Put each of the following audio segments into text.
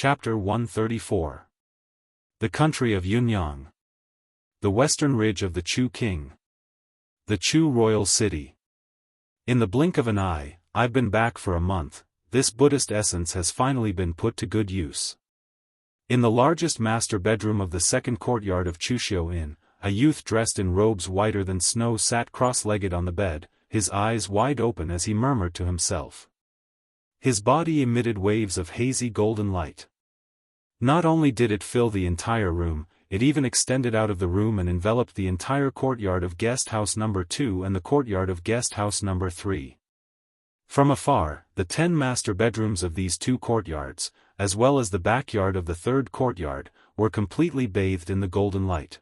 Chapter 134. The Country of Yunyang. The Western Ridge of the Chu King. The Chu Royal City. In the blink of an eye, I've been back for a month. This Buddhist essence has finally been put to good use. In the largest master bedroom of the second courtyard of Chuxiu Inn, a youth dressed in robes whiter than snow sat cross-legged on the bed, his eyes wide open as he murmured to himself. His body emitted waves of hazy golden light. Not only did it fill the entire room, it even extended out of the room and enveloped the entire courtyard of guest house number 2 and the courtyard of guest house number 3. From afar, the 10 master bedrooms of these two courtyards, as well as the backyard of the third courtyard, were completely bathed in the golden light.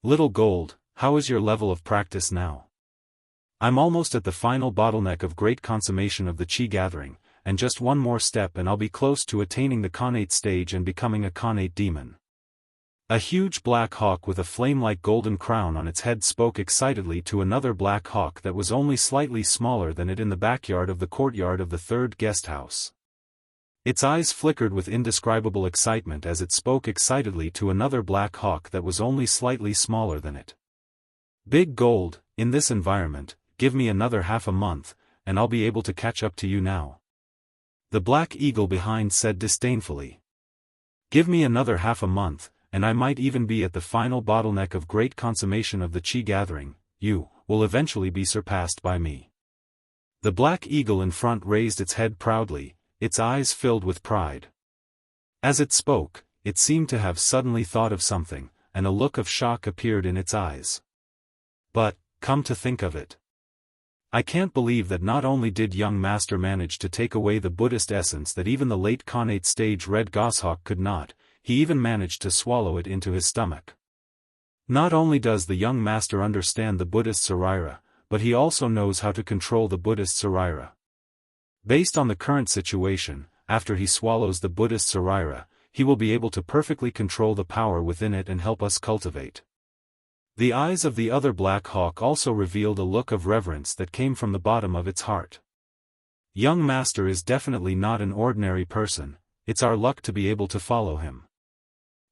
Little Gold, how is your level of practice now? I'm almost at the final bottleneck of great consummation of the Qi gathering, and just one more step and I'll be close to attaining the Khanate stage and becoming a Khanate demon. A huge black hawk with a flame-like golden crown on its head spoke excitedly to another black hawk that was only slightly smaller than it in the backyard of the courtyard of the third guest house. Its eyes flickered with indescribable excitement as it spoke excitedly to another black hawk that was only slightly smaller than it. Big Gold, in this environment, give me another half a month, and I'll be able to catch up to you now. The black eagle behind said disdainfully. Give me another half a month, and I might even be at the final bottleneck of great consummation of the Qi gathering. You will eventually be surpassed by me. The black eagle in front raised its head proudly, its eyes filled with pride. As it spoke, it seemed to have suddenly thought of something, and a look of shock appeared in its eyes. But, come to think of it, I can't believe that not only did young master manage to take away the Buddhist essence that even the late Khanate stage red goshawk could not, he even managed to swallow it into his stomach. Not only does the young master understand the Buddhist Sarira, but he also knows how to control the Buddhist Sarira. Based on the current situation, after he swallows the Buddhist Sarira, he will be able to perfectly control the power within it and help us cultivate. The eyes of the other black hawk also revealed a look of reverence that came from the bottom of its heart. Young master is definitely not an ordinary person, it's our luck to be able to follow him.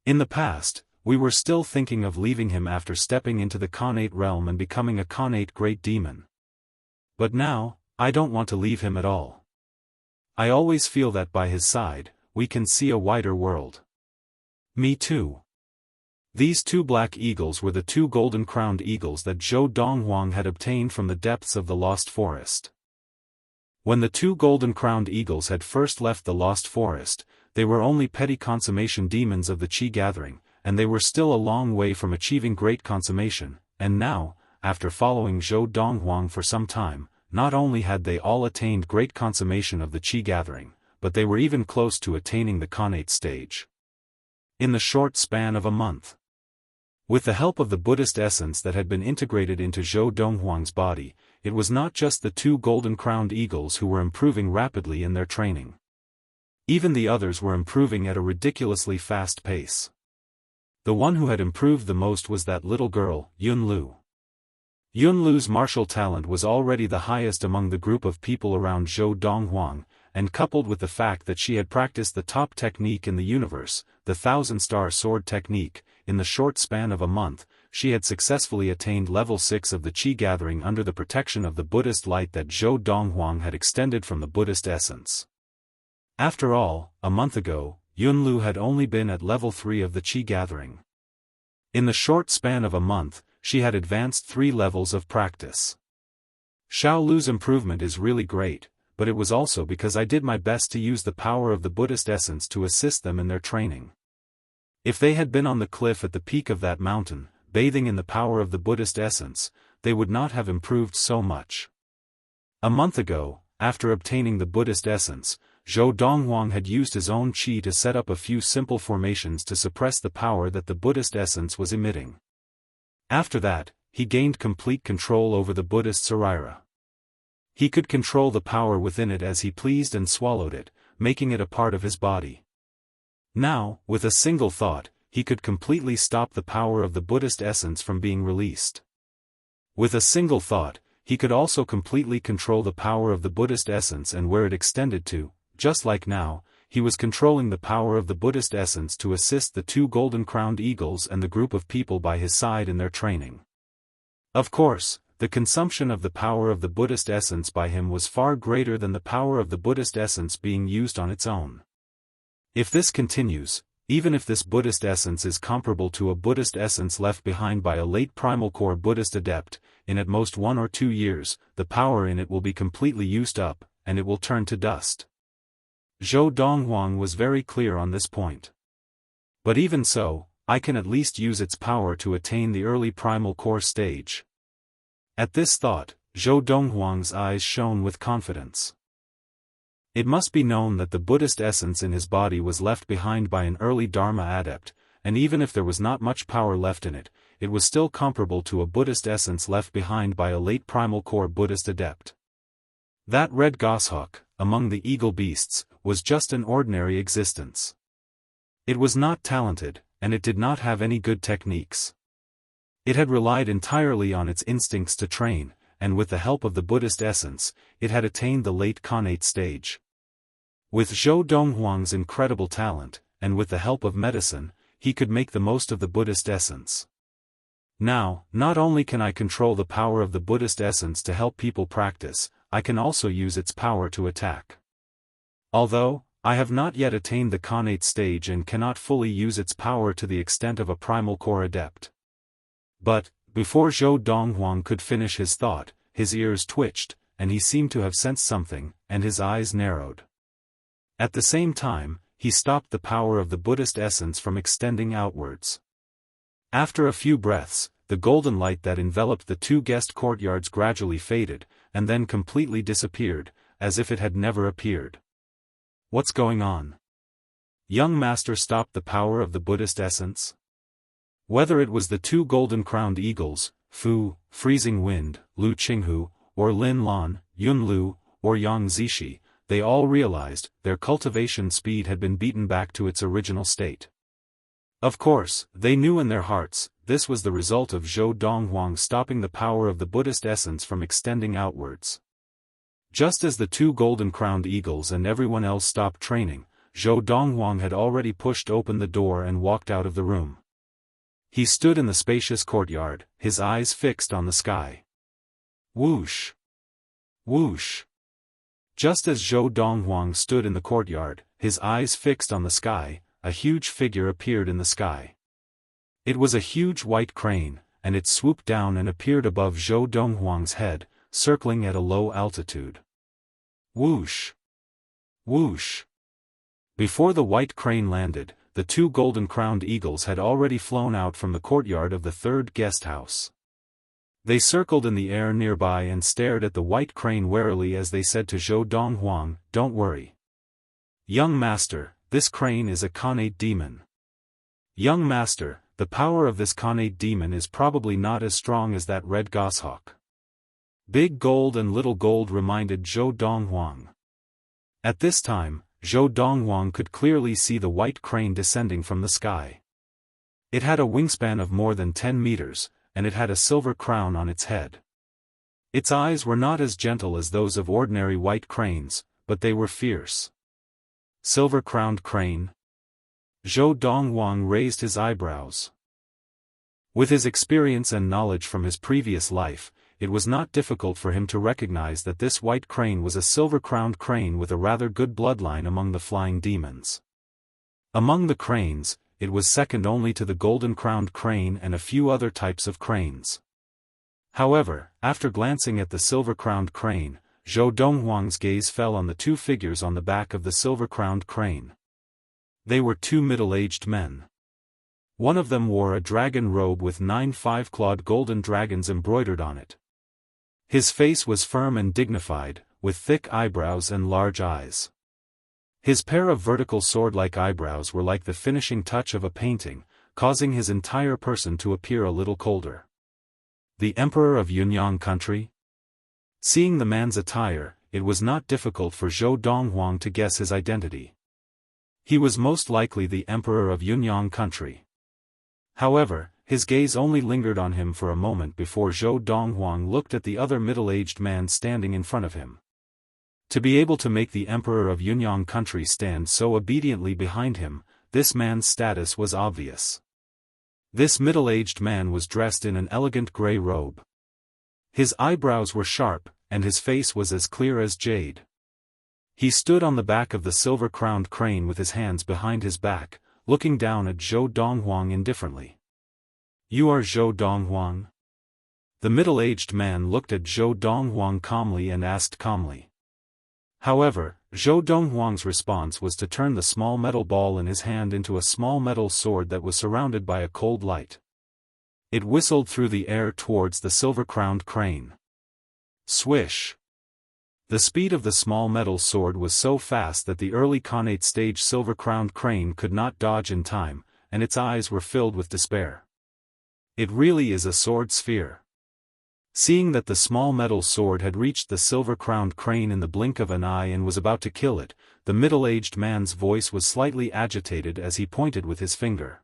In the past, we were still thinking of leaving him after stepping into the Khanate realm and becoming a Khanate great demon. But now, I don't want to leave him at all. I always feel that by his side, we can see a wider world. Me too. These two black eagles were the two golden-crowned eagles that Zhou Donghuang had obtained from the depths of the Lost Forest. When the two golden-crowned eagles had first left the Lost Forest, they were only petty consummation demons of the Qi gathering, and they were still a long way from achieving great consummation, and now, after following Zhou Donghuang for some time, not only had they all attained great consummation of the Qi gathering, but they were even close to attaining the Khanate stage. In the short span of a month. With the help of the Buddhist essence that had been integrated into Zhou Donghuang's body, it was not just the two golden-crowned eagles who were improving rapidly in their training. Even the others were improving at a ridiculously fast pace. The one who had improved the most was that little girl, Yunlu. Yunlu's martial talent was already the highest among the group of people around Zhou Donghuang, and coupled with the fact that she had practiced the top technique in the universe, the Thousand-Star Sword technique, in the short span of a month, she had successfully attained level 6 of the Qi gathering under the protection of the Buddhist light that Zhou Donghuang had extended from the Buddhist essence. After all, a month ago, Yunlu had only been at level 3 of the Qi gathering. In the short span of a month, she had advanced 3 levels of practice. Xiaolu's improvement is really great, but it was also because I did my best to use the power of the Buddhist essence to assist them in their training. If they had been on the cliff at the peak of that mountain, bathing in the power of the Buddhist essence, they would not have improved so much. A month ago, after obtaining the Buddhist essence, Zhou Donghuang had used his own qi to set up a few simple formations to suppress the power that the Buddhist essence was emitting. After that, he gained complete control over the Buddhist Sarira. He could control the power within it as he pleased and swallowed it, making it a part of his body. Now, with a single thought, he could completely stop the power of the Buddhist essence from being released. With a single thought, he could also completely control the power of the Buddhist essence and where it extended to. Just like now, he was controlling the power of the Buddhist essence to assist the two golden-crowned eagles and the group of people by his side in their training. Of course, the consumption of the power of the Buddhist essence by him was far greater than the power of the Buddhist essence being used on its own. If this continues, even if this Buddhist essence is comparable to a Buddhist essence left behind by a late primal core Buddhist adept, in at most 1 or 2 years, the power in it will be completely used up, and it will turn to dust. Zhou Donghuang was very clear on this point. But even so, I can at least use its power to attain the early primal core stage. At this thought, Zhou Donghuang's eyes shone with confidence. It must be known that the Buddhist essence in his body was left behind by an early Dharma adept, and even if there was not much power left in it, it was still comparable to a Buddhist essence left behind by a late primal core Buddhist adept. That red goshawk, among the eagle beasts, was just an ordinary existence. It was not talented, and it did not have any good techniques. It had relied entirely on its instincts to train, and with the help of the Buddhist essence, it had attained the late Khanate stage. With Zhou Donghuang's incredible talent, and with the help of medicine, he could make the most of the Buddhist essence. Now, not only can I control the power of the Buddhist essence to help people practice, I can also use its power to attack. Although, I have not yet attained the Khanate stage and cannot fully use its power to the extent of a primal core adept. But, before Zhou Donghuang could finish his thought, his ears twitched, and he seemed to have sensed something, and his eyes narrowed. At the same time, he stopped the power of the Buddhist essence from extending outwards. After a few breaths, the golden light that enveloped the two guest courtyards gradually faded, and then completely disappeared, as if it had never appeared. What's going on? Young master stopped the power of the Buddhist essence? Whether it was the two golden-crowned eagles, Fu, Freezing Wind, Lu Qinghu, or Lin Lan, Yun Lu, or Yang Zishi, they all realized their cultivation speed had been beaten back to its original state. Of course, they knew in their hearts, this was the result of Zhou Donghuang stopping the power of the Buddhist essence from extending outwards. Just as the two golden-crowned eagles and everyone else stopped training, Zhou Donghuang had already pushed open the door and walked out of the room. He stood in the spacious courtyard, his eyes fixed on the sky. Whoosh! Whoosh! Just as Zhou Donghuang stood in the courtyard, his eyes fixed on the sky, a huge figure appeared in the sky. It was a huge white crane, and it swooped down and appeared above Zhou Donghuang's head, circling at a low altitude. Whoosh! Whoosh! Before the white crane landed, the two golden-crowned eagles had already flown out from the courtyard of the third guest house. They circled in the air nearby and stared at the white crane warily as they said to Zhou Donghuang, "Don't worry. Young master, this crane is a Khanate demon. Young master, the power of this Khanate demon is probably not as strong as that red goshawk." Big Gold and Little Gold reminded Zhou Donghuang. At this time, Zhou Donghuang could clearly see the white crane descending from the sky. It had a wingspan of more than 10 meters, and it had a silver crown on its head. Its eyes were not as gentle as those of ordinary white cranes, but they were fierce. Silver-crowned crane? Zhou Donghuang raised his eyebrows. With his experience and knowledge from his previous life, it was not difficult for him to recognize that this white crane was a silver-crowned crane with a rather good bloodline among the flying demons. Among the cranes, it was second only to the golden-crowned crane and a few other types of cranes. However, after glancing at the silver-crowned crane, Zhou Donghuang's gaze fell on the two figures on the back of the silver-crowned crane. They were two middle-aged men. One of them wore a dragon robe with 9 5-clawed golden dragons embroidered on it. His face was firm and dignified, with thick eyebrows and large eyes. His pair of vertical sword-like eyebrows were like the finishing touch of a painting, causing his entire person to appear a little colder. The Emperor of Yunyang country? Seeing the man's attire, it was not difficult for Zhou Donghuang to guess his identity. He was most likely the Emperor of Yunyang country. However, his gaze only lingered on him for a moment before Zhou Donghuang looked at the other middle-aged man standing in front of him. To be able to make the emperor of Yunyang country stand so obediently behind him, this man's status was obvious. This middle-aged man was dressed in an elegant grey robe. His eyebrows were sharp, and his face was as clear as jade. He stood on the back of the silver-crowned crane with his hands behind his back, looking down at Zhou Donghuang indifferently. "You are Zhou Donghuang?" The middle-aged man looked at Zhou Donghuang calmly and asked calmly. However, Zhou Donghuang's response was to turn the small metal ball in his hand into a small metal sword that was surrounded by a cold light. It whistled through the air towards the silver-crowned crane. Swish! The speed of the small metal sword was so fast that the early Khanate stage silver-crowned crane could not dodge in time, and its eyes were filled with despair. It really is a sword sphere. Seeing that the small metal sword had reached the silver-crowned crane in the blink of an eye and was about to kill it, the middle-aged man's voice was slightly agitated as he pointed with his finger.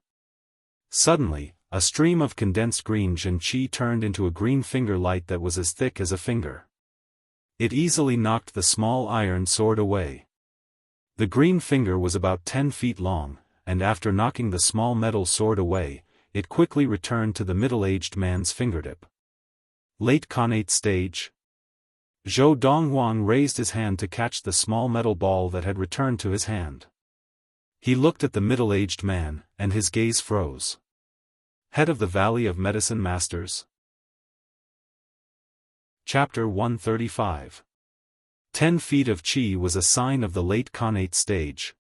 Suddenly, a stream of condensed green Zhen-Qi turned into a green finger light that was as thick as a finger. It easily knocked the small iron sword away. The green finger was about 10 feet long, and after knocking the small metal sword away, it quickly returned to the middle-aged man's fingertip. Late Khanate stage. Zhou Donghuang raised his hand to catch the small metal ball that had returned to his hand. He looked at the middle-aged man, and his gaze froze. Head of the Valley of Medicine Masters. Chapter 135. 10 feet of qi was a sign of the late Khanate stage.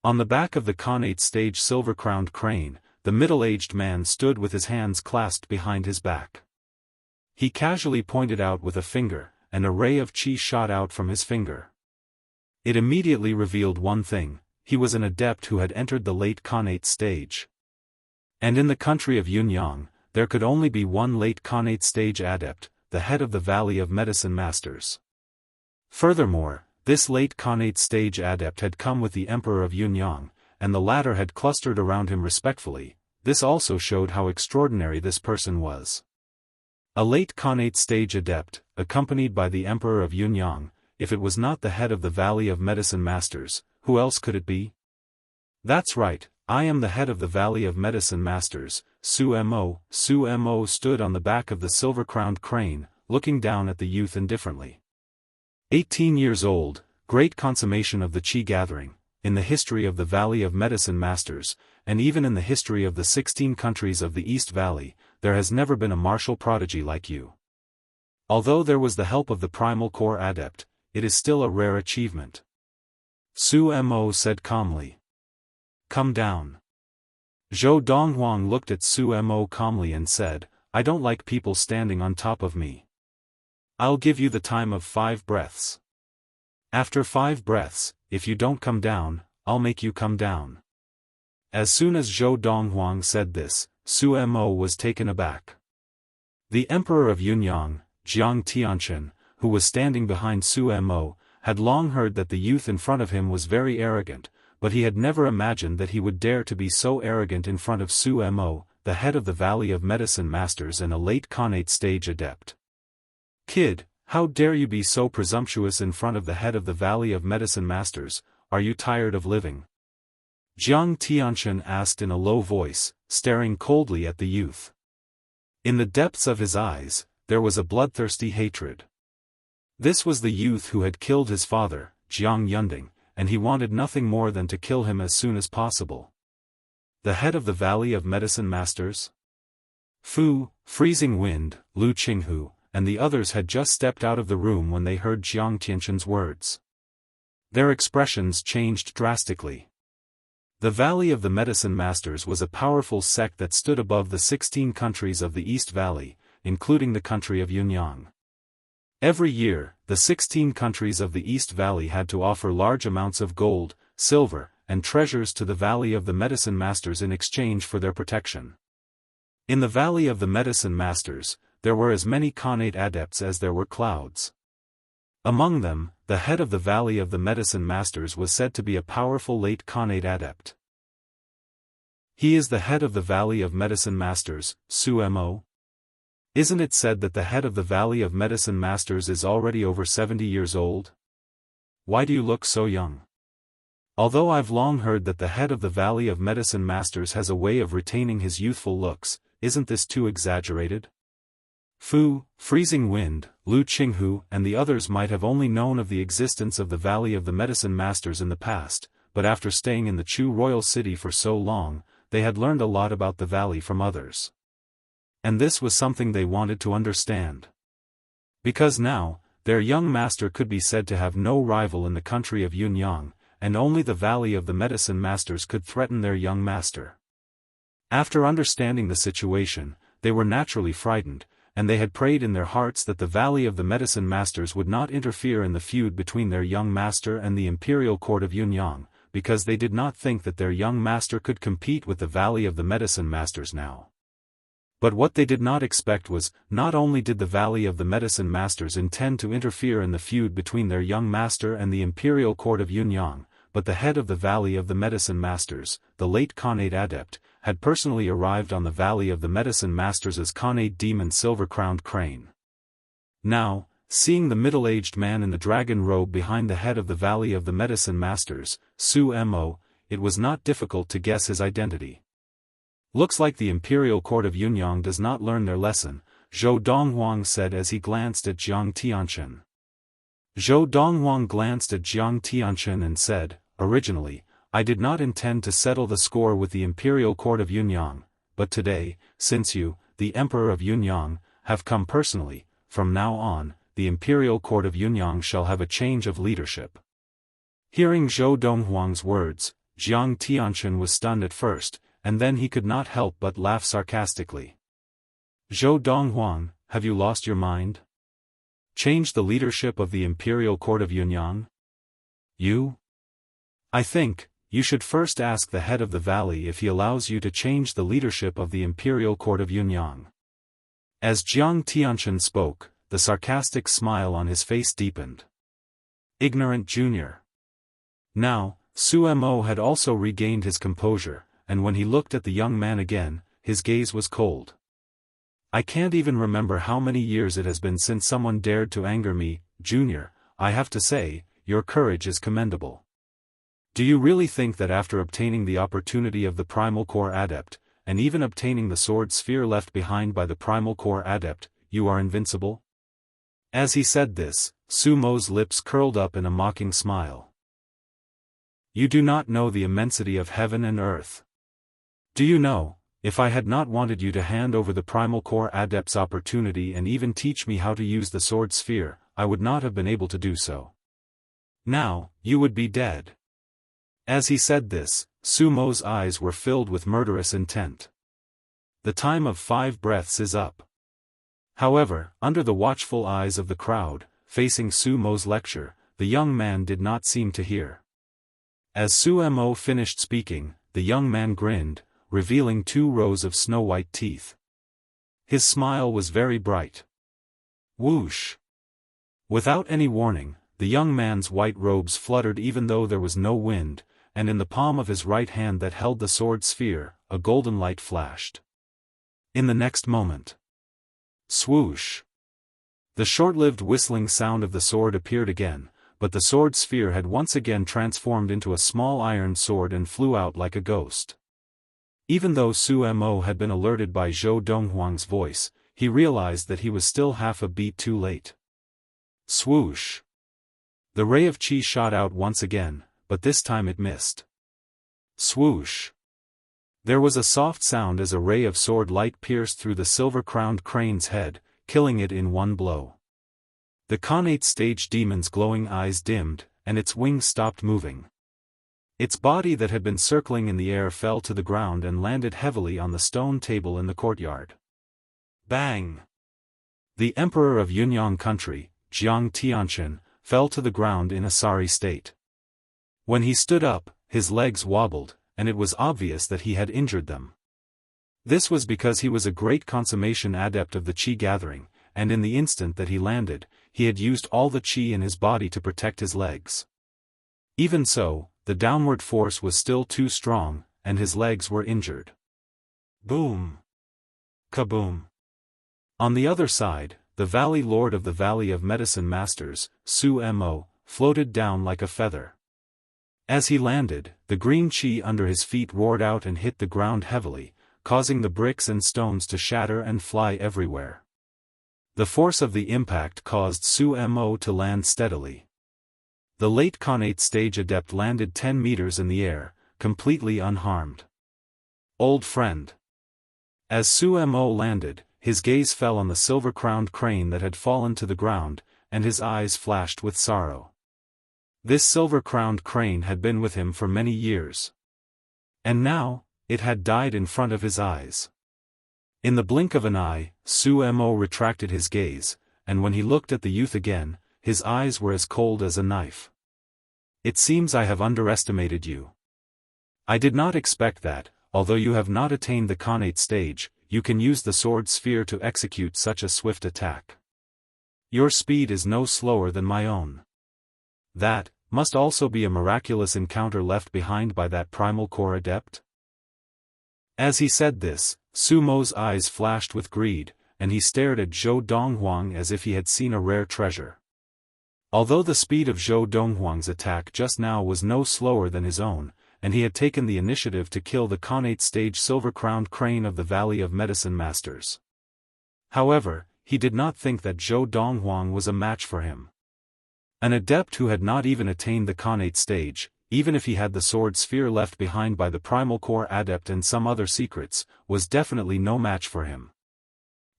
On the back of the Khanate stage silver-crowned crane, the middle-aged man stood with his hands clasped behind his back. He casually pointed out with a finger, and a ray of qi shot out from his finger. It immediately revealed one thing: he was an adept who had entered the late Khanate stage. And in the country of Yunyang, there could only be one late Khanate stage adept, the head of the Valley of Medicine Masters. Furthermore, this late Khanate stage adept had come with the Emperor of Yunyang, and the latter had clustered around him respectfully. This also showed how extraordinary this person was. A late Khanate stage adept, accompanied by the Emperor of Yunyang. If it was not the head of the Valley of Medicine Masters, who else could it be? That's right, I am the head of the Valley of Medicine Masters, Su Mo. Su Mo stood on the back of the silver-crowned crane, looking down at the youth indifferently. 18 years old, great consummation of the Qi gathering, in the history of the Valley of Medicine Masters, and even in the history of the 16 countries of the East Valley, there has never been a martial prodigy like you. Although there was the help of the Primal Core Adept, it is still a rare achievement. Su Mo said calmly. Come down. Zhou Donghuang looked at Su Mo calmly and said, I don't like people standing on top of me. I'll give you the time of 5 breaths. After 5 breaths, if you don't come down, I'll make you come down. As soon as Zhou Donghuang said this, Su Mo was taken aback. The Emperor of Yunyang, Jiang Tianqian, who was standing behind Su Mo, had long heard that the youth in front of him was very arrogant, but he had never imagined that he would dare to be so arrogant in front of Su Mo, the head of the Valley of Medicine Masters and a late Khanate stage adept. Kid, how dare you be so presumptuous in front of the head of the Valley of Medicine Masters? Are you tired of living? Jiang Tianqian asked in a low voice, staring coldly at the youth. In the depths of his eyes, there was a bloodthirsty hatred. This was the youth who had killed his father, Jiang Yunding, and he wanted nothing more than to kill him as soon as possible. The head of the Valley of Medicine Masters? Fu, Freezing Wind, Lu Qinghu, and the others had just stepped out of the room when they heard Jiang Tianqian's words. Their expressions changed drastically. The Valley of the Medicine Masters was a powerful sect that stood above the 16 countries of the East Valley, including the country of Yunyang. Every year, the 16 countries of the East Valley had to offer large amounts of gold, silver, and treasures to the Valley of the Medicine Masters in exchange for their protection. In the Valley of the Medicine Masters, there were as many Khanate adepts as there were clouds. Among them, the head of the Valley of the Medicine Masters was said to be a powerful late Khanate adept. He is the head of the Valley of Medicine Masters, Su Mo. Isn't it said that the head of the Valley of Medicine Masters is already over 70 years old? why do you look so young? Although I've long heard that the head of the Valley of Medicine Masters has a way of retaining his youthful looks, isn't this too exaggerated? Fu, Freezing Wind, Lu Qinghu and the others might have only known of the existence of the Valley of the Medicine Masters in the past, but after staying in the Chu royal city for so long, they had learned a lot about the valley from others. And this was something they wanted to understand. Because now, their young master could be said to have no rival in the country of Yunyang, and only the Valley of the Medicine Masters could threaten their young master. After understanding the situation, they were naturally frightened, and they had prayed in their hearts that the Valley of the Medicine Masters would not interfere in the feud between their young master and the imperial court of Yunyang, because they did not think that their young master could compete with the Valley of the Medicine Masters now. But what they did not expect was, not only did the Valley of the Medicine Masters intend to interfere in the feud between their young master and the imperial court of Yunyang, but the head of the Valley of the Medicine Masters, the late Khanate Adept, had personally arrived on the Valley of the Medicine Masters as Khanate Demon Silver-Crowned Crane. Now, seeing the middle-aged man in the dragon robe behind the head of the Valley of the Medicine Masters, Su Mo, it was not difficult to guess his identity. Looks like the imperial court of Yunyang does not learn their lesson, Zhou Donghuang said as he glanced at Jiang Tianchen. Zhou Donghuang glanced at Jiang Tianchen and said, "Originally, I did not intend to settle the score with the imperial court of Yunyang, but today, since you, the emperor of Yunyang, have come personally, from now on, the imperial court of Yunyang shall have a change of leadership." Hearing Zhou Donghuang's words, Jiang Tianchen was stunned at first, and then he could not help but laugh sarcastically. "Zhou Donghuang, have you lost your mind? Change the leadership of the imperial court of Yunyang? You? I think, you should first ask the head of the valley if he allows you to change the leadership of the imperial court of Yunyang." As Jiang Tianchen spoke, the sarcastic smile on his face deepened. Ignorant junior. Now, Su Mo had also regained his composure, and when he looked at the young man again, his gaze was cold. "I can't even remember how many years it has been since someone dared to anger me, junior. I have to say, your courage is commendable. Do you really think that after obtaining the opportunity of the Primal Core Adept, and even obtaining the sword sphere left behind by the Primal Core Adept, you are invincible?" As he said this, Su Mo's lips curled up in a mocking smile. "You do not know the immensity of heaven and earth. Do you know, if I had not wanted you to hand over the Primal Core Adept's opportunity and even teach me how to use the sword sphere, I would not have been able to do so. Now, you would be dead." As he said this, Su Mo's eyes were filled with murderous intent. The time of 5 breaths is up. However, under the watchful eyes of the crowd, facing Su Mo's lecture, the young man did not seem to hear. As Su Mo finished speaking, the young man grinned, revealing 2 rows of snow-white teeth. His smile was very bright. Whoosh! Without any warning, the young man's white robes fluttered even though there was no wind, and in the palm of his right hand that held the sword sphere, a golden light flashed. In the next moment, swoosh! The short-lived whistling sound of the sword appeared again, but the sword sphere had once again transformed into a small iron sword and flew out like a ghost. Even though Su Mo had been alerted by Zhou Donghuang's voice, he realized that he was still half a beat too late. Swoosh! The ray of chi shot out once again, but this time it missed. Swoosh! There was a soft sound as a ray of sword light pierced through the silver-crowned crane's head, killing it in one blow. The Khanate stage demon's glowing eyes dimmed, and its wings stopped moving. Its body that had been circling in the air fell to the ground and landed heavily on the stone table in the courtyard. Bang! The emperor of Yunyang country, Jiang Tianchen, fell to the ground in a sorry state. When he stood up, his legs wobbled, and it was obvious that he had injured them. This was because he was a great consummation adept of the Qi gathering, and in the instant that he landed, he had used all the Qi in his body to protect his legs. Even so, the downward force was still too strong, and his legs were injured. Boom! Kaboom! On the other side, the Valley Lord of the Valley of Medicine Masters, Su Mo, floated down like a feather. As he landed, the green chi under his feet roared out and hit the ground heavily, causing the bricks and stones to shatter and fly everywhere. The force of the impact caused Su Mo to land steadily. The late Khanate stage adept landed 10 meters in the air, completely unharmed. Old friend. As Su Mo landed, his gaze fell on the silver-crowned crane that had fallen to the ground, and his eyes flashed with sorrow. This silver-crowned crane had been with him for many years. And now, it had died in front of his eyes. In the blink of an eye, Su Mo retracted his gaze, and when he looked at the youth again, his eyes were as cold as a knife. It seems I have underestimated you. I did not expect that, although you have not attained the Khanate stage, you can use the sword sphere to execute such a swift attack. Your speed is no slower than my own. That must also be a miraculous encounter left behind by that primal core adept. As he said this, Su Mo's eyes flashed with greed, and he stared at Zhou Donghuang as if he had seen a rare treasure. Although the speed of Zhou Donghuang's attack just now was no slower than his own, and he had taken the initiative to kill the Khanate stage silver-crowned crane of the Valley of Medicine Masters. However, he did not think that Zhou Donghuang was a match for him. An adept who had not even attained the Khanate stage, even if he had the sword sphere left behind by the primal core adept and some other secrets, was definitely no match for him.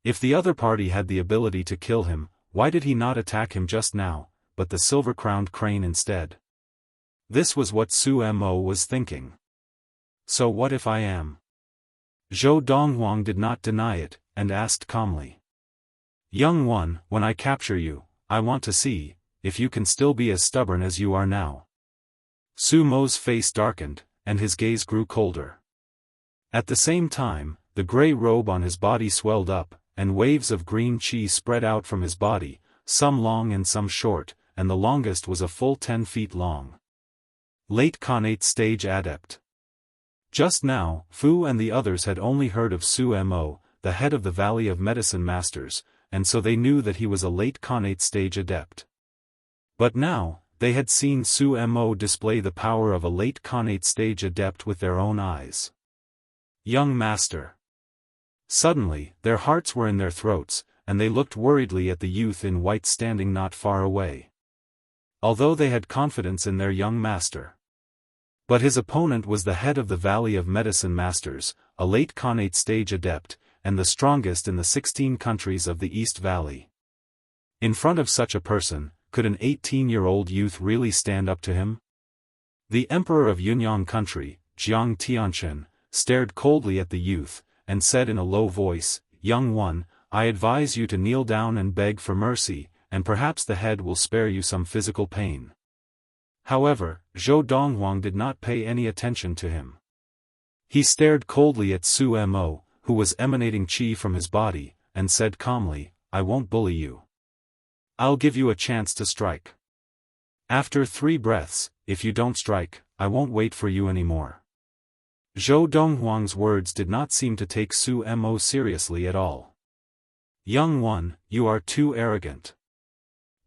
If the other party had the ability to kill him, why did he not attack him just now, but the silver-crowned crane instead? This was what Su Mo was thinking. So what if I am? Zhou Donghuang did not deny it, and asked calmly. Young one, when I capture you, I want to see if you can still be as stubborn as you are now. Su Mo's face darkened, and his gaze grew colder. At the same time, the gray robe on his body swelled up, and waves of green chi spread out from his body, some long and some short, and the longest was a full 10 feet long. Late Khanate stage adept. Just now, Fu and the others had only heard of Su Mo, the head of the Valley of Medicine Masters, and so they knew that he was a late Khanate stage adept. But now, they had seen Su Mo display the power of a late Khanate stage adept with their own eyes. Young master. Suddenly, their hearts were in their throats, and they looked worriedly at the youth in white standing not far away. Although they had confidence in their young master. But his opponent was the head of the Valley of Medicine Masters, a late Khanate stage adept, and the strongest in the 16 countries of the East Valley. In front of such a person, could an 18-year-old youth really stand up to him? The emperor of Yunyang country, Jiang Tianchen, stared coldly at the youth, and said in a low voice, Young one, I advise you to kneel down and beg for mercy, and perhaps the head will spare you some physical pain. However, Zhou Donghuang did not pay any attention to him. He stared coldly at Su Mo, who was emanating qi from his body, and said calmly, I won't bully you. I'll give you a chance to strike. After 3 breaths, if you don't strike, I won't wait for you anymore. Zhou Donghuang's words did not seem to take Su Mo seriously at all. Young one, you are too arrogant.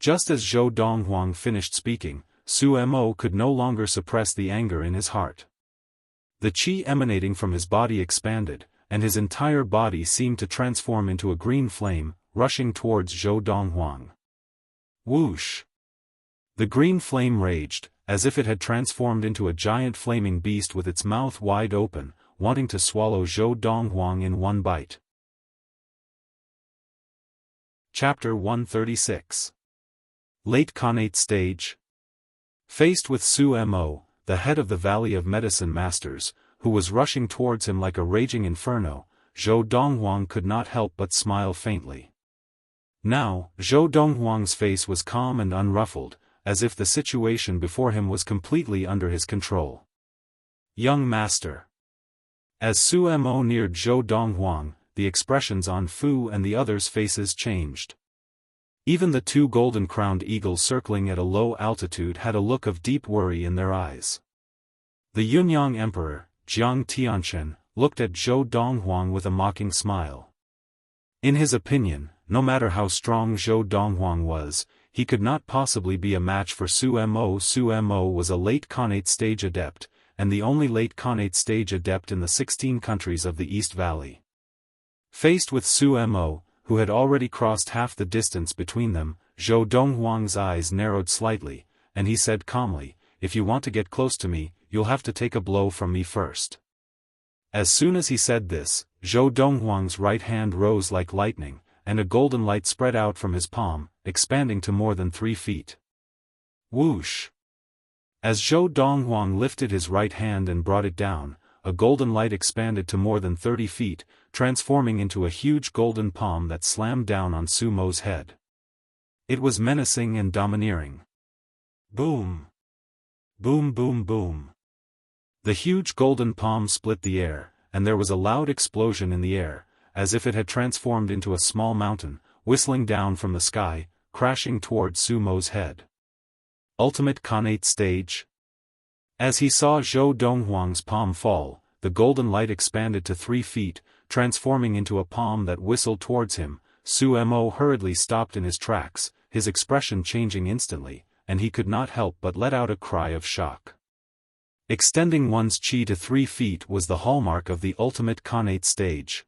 Just as Zhou Donghuang finished speaking, Su Mo could no longer suppress the anger in his heart. The qi emanating from his body expanded, and his entire body seemed to transform into a green flame, rushing towards Zhou Donghuang. Whoosh! The green flame raged, as if it had transformed into a giant flaming beast with its mouth wide open, wanting to swallow Zhou Donghuang in one bite. Chapter 136. Late Khanate Stage. Faced with Su Mo, the head of the Valley of Medicine Masters, who was rushing towards him like a raging inferno, Zhou Donghuang could not help but smile faintly. Now, Zhou Donghuang's face was calm and unruffled, as if the situation before him was completely under his control. Young master. As Su Mo neared Zhou Donghuang, the expressions on Fu and the others' faces changed. Even the 2 golden-crowned eagles circling at a low altitude had a look of deep worry in their eyes. The Yunyang Emperor, Jiang Tianchen, looked at Zhou Donghuang with a mocking smile. In his opinion, no matter how strong Zhou Donghuang was, he could not possibly be a match for Su Mo. Su Mo was a late Khanate stage adept, and the only late Khanate stage adept in the 16 countries of the East Valley. Faced with Su Mo, who had already crossed half the distance between them, Zhou Donghuang's eyes narrowed slightly, and he said calmly, "If you want to get close to me, you'll have to take a blow from me first." As soon as he said this, Zhou Donghuang's right hand rose like lightning, and a golden light spread out from his palm, expanding to more than 3 feet. Whoosh! As Zhou Donghuang lifted his right hand and brought it down, a golden light expanded to more than 30 feet, transforming into a huge golden palm that slammed down on Su Mo's head. It was menacing and domineering. Boom! Boom boom boom! The huge golden palm split the air, and there was a loud explosion in the air, as if it had transformed into a small mountain, whistling down from the sky, crashing toward Su Mo's head. Ultimate Khanate Stage? As he saw Zhou Donghuang's palm fall, the golden light expanded to 3 feet, transforming into a palm that whistled towards him. Su Mo hurriedly stopped in his tracks, his expression changing instantly, and he could not help but let out a cry of shock. Extending one's chi to 3 feet was the hallmark of the ultimate Khanate stage.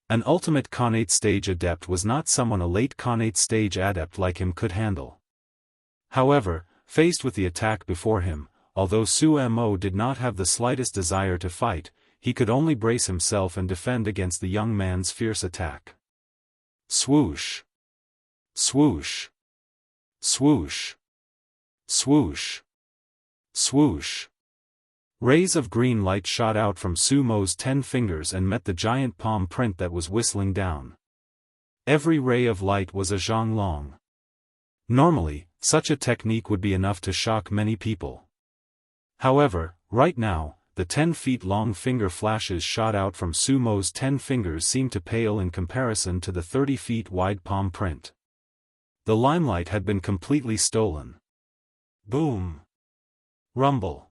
An ultimate Khanate stage adept was not someone a late Khanate stage adept like him could handle. However, faced with the attack before him, although Su Mo did not have the slightest desire to fight, he could only brace himself and defend against the young man's fierce attack. Swoosh! Swoosh! Swoosh! Swoosh! Swoosh! Rays of green light shot out from Su Mo's 10 fingers and met the giant palm print that was whistling down. Every ray of light was a zhang long. Normally, such a technique would be enough to shock many people. However, right now, the 10-feet-long finger flashes shot out from Su Mo's 10 fingers seemed to pale in comparison to the 30-feet-wide palm print. The limelight had been completely stolen. Boom! Rumble!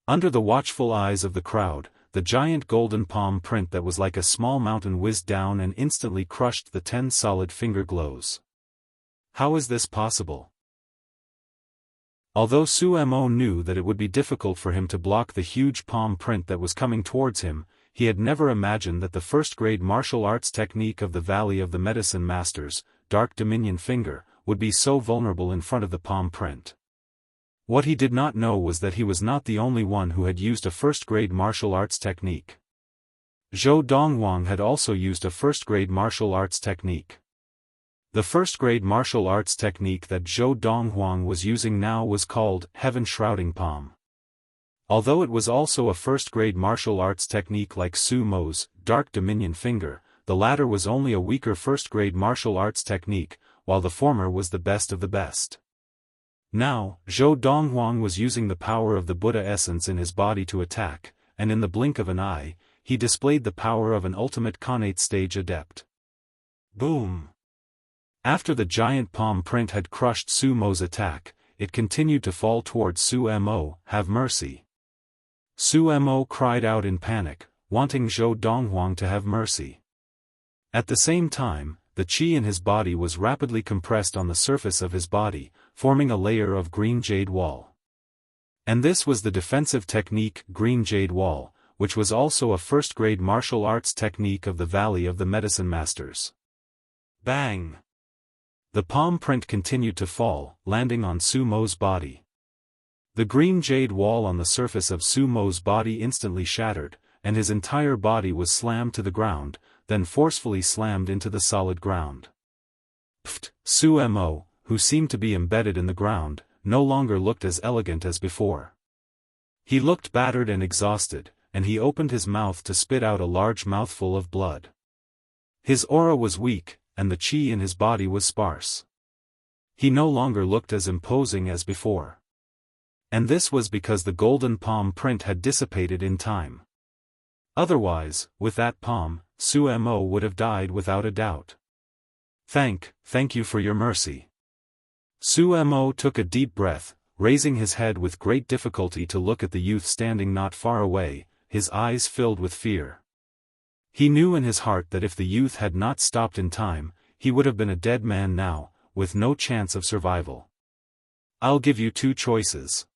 Under the watchful eyes of the crowd, the giant golden palm print that was like a small mountain whizzed down and instantly crushed the 10 solid finger glows. How is this possible? Although Su Mo knew that it would be difficult for him to block the huge palm print that was coming towards him, he had never imagined that the first-grade martial arts technique of the Valley of the Medicine Masters, Dark Dominion Finger, would be so vulnerable in front of the palm print. What he did not know was that he was not the only one who had used a first-grade martial arts technique. Zhou Donghuang had also used a first-grade martial arts technique. The first-grade martial arts technique that Zhou Donghuang was using now was called Heaven Shrouding Palm. Although it was also a first-grade martial arts technique like Su Mo's Dark Dominion Finger, the latter was only a weaker first-grade martial arts technique, while the former was the best of the best. Now, Zhou Donghuang was using the power of the Buddha essence in his body to attack, and in the blink of an eye, he displayed the power of an ultimate Khanate stage adept. Boom! After the giant palm print had crushed Su Mo's attack, it continued to fall towards Su Mo. Have mercy! Su Mo cried out in panic, wanting Zhou Donghuang to have mercy. At the same time, the qi in his body was rapidly compressed on the surface of his body, forming a layer of green jade wall. And this was the defensive technique Green Jade Wall, which was also a first-grade martial arts technique of the Valley of the Medicine Masters. Bang! The palm print continued to fall, landing on Su Mo's body. The green jade wall on the surface of Su Mo's body instantly shattered, and his entire body was slammed to the ground, then forcefully slammed into the solid ground. Pfft! Su Mo, who seemed to be embedded in the ground, no longer looked as elegant as before. He looked battered and exhausted, and he opened his mouth to spit out a large mouthful of blood. His aura was weak, and the qi in his body was sparse. He no longer looked as imposing as before. And this was because the golden palm print had dissipated in time. Otherwise, with that palm, Su Mo would have died without a doubt. Thank you for your mercy. Su Mo took a deep breath, raising his head with great difficulty to look at the youth standing not far away, his eyes filled with fear. He knew in his heart that if the youth had not stopped in time, he would have been a dead man now, with no chance of survival. I'll give you two choices.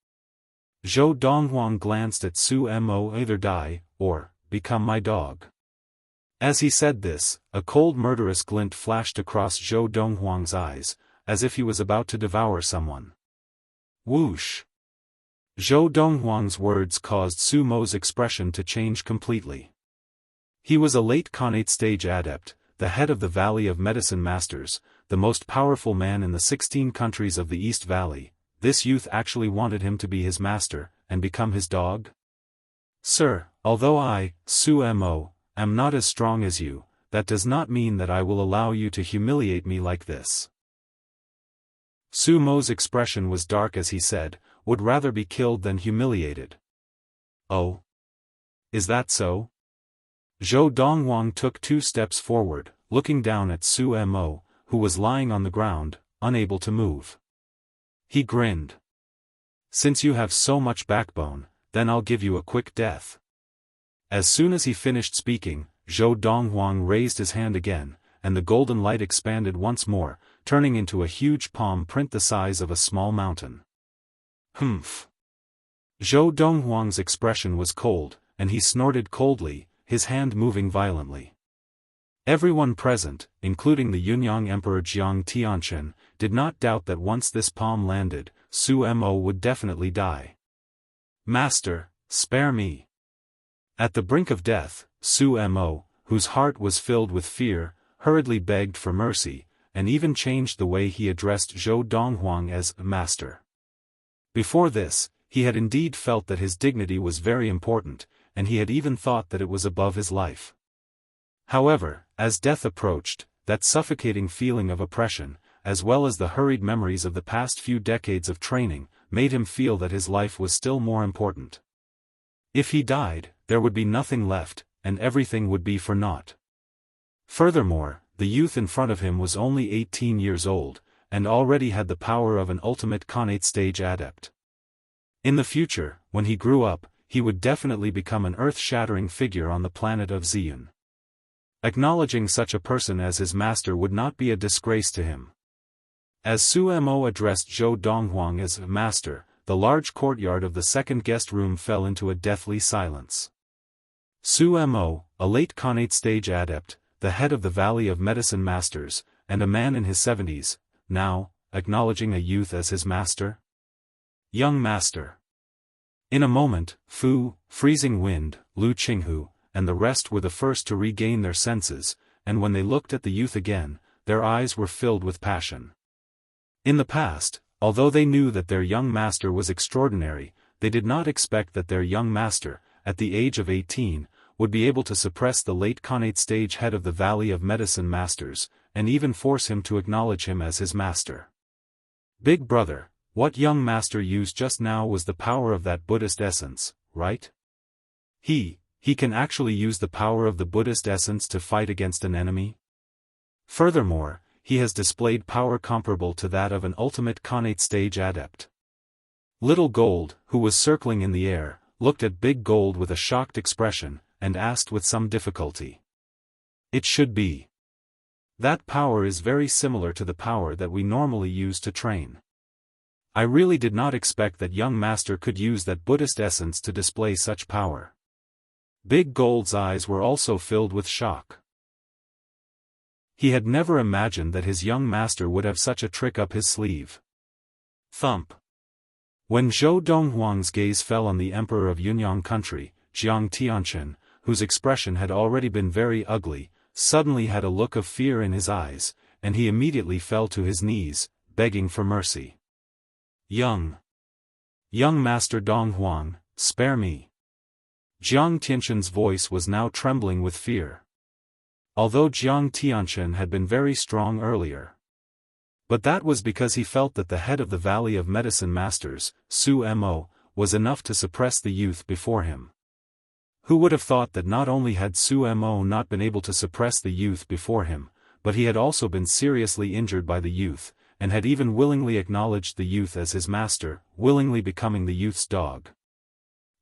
Zhou Donghuang glanced at Su Mo, either die, or become my dog. As he said this, a cold murderous glint flashed across Zhou Donghuang's eyes, as if he was about to devour someone. Whoosh! Zhou Donghuang's words caused Su Mo's expression to change completely. He was a late Khanate stage adept, the head of the Valley of Medicine Masters, the most powerful man in the 16 countries of the East Valley. This youth actually wanted him to be his master, and become his dog? Sir, although I, Su Mo, am not as strong as you, that does not mean that I will allow you to humiliate me like this. Su Mo's expression was dark as he said, would rather be killed than humiliated. Oh? Is that so? Zhou Donghuang took 2 steps forward, looking down at Su Mo, who was lying on the ground, unable to move. He grinned. Since you have so much backbone, then I'll give you a quick death. As soon as he finished speaking, Zhou Donghuang raised his hand again, and the golden light expanded once more, turning into a huge palm print the size of a small mountain. Humph! Zhou Donghuang's expression was cold, and he snorted coldly, his hand moving violently. Everyone present, including the Yunyang Emperor Jiang Tianchen, did not doubt that once this palm landed, Su Mo would definitely die. Master, spare me! At the brink of death, Su Mo, whose heart was filled with fear, hurriedly begged for mercy, and even changed the way he addressed Zhou Donghuang as master. Before this, he had indeed felt that his dignity was very important, and he had even thought that it was above his life. However, as death approached, that suffocating feeling of oppression, as well as the hurried memories of the past few decades of training, made him feel that his life was still more important. If he died, there would be nothing left, and everything would be for naught. Furthermore, the youth in front of him was only 18 years old, and already had the power of an ultimate Khanate stage adept. In the future, when he grew up, he would definitely become an earth-shattering figure on the planet of Ziyun. Acknowledging such a person as his master would not be a disgrace to him. As Su Mo addressed Zhou Donghuang as master, the large courtyard of the second guest room fell into a deathly silence. Su Mo, a late Khanate stage adept, the head of the Valley of Medicine Masters, and a man in his 70s, now, acknowledging a youth as his master? Young master. In a moment, Fu, Freezing Wind, Lu Qinghu, and the rest were the first to regain their senses, and when they looked at the youth again, their eyes were filled with passion. In the past, although they knew that their young master was extraordinary, they did not expect that their young master, at the age of 18, would be able to suppress the late Khanate stage head of the Valley of Medicine Masters, and even force him to acknowledge him as his master. Big brother, what young master used just now was the power of that Buddhist essence, right? He can actually use the power of the Buddhist essence to fight against an enemy? Furthermore, he has displayed power comparable to that of an ultimate Khanate stage adept. Little Gold, who was circling in the air, looked at Big Gold with a shocked expression, and asked with some difficulty. It should be. That power is very similar to the power that we normally use to train. I really did not expect that young master could use that Buddhist essence to display such power. Big Gold's eyes were also filled with shock. He had never imagined that his young master would have such a trick up his sleeve. Thump. When Zhou Donghuang's gaze fell on the emperor of Yunyang country, Jiang Tianchen, whose expression had already been very ugly, suddenly had a look of fear in his eyes, and he immediately fell to his knees, begging for mercy. Young Master Donghuang, spare me. Jiang Tianchen's voice was now trembling with fear. Although Jiang Tianchen had been very strong earlier. But that was because he felt that the head of the Valley of Medicine Masters, Su Mo, was enough to suppress the youth before him. Who would have thought that not only had Su Mo not been able to suppress the youth before him, but he had also been seriously injured by the youth, and had even willingly acknowledged the youth as his master, willingly becoming the youth's dog.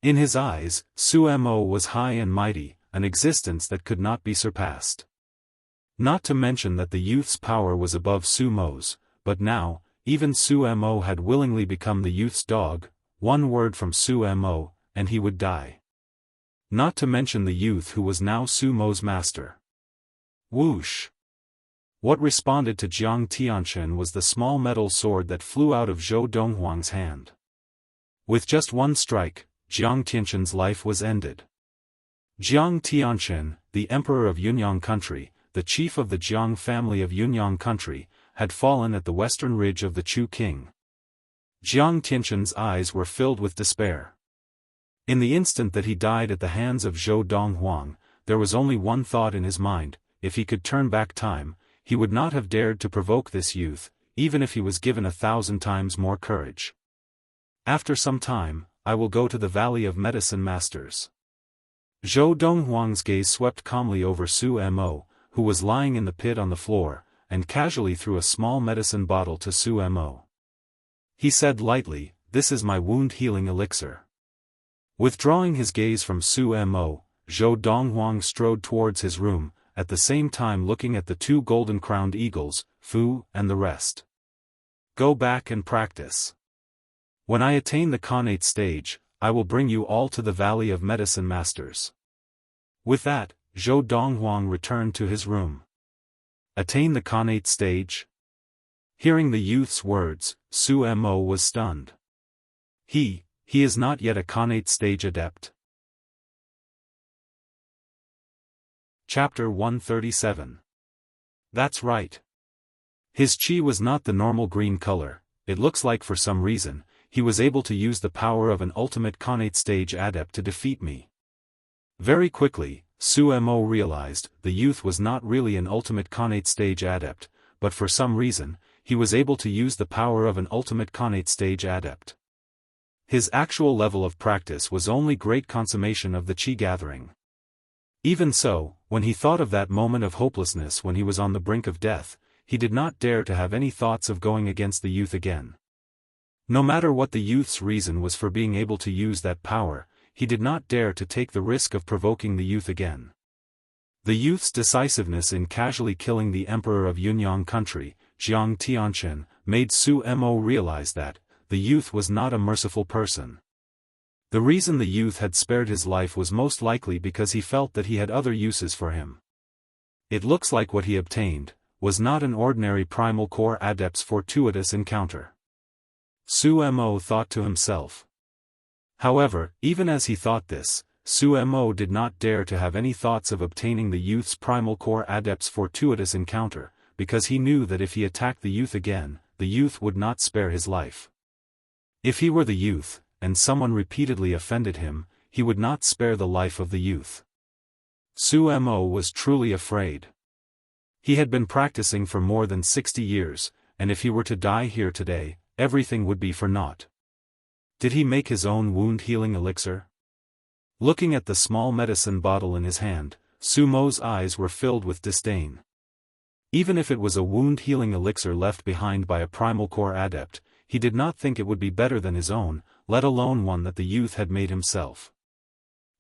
In his eyes, Su Mo was high and mighty, an existence that could not be surpassed. Not to mention that the youth's power was above Su Mo's, but now, even Su Mo had willingly become the youth's dog. One word from Su Mo, and he would die. Not to mention the youth who was now Su Mo's master. Whoosh! What responded to Jiang Tianchen was the small metal sword that flew out of Zhou Donghuang's hand. With just one strike, Jiang Tianchen's life was ended. Jiang Tianchen, the emperor of Yunyang country, the chief of the Jiang family of Yunyang country, had fallen at the western ridge of the Chu king. Jiang Tianchen's eyes were filled with despair. In the instant that he died at the hands of Zhou Donghuang, there was only one thought in his mind: if he could turn back time, he would not have dared to provoke this youth, even if he was given 1,000 times more courage. After some time, I will go to the Valley of Medicine Masters. Zhou Donghuang's gaze swept calmly over Su Mo, who was lying in the pit on the floor, and casually threw a small medicine bottle to Su Mo. He said lightly, "This is my wound-healing elixir." Withdrawing his gaze from Su Mo, Zhou Donghuang strode towards his room, at the same time looking at the two golden-crowned eagles, Fu and the rest. "Go back and practice. When I attain the Khanate stage, I will bring you all to the Valley of Medicine Masters." With that, Zhou Donghuang returned to his room. Attain the Khanate stage? Hearing the youth's words, Su Mo was stunned. He is not yet a Khanate stage adept. Chapter 137. That's right. His chi was not the normal green color. It looks like for some reason, he was able to use the power of an ultimate Khanate stage adept to defeat me. Very quickly, Su Mo realized the youth was not really an ultimate Khanate stage adept, but for some reason, he was able to use the power of an ultimate Khanate stage adept. His actual level of practice was only great consummation of the chi gathering. Even so, when he thought of that moment of hopelessness when he was on the brink of death, he did not dare to have any thoughts of going against the youth again. No matter what the youth's reason was for being able to use that power, he did not dare to take the risk of provoking the youth again. The youth's decisiveness in casually killing the emperor of Yunyang country, Jiang Tianchen, made Su Mo realize that the youth was not a merciful person. The reason the youth had spared his life was most likely because he felt that he had other uses for him. It looks like what he obtained was not an ordinary primal core adept's fortuitous encounter. Su Mo thought to himself. However, even as he thought this, Su Mo did not dare to have any thoughts of obtaining the youth's primal core adept's fortuitous encounter, because he knew that if he attacked the youth again, the youth would not spare his life. If he were the youth, and someone repeatedly offended him, he would not spare the life of the youth. Su Mo was truly afraid. He had been practicing for more than 60 years, and if he were to die here today, everything would be for naught. Did he make his own wound-healing elixir? Looking at the small medicine bottle in his hand, Su Mo's eyes were filled with disdain. Even if it was a wound-healing elixir left behind by a primal core adept, he did not think it would be better than his own, let alone one that the youth had made himself.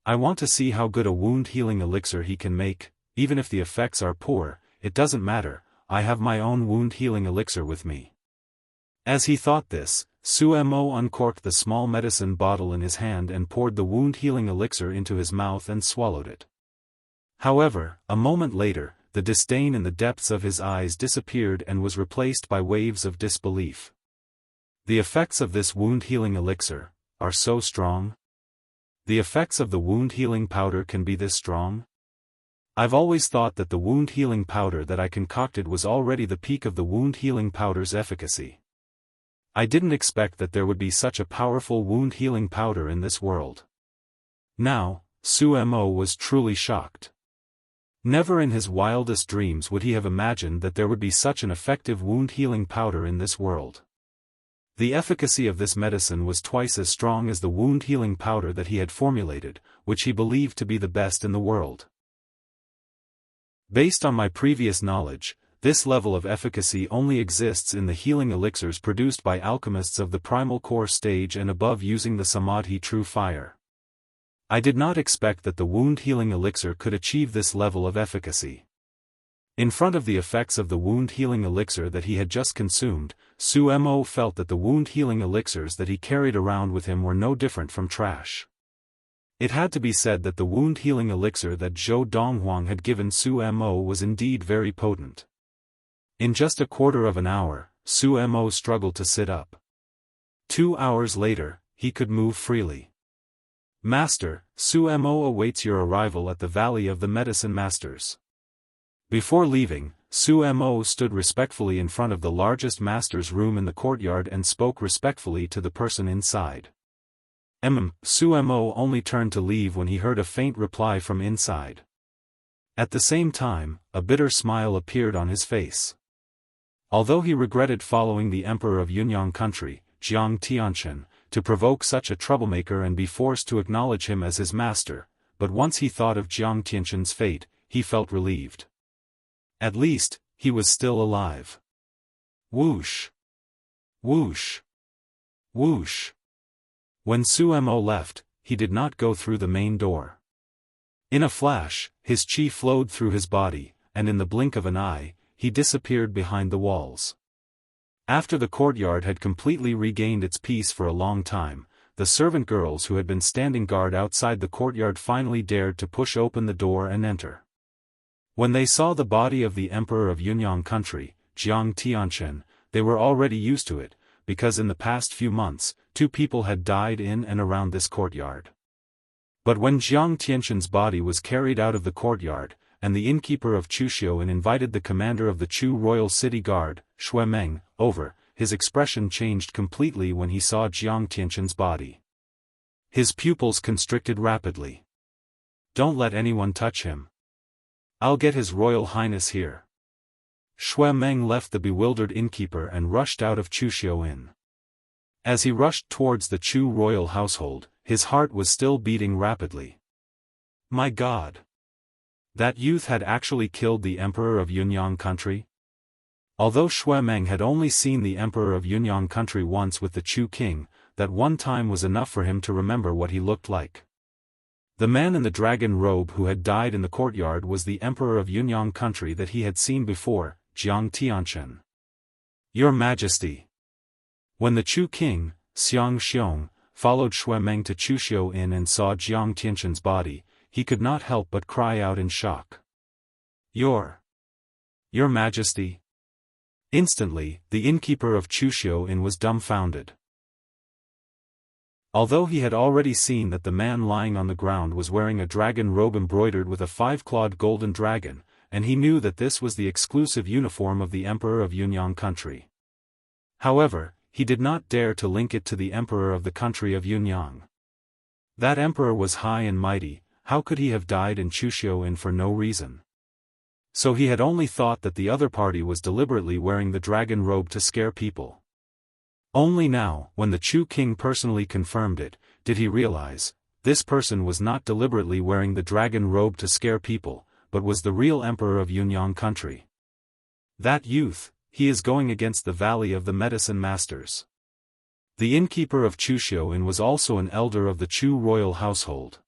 I want to see how good a wound-healing elixir he can make. Even if the effects are poor, it doesn't matter, I have my own wound-healing elixir with me. As he thought this, Su Mo uncorked the small medicine bottle in his hand and poured the wound-healing elixir into his mouth and swallowed it. However, a moment later, the disdain in the depths of his eyes disappeared and was replaced by waves of disbelief. The effects of this wound-healing elixir are so strong? The effects of the wound-healing powder can be this strong? I've always thought that the wound-healing powder that I concocted was already the peak of the wound-healing powder's efficacy. I didn't expect that there would be such a powerful wound-healing powder in this world. Now, Su Mo was truly shocked. Never in his wildest dreams would he have imagined that there would be such an effective wound-healing powder in this world. The efficacy of this medicine was twice as strong as the wound-healing powder that he had formulated, which he believed to be the best in the world. Based on my previous knowledge, this level of efficacy only exists in the healing elixirs produced by alchemists of the primal core stage and above using the Samadhi true fire. I did not expect that the wound-healing elixir could achieve this level of efficacy. In front of the effects of the wound-healing elixir that he had just consumed, Su Mo felt that the wound-healing elixirs that he carried around with him were no different from trash. It had to be said that the wound-healing elixir that Zhou Donghuang had given Su Mo was indeed very potent. In just a quarter of an hour, Su Mo struggled to sit up. 2 hours later, he could move freely. Master, Su Mo awaits your arrival at the Valley of the Medicine Masters. Before leaving, Su Mo stood respectfully in front of the largest master's room in the courtyard and spoke respectfully to the person inside. Su Mo only turned to leave when he heard a faint reply from inside. At the same time, a bitter smile appeared on his face. Although he regretted following the emperor of Yunyang country, Jiang Tianchen, to provoke such a troublemaker and be forced to acknowledge him as his master, but once he thought of Jiang Tianchen's fate, he felt relieved. At least, he was still alive. Whoosh! Whoosh! Whoosh! When Su Mo left, he did not go through the main door. In a flash, his chi flowed through his body, and in the blink of an eye, he disappeared behind the walls. After the courtyard had completely regained its peace for a long time, the servant girls who had been standing guard outside the courtyard finally dared to push open the door and enter. When they saw the body of the emperor of Yunyang country, Jiang Tianchen, they were already used to it, because in the past few months, 2 people had died in and around this courtyard. But when Jiang Tianchen's body was carried out of the courtyard, and the innkeeper of Chuxiuan invited the commander of the Chu Royal City Guard, Shui Meng, over, his expression changed completely when he saw Jiang Tianchen's body. His pupils constricted rapidly. Don't let anyone touch him. I'll get His Royal Highness here. Shui Meng left the bewildered innkeeper and rushed out of Chuxiuan. As he rushed towards the Chu royal household, his heart was still beating rapidly. My God! That youth had actually killed the emperor of Yunyang country? Although Shui Meng had only seen the emperor of Yunyang country once with the Chu king, that one time was enough for him to remember what he looked like. The man in the dragon robe who had died in the courtyard was the emperor of Yunyang country that he had seen before, Jiang Tianchen. Your Majesty! When the Chu king, Xiang Xiong, followed Shui Meng to Chuxiuan and saw Jiang Tianchen's body, he could not help but cry out in shock. Your Majesty! Instantly, the innkeeper of Chuxiuan was dumbfounded. Although he had already seen that the man lying on the ground was wearing a dragon robe embroidered with a 5-clawed golden dragon, and he knew that this was the exclusive uniform of the emperor of Yunyang country. However, he did not dare to link it to the emperor of the country of Yunyang. That emperor was high and mighty, how could he have died in Chuxiuan for no reason? So he had only thought that the other party was deliberately wearing the dragon robe to scare people. Only now, when the Chu king personally confirmed it, did he realize, this person was not deliberately wearing the dragon robe to scare people, but was the real emperor of Yunyang country. That youth, he is going against the Valley of the Medicine Masters. The innkeeper of Chuxiuan was also an elder of the Chu royal household.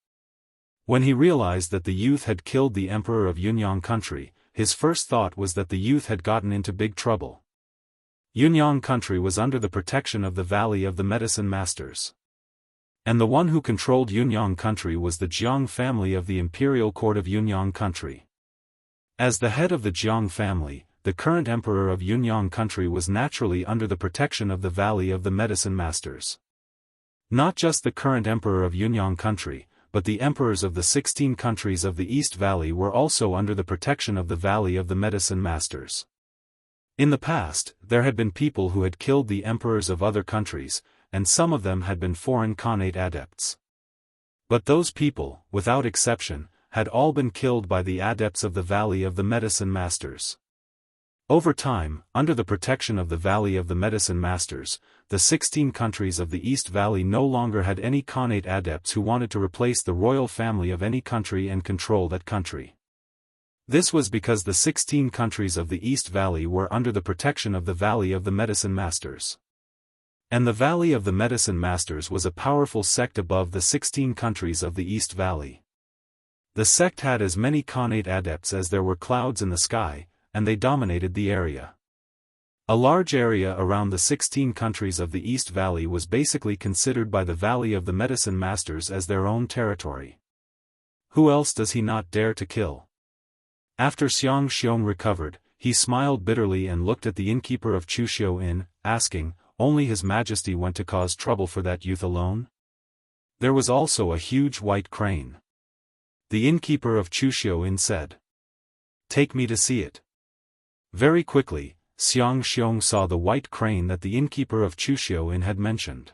When he realized that the youth had killed the emperor of Yunyang country, his first thought was that the youth had gotten into big trouble. Yunyang country was under the protection of the Valley of the Medicine Masters. And the one who controlled Yunyang country was the Jiang family of the imperial court of Yunyang country. As the head of the Jiang family, the current emperor of Yunyang country was naturally under the protection of the Valley of the Medicine Masters. Not just the current emperor of Yunyang country, but the emperors of the 16 countries of the East Valley were also under the protection of the Valley of the Medicine Masters. In the past, there had been people who had killed the emperors of other countries, and some of them had been foreign Khanate adepts. But those people, without exception, had all been killed by the adepts of the Valley of the Medicine Masters. Over time, under the protection of the Valley of the Medicine Masters, the 16 countries of the East Valley no longer had any Khanate adepts who wanted to replace the royal family of any country and control that country. This was because the 16 countries of the East Valley were under the protection of the Valley of the Medicine Masters. And the Valley of the Medicine Masters was a powerful sect above the 16 countries of the East Valley. The sect had as many Khanate adepts as there were clouds in the sky, and they dominated the area. A large area around the 16 countries of the East Valley was basically considered by the Valley of the Medicine Masters as their own territory. Who else does he not dare to kill? After Xiang Xiong recovered, he smiled bitterly and looked at the innkeeper of Chuxiu Inn, asking, "Only His Majesty went to cause trouble for that youth alone?" There was also a huge white crane. The innkeeper of Chuxiu Inn said, "Take me to see it." Very quickly, Xiang Xiong saw the white crane that the innkeeper of Chuxiu Inn had mentioned.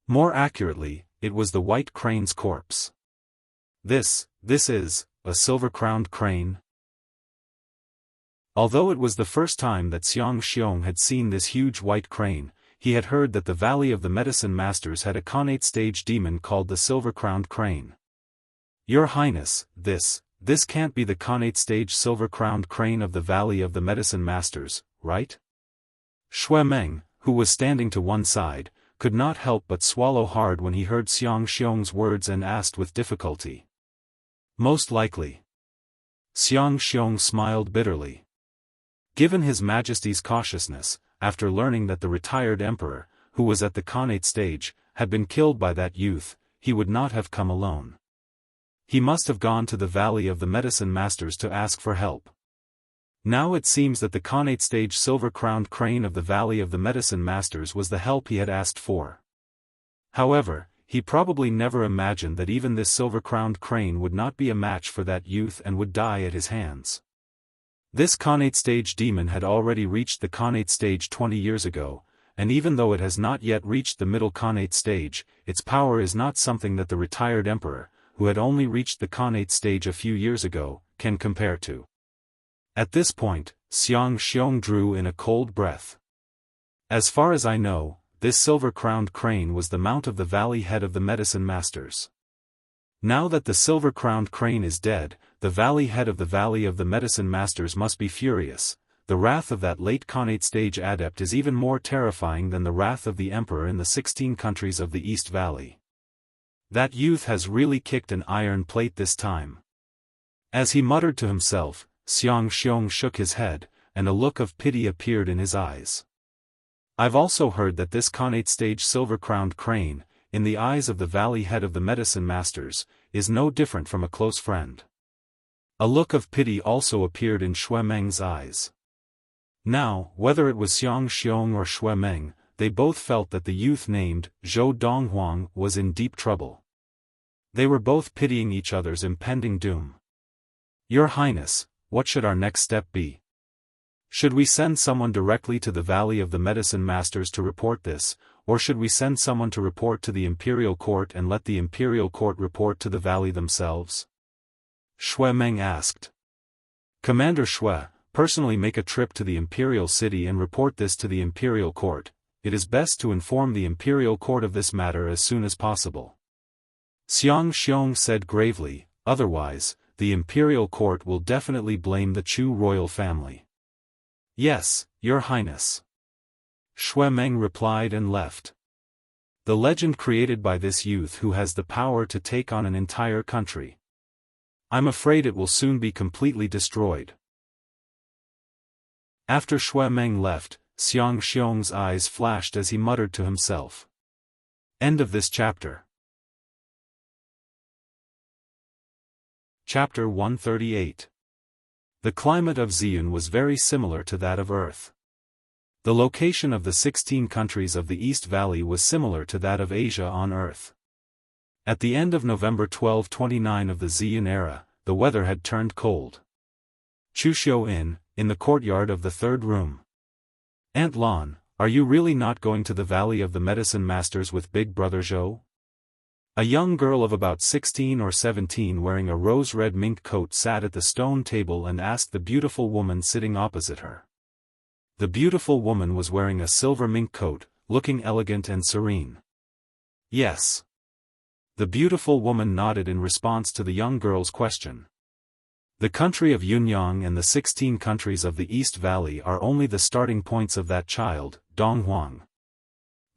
More accurately, it was the white crane's corpse. This is a silver-crowned crane. Although it was the first time that Xiang Xiong had seen this huge white crane, he had heard that the Valley of the Medicine Masters had a Khanate stage demon called the Silver-Crowned Crane. "Your Highness, this can't be the Khanate stage Silver-Crowned Crane of the Valley of the Medicine Masters, right?" Shui Meng, who was standing to one side, could not help but swallow hard when he heard Xiang Xiong's words and asked with difficulty. "Most likely." Xiang Xiong smiled bitterly. Given His Majesty's cautiousness, after learning that the retired emperor, who was at the Khanate stage, had been killed by that youth, he would not have come alone. He must have gone to the Valley of the Medicine Masters to ask for help. Now it seems that the Khanate stage Silver-Crowned Crane of the Valley of the Medicine Masters was the help he had asked for. However, he probably never imagined that even this Silver-Crowned Crane would not be a match for that youth and would die at his hands. This Khanate stage demon had already reached the Khanate stage 20 years ago, and even though it has not yet reached the middle Khanate stage, its power is not something that the retired emperor, who had only reached the Khanate stage a few years ago, can compare to. At this point, Xiang Xiong drew in a cold breath. As far as I know, this silver-crowned crane was the mount of the valley head of the medicine masters. Now that the silver-crowned crane is dead, the valley head of the Valley of the Medicine Masters must be furious. The wrath of that late Khanate stage adept is even more terrifying than the wrath of the emperor in the 16 countries of the East Valley. That youth has really kicked an iron plate this time. As he muttered to himself, Xiang Xiong shook his head, and a look of pity appeared in his eyes. I've also heard that this Khanate stage silver-crowned crane, in the eyes of the valley head of the medicine masters, is no different from a close friend. A look of pity also appeared in Shui Meng's eyes. Now, whether it was Xiang Xiong or Shui Meng, they both felt that the youth named Zhou Donghuang was in deep trouble. They were both pitying each other's impending doom. Your Highness, what should our next step be? Should we send someone directly to the Valley of the Medicine Masters to report this, or should we send someone to report to the Imperial Court and let the Imperial Court report to the Valley themselves? Shui Meng asked. Commander Shui, personally make a trip to the Imperial City and report this to the Imperial Court. It is best to inform the Imperial Court of this matter as soon as possible. Xiang Xiong said gravely, otherwise, the Imperial Court will definitely blame the Chu royal family. Yes, Your Highness. Shui Meng replied and left. The legend created by this youth who has the power to take on an entire country. I'm afraid it will soon be completely destroyed. After Shui Meng left, Xiang Xiong's eyes flashed as he muttered to himself. End of this chapter. Chapter 138. The climate of Ziyun was very similar to that of Earth. The location of the 16 countries of the East Valley was similar to that of Asia on Earth. At the end of November 1229 of the Ziyun era, the weather had turned cold. Chuxiu Inn, in the courtyard of the third room. Aunt Lan, are you really not going to the Valley of the Medicine Masters with Big Brother Zhou? A young girl of about 16 or 17 wearing a rose-red mink coat sat at the stone table and asked the beautiful woman sitting opposite her. The beautiful woman was wearing a silver mink coat, looking elegant and serene. Yes. The beautiful woman nodded in response to the young girl's question. The country of Yunyang and the 16 countries of the East Valley are only the starting points of that child, Donghuang.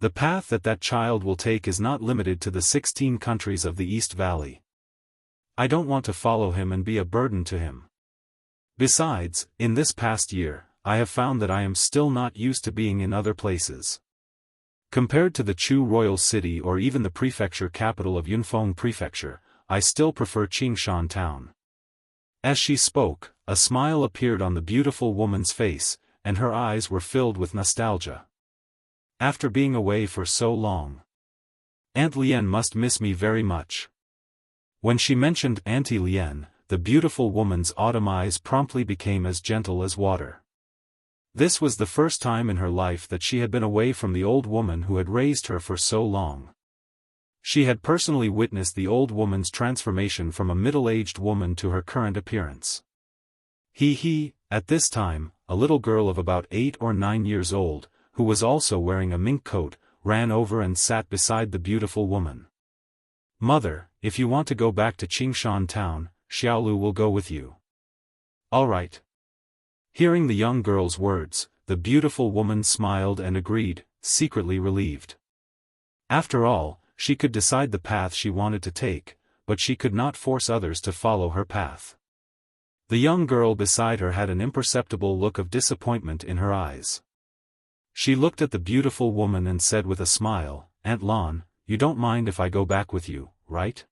The path that child will take is not limited to the 16 countries of the East Valley. I don't want to follow him and be a burden to him. Besides, in this past year, I have found that I am still not used to being in other places. Compared to the Chu royal city or even the prefecture capital of Yunfeng Prefecture, I still prefer Qingshan town. As she spoke, a smile appeared on the beautiful woman's face, and her eyes were filled with nostalgia. After being away for so long, Aunt Lien must miss me very much. When she mentioned Auntie Lien, the beautiful woman's autumn eyes promptly became as gentle as water. This was the first time in her life that she had been away from the old woman who had raised her for so long. She had personally witnessed the old woman's transformation from a middle-aged woman to her current appearance. At this time, a little girl of about 8 or 9 years old, who was also wearing a mink coat, ran over and sat beside the beautiful woman. "Mother, if you want to go back to Qingshan town, Xiaolu will go with you." "All right." Hearing the young girl's words, the beautiful woman smiled and agreed, secretly relieved. After all, she could decide the path she wanted to take, but she could not force others to follow her path. The young girl beside her had an imperceptible look of disappointment in her eyes. She looked at the beautiful woman and said with a smile, "Aunt Lan, you don't mind if I go back with you, right?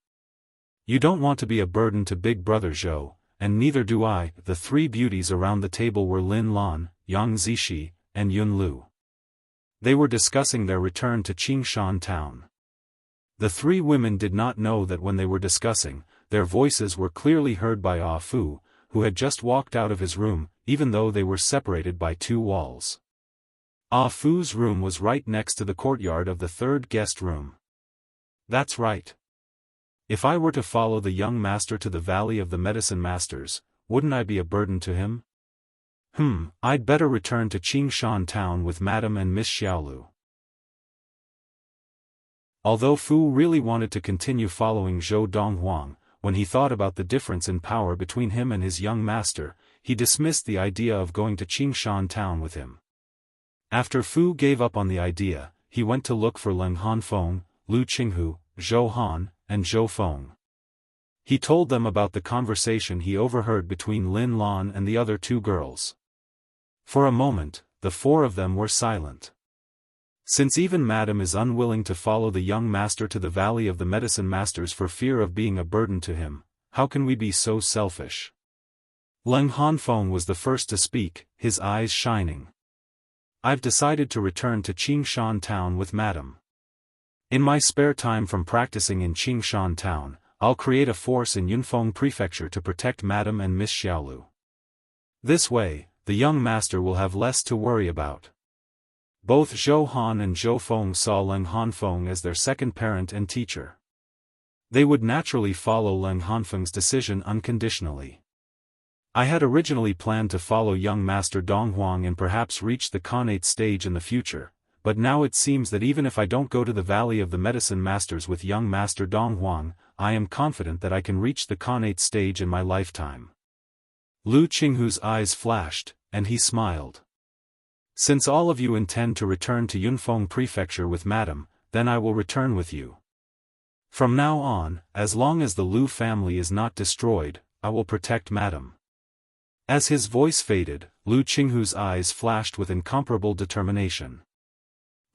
You don't want to be a burden to Big Brother Zhou, and neither do I." The three beauties around the table were Lin Lan, Yang Zishi, and Yun Lu. They were discussing their return to Qingshan town. The three women did not know that when they were discussing, their voices were clearly heard by Ah Fu, who had just walked out of his room, even though they were separated by 2 walls. Ah Fu's room was right next to the courtyard of the third guest room. "That's right. If I were to follow the young master to the Valley of the Medicine Masters, wouldn't I be a burden to him? I'd better return to Qingshan town with Madame and Miss Xiaolu." Although Fu really wanted to continue following Zhou Donghuang, when he thought about the difference in power between him and his young master, he dismissed the idea of going to Qingshan town with him. After Fu gave up on the idea, he went to look for Leng Hanfeng, Lu Qinghu, Zhou Han, and Zhou Feng. He told them about the conversation he overheard between Lin Lan and the other 2 girls. For a moment, the 4 of them were silent. Since even Madame is unwilling to follow the young master to the Valley of the Medicine Masters for fear of being a burden to him, how can we be so selfish? Leng Hanfeng was the first to speak, his eyes shining. "I've decided to return to Qingshan town with Madame. In my spare time from practicing in Qingshan town, I'll create a force in Yunfeng Prefecture to protect Madame and Miss Xiaolu. This way, the young master will have less to worry about." Both Zhou Han and Zhou Feng saw Leng Hanfeng as their second parent and teacher. They would naturally follow Leng Hanfeng's decision unconditionally. "I had originally planned to follow young Master Donghuang and perhaps reach the Khanate stage in the future, but now it seems that even if I don't go to the Valley of the Medicine Masters with young Master Donghuang, I am confident that I can reach the Khanate stage in my lifetime." Lu Qinghu's eyes flashed, and he smiled. "Since all of you intend to return to Yunfeng Prefecture with Madame, then I will return with you. From now on, as long as the Lu family is not destroyed, I will protect Madame." As his voice faded, Lu Qinghu's eyes flashed with incomparable determination.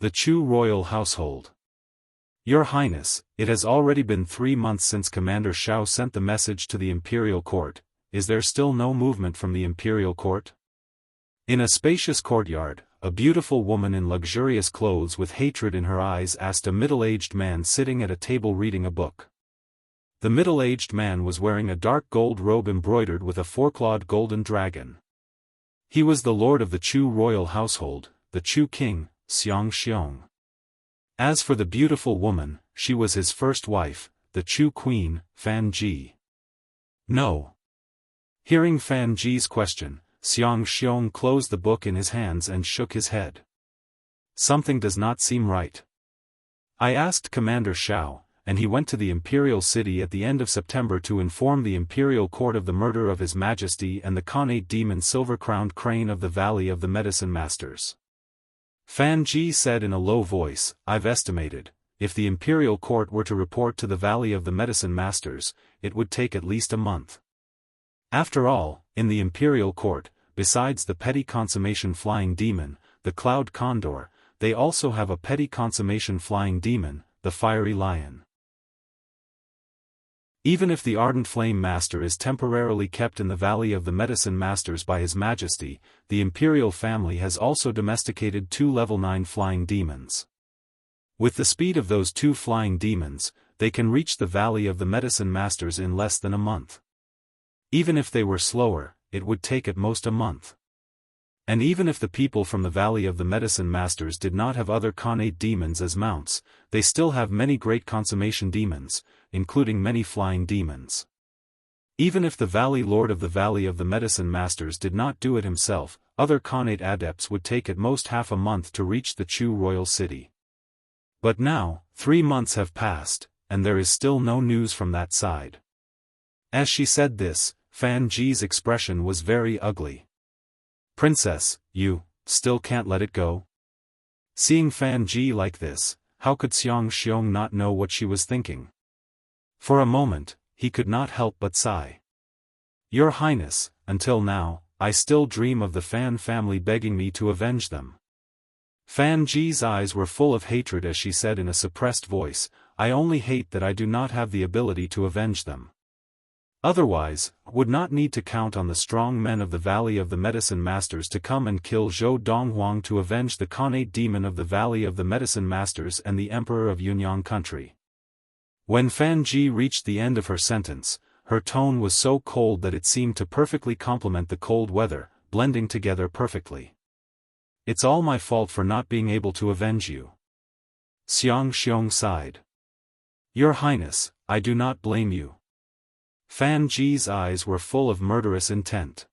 The Chu royal household. "Your Highness, it has already been 3 months since Commander Xiao sent the message to the Imperial Court. Is there still no movement from the Imperial Court?" In a spacious courtyard, a beautiful woman in luxurious clothes with hatred in her eyes asked a middle-aged man sitting at a table reading a book. The middle-aged man was wearing a dark gold robe embroidered with a 4-clawed golden dragon. He was the lord of the Chu royal household, the Chu king, Xiang Xiong. As for the beautiful woman, she was his first wife, the Chu queen, Fan Ji. "No." Hearing Fan Ji's question, Xiang Xiong closed the book in his hands and shook his head. "Something does not seem right. I asked Commander Xiao, and he went to the Imperial City at the end of September to inform the Imperial Court of the murder of His Majesty and the Khanate demon Silver-Crowned Crane of the Valley of the Medicine Masters." Fan Ji said in a low voice, "I've estimated, if the Imperial Court were to report to the Valley of the Medicine Masters, it would take at least a month. After all, in the imperial court, besides the petty consummation flying demon, the cloud condor, they also have a petty consummation flying demon, the fiery lion. Even if the ardent flame master is temporarily kept in the Valley of the Medicine Masters by His Majesty, the imperial family has also domesticated 2 level 9 flying demons. With the speed of those 2 flying demons, they can reach the Valley of the Medicine Masters in less than a month. Even if they were slower, it would take at most a month. And even if the people from the Valley of the Medicine Masters did not have other Khanate demons as mounts, they still have many great consummation demons, including many flying demons. Even if the Valley Lord of the Valley of the Medicine Masters did not do it himself, other Khanate adepts would take at most half a month to reach the Chu royal city. But now, 3 months have passed, and there is still no news from that side. As she said this, Fan Ji's expression was very ugly. Princess, you still can't let it go? Seeing Fan Ji like this, how could Xiong not know what she was thinking? For a moment, he could not help but sigh. Your Highness, until now, I still dream of the Fan family begging me to avenge them. Fan Ji's eyes were full of hatred as she said in a suppressed voice, I only hate that I do not have the ability to avenge them. Otherwise, would not need to count on the strong men of the Valley of the Medicine Masters to come and kill Zhou Donghuang to avenge the Khanate demon of the Valley of the Medicine Masters and the Emperor of Yunyang country. When Fan Ji reached the end of her sentence, her tone was so cold that it seemed to perfectly complement the cold weather, blending together perfectly. It's all my fault for not being able to avenge you. Xiong sighed. Your Highness, I do not blame you. Fan Ji's eyes were full of murderous intent.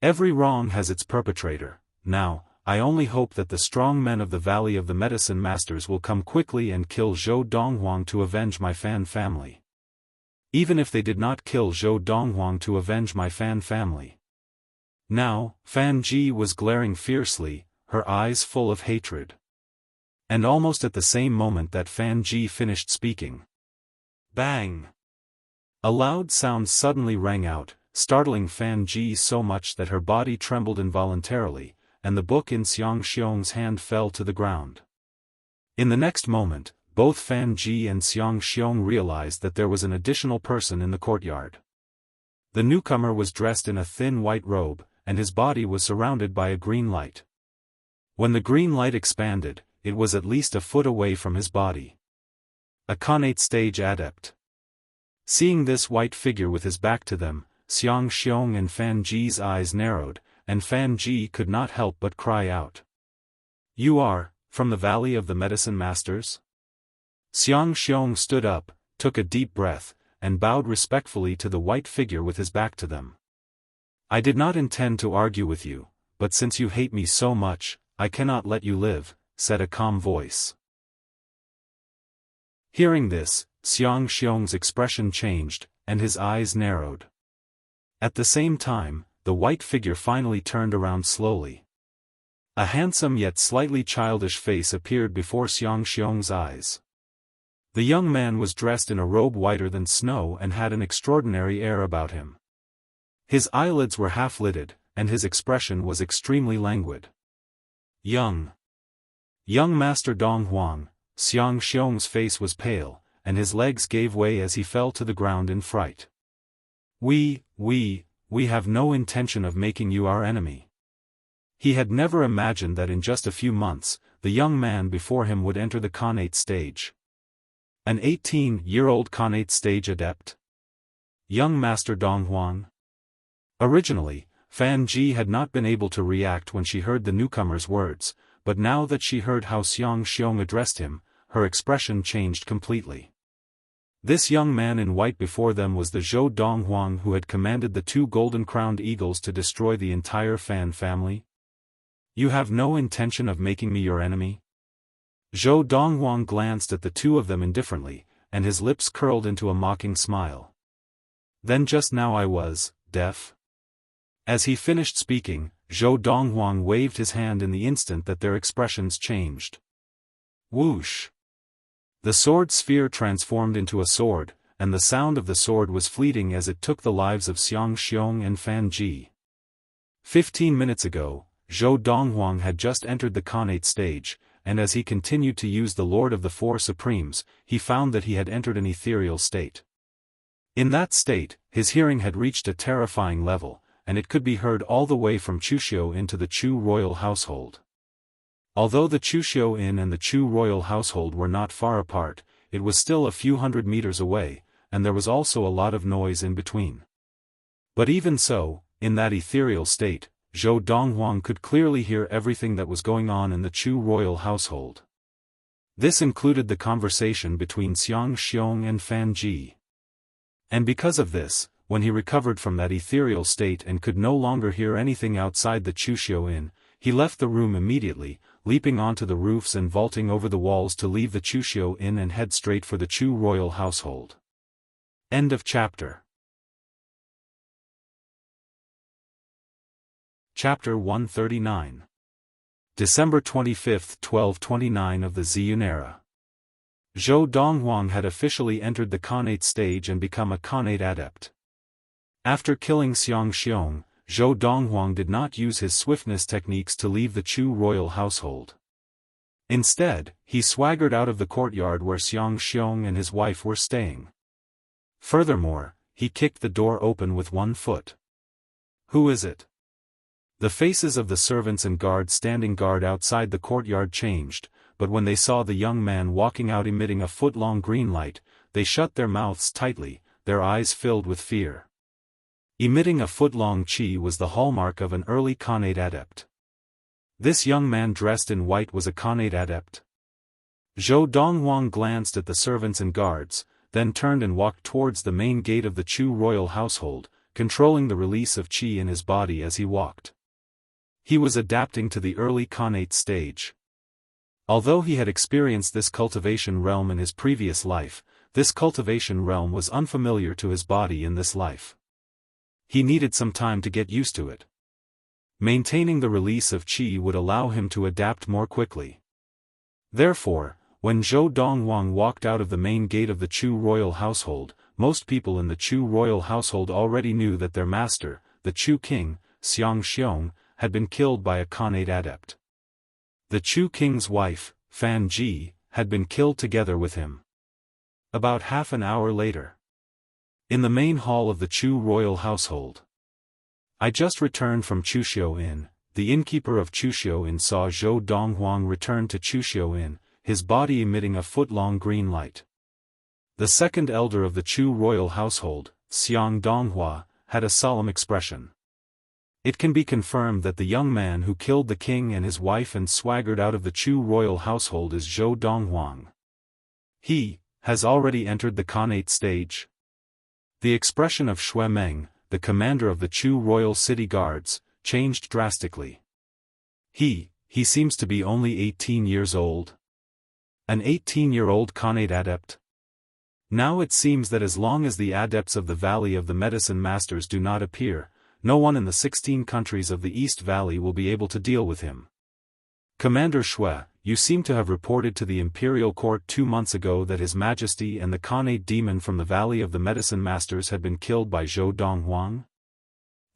Every wrong has its perpetrator. Now, I only hope that the strong men of the Valley of the Medicine Masters will come quickly and kill Zhou Donghuang to avenge my Fan family. Even if they did not kill Zhou Donghuang to avenge my Fan family. Now, Fan Ji was glaring fiercely, her eyes full of hatred. And almost at the same moment that Fan Ji finished speaking. Bang! A loud sound suddenly rang out, startling Fan Ji so much that her body trembled involuntarily, and the book in Xiong's hand fell to the ground. In the next moment, both Fan Ji and Xiong realized that there was an additional person in the courtyard. The newcomer was dressed in a thin white robe, and his body was surrounded by a green light. When the green light expanded, it was at least a foot away from his body. A Khanate stage adept. Seeing this white figure with his back to them, Xiong and Fan Ji's eyes narrowed, and Fan Ji could not help but cry out. You are, from the Valley of the Medicine Masters? Xiong stood up, took a deep breath, and bowed respectfully to the white figure with his back to them. I did not intend to argue with you, but since you hate me so much, I cannot let you live, said a calm voice. Hearing this, Xiong's expression changed, and his eyes narrowed. At the same time, the white figure finally turned around slowly. A handsome yet slightly childish face appeared before Xiong's eyes. The young man was dressed in a robe whiter than snow and had an extraordinary air about him. His eyelids were half-lidded, and his expression was extremely languid. Young Master Donghuang, Xiong's face was pale, and his legs gave way as he fell to the ground in fright. We have no intention of making you our enemy. He had never imagined that in just a few months, the young man before him would enter the Khanate stage. An 18-year-old Khanate stage adept. Young Master Donghuang. Originally, Fan Ji had not been able to react when she heard the newcomer's words, but now that she heard how Xiong addressed him, her expression changed completely. This young man in white before them was the Zhou Donghuang who had commanded the 2 golden-crowned eagles to destroy the entire Fan family. You have no intention of making me your enemy? Zhou Donghuang glanced at the 2 of them indifferently, and his lips curled into a mocking smile. Then just now I was deaf? As he finished speaking, Zhou Donghuang waved his hand in the instant that their expressions changed. Whoosh! The sword sphere transformed into a sword, and the sound of the sword was fleeting as it took the lives of Xiang Xiong and Fan Ji. 15 minutes ago, Zhou Donghuang had just entered the Khanate stage, and as he continued to use the Lord of the Four Supremes, he found that he had entered an ethereal state. In that state, his hearing had reached a terrifying level, and it could be heard all the way from Chuxiu Inn to the Chu royal household. Although the Chuxiu Inn and the Chu royal household were not far apart, it was still a few hundred meters away, and there was also a lot of noise in between. But even so, in that ethereal state, Zhou Donghuang could clearly hear everything that was going on in the Chu royal household. This included the conversation between Xiang Xiong and Fan Ji. And because of this, when he recovered from that ethereal state and could no longer hear anything outside the Chuxiu Inn, he left the room immediately, leaping onto the roofs and vaulting over the walls to leave the Chuxiu Inn and head straight for the Chu royal household. End of chapter. Chapter 139. December 25, 1229 of the Ziyun era. Zhou Donghuang had officially entered the Khanate stage and become a Khanate adept. After killing Xiang Xiong, Zhou Donghuang did not use his swiftness techniques to leave the Chu royal household. Instead, he swaggered out of the courtyard where Xiang Xiong and his wife were staying. Furthermore, he kicked the door open with one foot. Who is it? The faces of the servants and guards standing guard outside the courtyard changed, but when they saw the young man walking out emitting a foot-long green light, they shut their mouths tightly, their eyes filled with fear. Emitting a foot-long qi was the hallmark of an early Khanate adept. This young man dressed in white was a Khanate adept. Zhou Donghuang glanced at the servants and guards, then turned and walked towards the main gate of the Chu royal household, controlling the release of qi in his body as he walked. He was adapting to the early Khanate stage. Although he had experienced this cultivation realm in his previous life, this cultivation realm was unfamiliar to his body in this life. He needed some time to get used to it. Maintaining the release of qi would allow him to adapt more quickly. Therefore, when Zhou Donghuang walked out of the main gate of the Chu royal household, most people in the Chu royal household already knew that their master, the Chu king, Xiang Xiong, had been killed by a Khanate adept. The Chu king's wife, Fan Ji, had been killed together with him. About half an hour later. In the main hall of the Chu royal household. I just returned from Chuxiu Inn. The innkeeper of Chuxiu Inn saw Zhou Donghuang return to Chuxiu Inn, his body emitting a foot-long green light. The second elder of the Chu royal household, Xiang Donghua, had a solemn expression. It can be confirmed that the young man who killed the king and his wife and swaggered out of the Chu royal household is Zhou Donghuang. He has already entered the Khanate stage. The expression of Xue Meng, the commander of the Chu royal city guards, changed drastically. He seems to be only 18 years old. An 18-year-old Khanate adept? Now it seems that as long as the adepts of the Valley of the Medicine Masters do not appear, no one in the 16 countries of the East Valley will be able to deal with him. Commander Xue, you seem to have reported to the Imperial Court 2 months ago that His Majesty and the Khanate demon from the Valley of the Medicine Masters had been killed by Zhou Donghuang?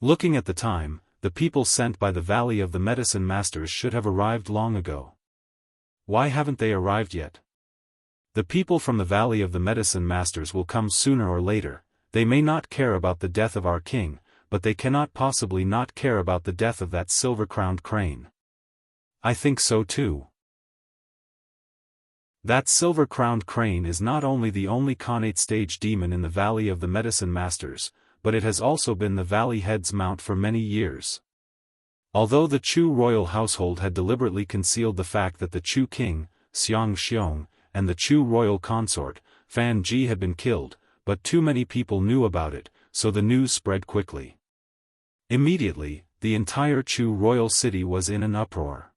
Looking at the time, the people sent by the Valley of the Medicine Masters should have arrived long ago. Why haven't they arrived yet? The people from the Valley of the Medicine Masters will come sooner or later. They may not care about the death of our king, but they cannot possibly not care about the death of that silver-crowned crane. I think so too. That silver-crowned crane is not only the only Khanate stage demon in the Valley of the Medicine Masters, but it has also been the Valley Head's mount for many years. Although the Chu royal household had deliberately concealed the fact that the Chu king, Xiang Xiong, and the Chu royal consort, Fan Ji had been killed, but too many people knew about it, so the news spread quickly. Immediately, the entire Chu royal city was in an uproar.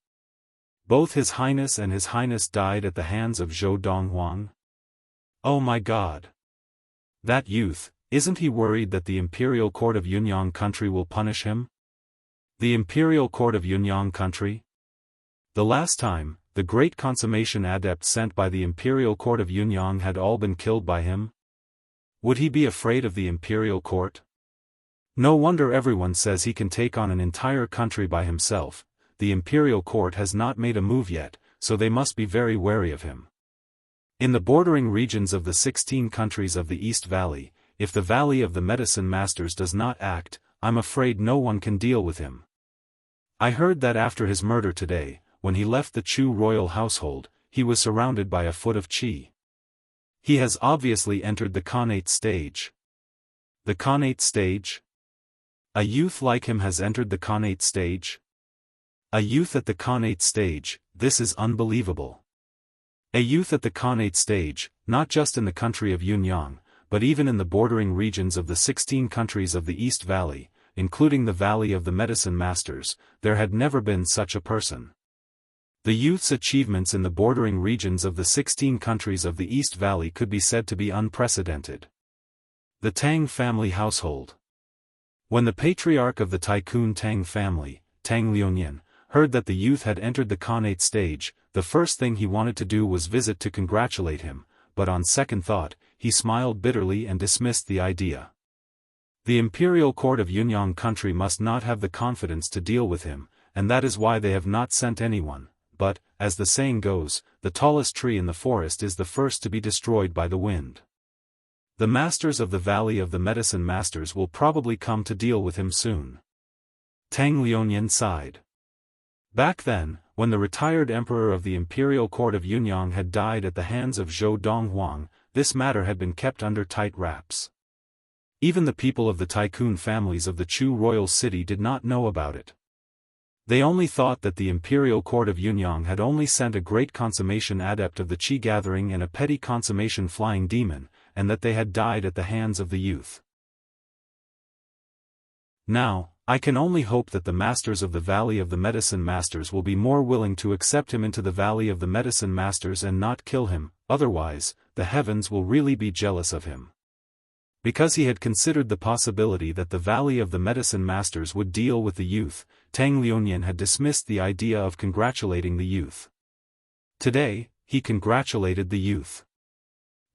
Both His Highness and His Highness died at the hands of Zhou Donghuang. Oh my God! That youth, isn't he worried that the Imperial Court of Yunyang country will punish him? The Imperial Court of Yunyang country? The last time, the great consummation adepts sent by the Imperial Court of Yunyang had all been killed by him? Would he be afraid of the imperial court? No wonder everyone says he can take on an entire country by himself. The imperial court has not made a move yet, so they must be very wary of him. In the bordering regions of the 16 countries of the East Valley, if the Valley of the Medicine Masters does not act, I'm afraid no one can deal with him. I heard that after his murder today, when he left the Chu royal household, he was surrounded by a foot of qi. He has obviously entered the Khanate stage. The Khanate stage? A youth like him has entered the Khanate stage? A youth at the Khanate stage, this is unbelievable. A youth at the Khanate stage, not just in the country of Yunyang, but even in the bordering regions of the 16 countries of the East Valley, including the Valley of the Medicine Masters, there had never been such a person. The youth's achievements in the bordering regions of the 16 countries of the East Valley could be said to be unprecedented. The Tang family household. When the patriarch of the Tycoon Tang family, Tang Liuyan, heard that the youth had entered the Khanate stage, the first thing he wanted to do was visit to congratulate him, but on second thought, he smiled bitterly and dismissed the idea. The imperial court of Yunyang country must not have the confidence to deal with him, and that is why they have not sent anyone. But, as the saying goes, the tallest tree in the forest is the first to be destroyed by the wind. The masters of the Valley of the Medicine Masters will probably come to deal with him soon. Tang Liuyan sighed. Back then, when the retired emperor of the imperial court of Yunyang had died at the hands of Zhou Donghuang, this matter had been kept under tight wraps. Even the people of the tycoon families of the Chu royal city did not know about it. They only thought that the imperial court of Yunyang had only sent a great consummation adept of the Qi gathering and a petty consummation flying demon, and that they had died at the hands of the youth. Now, I can only hope that the masters of the Valley of the Medicine Masters will be more willing to accept him into the Valley of the Medicine Masters and not kill him, otherwise, the heavens will really be jealous of him. Because he had considered the possibility that the Valley of the Medicine Masters would deal with the youth, Tang Liuyan had dismissed the idea of congratulating the youth. Today, he congratulated the youth.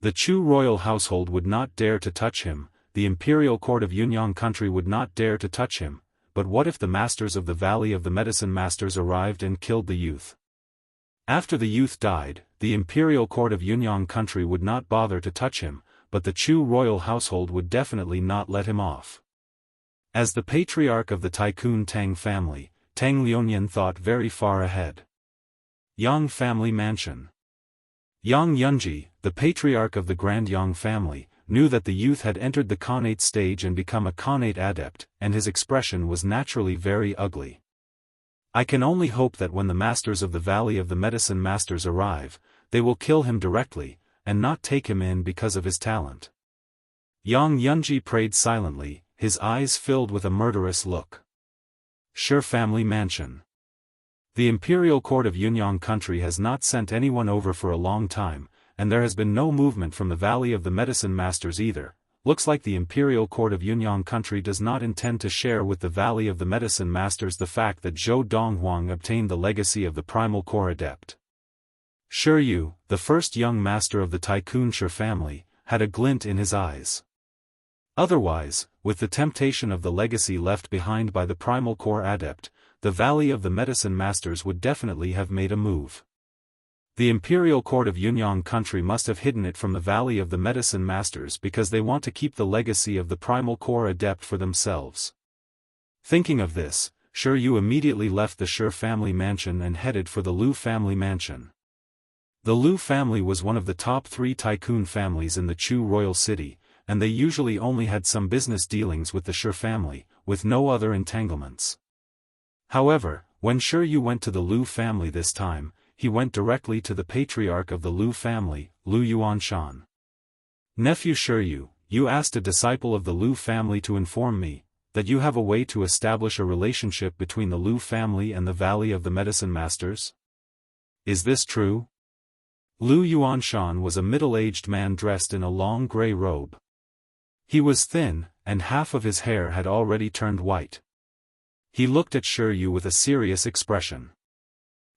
The Chu royal household would not dare to touch him, the imperial court of Yunyang country would not dare to touch him, but what if the masters of the Valley of the Medicine Masters arrived and killed the youth? After the youth died, the imperial court of Yunyang country would not bother to touch him, but the Chu royal household would definitely not let him off. As the patriarch of the Tycoon Tang family, Tang Liuyan thought very far ahead. Yang family mansion. Yang Yunji, the patriarch of the Grand Yang family, knew that the youth had entered the Khanate stage and become a Khanate adept, and his expression was naturally very ugly. I can only hope that when the masters of the Valley of the Medicine Masters arrive, they will kill him directly, and not take him in because of his talent. Yang Yunji prayed silently, his eyes filled with a murderous look. Shi family mansion. The imperial court of Yunyang country has not sent anyone over for a long time, and there has been no movement from the Valley of the Medicine Masters either. Looks like the imperial court of Yunyang country does not intend to share with the Valley of the Medicine Masters the fact that Zhou Donghuang obtained the legacy of the primal core adept. Shi Yu, the first young master of the Tycoon Shi family, had a glint in his eyes. Otherwise, with the temptation of the legacy left behind by the primal core adept, the Valley of the Medicine Masters would definitely have made a move. The imperial court of Yunyang country must have hidden it from the Valley of the Medicine Masters because they want to keep the legacy of the primal core adept for themselves. Thinking of this, Shi Yu immediately left the Shi family mansion and headed for the Lu family mansion. The Lu family was one of the top 3 tycoon families in the Chu royal city, and they usually only had some business dealings with the Shi family, with no other entanglements. However, when Shi Yu went to the Lu family this time, he went directly to the patriarch of the Lu family, Lu Yuanshan. Nephew Shi Yu, you asked a disciple of the Lu family to inform me that you have a way to establish a relationship between the Lu family and the Valley of the Medicine Masters? Is this true? Lu Yuanshan was a middle-aged man dressed in a long gray robe. He was thin, and half of his hair had already turned white. He looked at Shi Yu with a serious expression.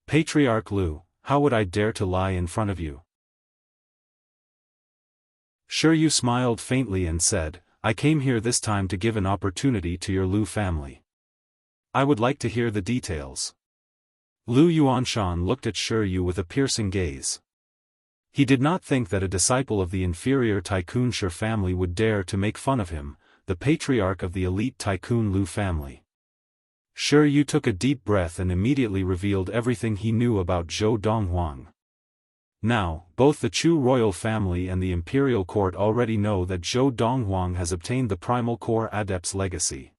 Patriarch Lu, how would I dare to lie in front of you? Yu smiled faintly and said, I came here this time to give an opportunity to your Lu family. I would like to hear the details. Lu Yuanshan looked at Yu with a piercing gaze. He did not think that a disciple of the inferior Tycoon Shi family would dare to make fun of him, the patriarch of the elite Tycoon Lu family. Yu took a deep breath and immediately revealed everything he knew about Zhou Donghuang. Now, both the Chu royal family and the imperial court already know that Zhou Donghuang has obtained the primal core adept's legacy.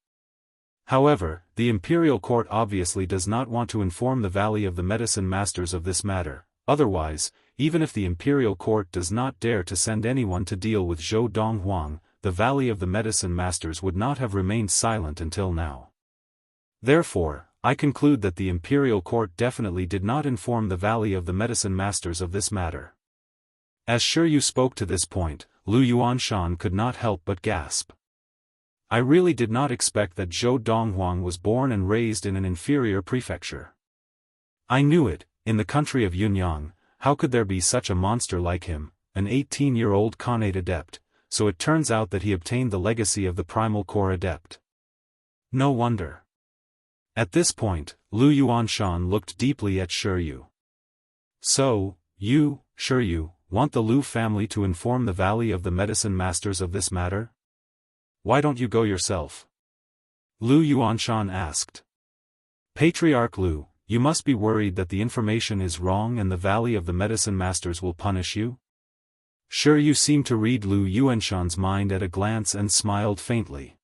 However, the imperial court obviously does not want to inform the Valley of the Medicine Masters of this matter, otherwise, even if the imperial court does not dare to send anyone to deal with Zhou Donghuang, the Valley of the Medicine Masters would not have remained silent until now. Therefore, I conclude that the imperial court definitely did not inform the Valley of the Medicine Masters of this matter. As Yu spoke to this point, Lu Yuanshan could not help but gasp. I really did not expect that Zhou Donghuang was born and raised in an inferior prefecture. I knew it, in the country of Yunyang, how could there be such a monster like him, an 18-year-old Khanate adept, so it turns out that he obtained the legacy of the primal core adept. No wonder. At this point, Lu Yuanshan looked deeply at Yu. So, you, Yu, want the Lu family to inform the Valley of the Medicine Masters of this matter? Why don't you go yourself? Lu Yuanshan asked. Patriarch Lu, you must be worried that the information is wrong and the Valley of the Medicine Masters will punish you? Yu seemed to read Lu Yuanshan's mind at a glance and smiled faintly.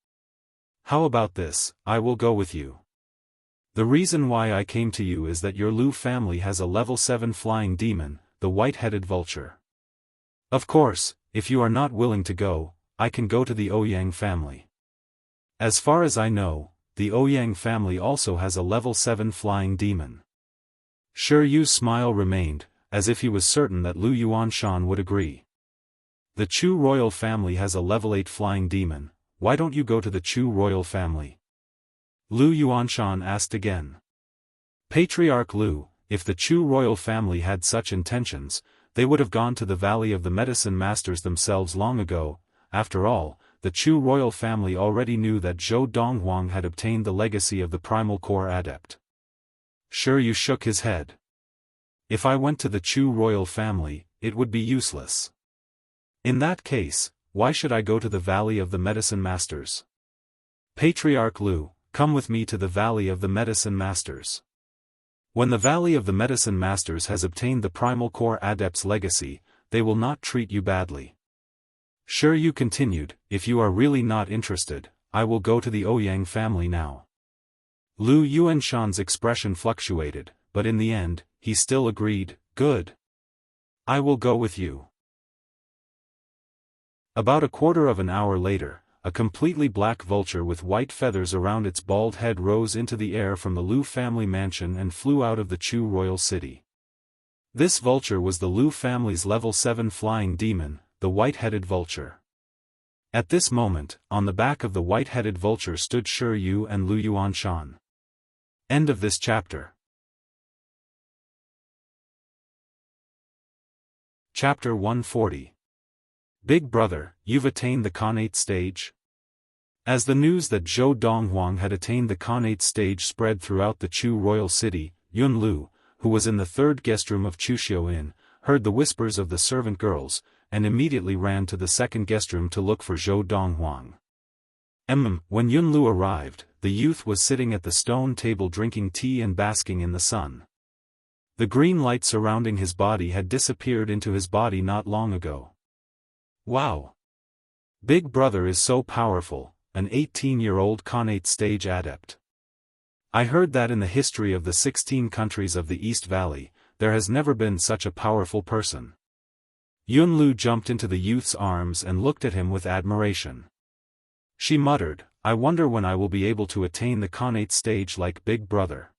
How about this, I will go with you. The reason why I came to you is that your Lu family has a level 7 flying demon, the white-headed vulture. Of course, if you are not willing to go, I can go to the Ouyang family. As far as I know, the Ouyang family also has a level 7 flying demon. Yu's smile remained, as if he was certain that Lu Yuanshan would agree. The Chu royal family has a level 8 flying demon, why don't you go to the Chu royal family? Lu Yuanshan asked again. Patriarch Lu, if the Chu royal family had such intentions, they would have gone to the Valley of the Medicine Masters themselves long ago. After all, the Chu royal family already knew that Zhou Donghuang had obtained the legacy of the primal core adept. Yu shook his head. If I went to the Chu royal family, it would be useless. In that case, why should I go to the Valley of the Medicine Masters? Patriarch Lu, come with me to the Valley of the Medicine Masters. When the Valley of the Medicine Masters has obtained the primal core adept's legacy, they will not treat you badly. Yu continued, if you are really not interested, I will go to the Ouyang family now. Lu Yuanshan's expression fluctuated, but in the end, he still agreed, good. I will go with you. About a quarter of an hour later, a completely black vulture with white feathers around its bald head rose into the air from the Lu family mansion and flew out of the Chu royal city. This vulture was the Lu family's level 7 flying demon, the white-headed vulture. At this moment, on the back of the white-headed vulture stood Yu and Lu Yuanshan. End of this chapter. Chapter 140. Big Brother, you've attained the Khanate stage? As the news that Zhou Donghuang had attained the Khanate stage spread throughout the Chu royal city, Yun Lu, who was in the third guest room of Chuxiao Inn, heard the whispers of the servant girls, and immediately ran to the second guest room to look for Zhou Donghuang. When Yun Lu arrived, the youth was sitting at the stone table drinking tea and basking in the sun. The green light surrounding his body had disappeared into his body not long ago. Wow! Big Brother is so powerful, an 18-year-old Khanate stage adept. I heard that in the history of the 16 countries of the East Valley, there has never been such a powerful person. Yun Lu jumped into the youth's arms and looked at him with admiration. She muttered, I wonder when I will be able to attain the Khanate stage like Big Brother.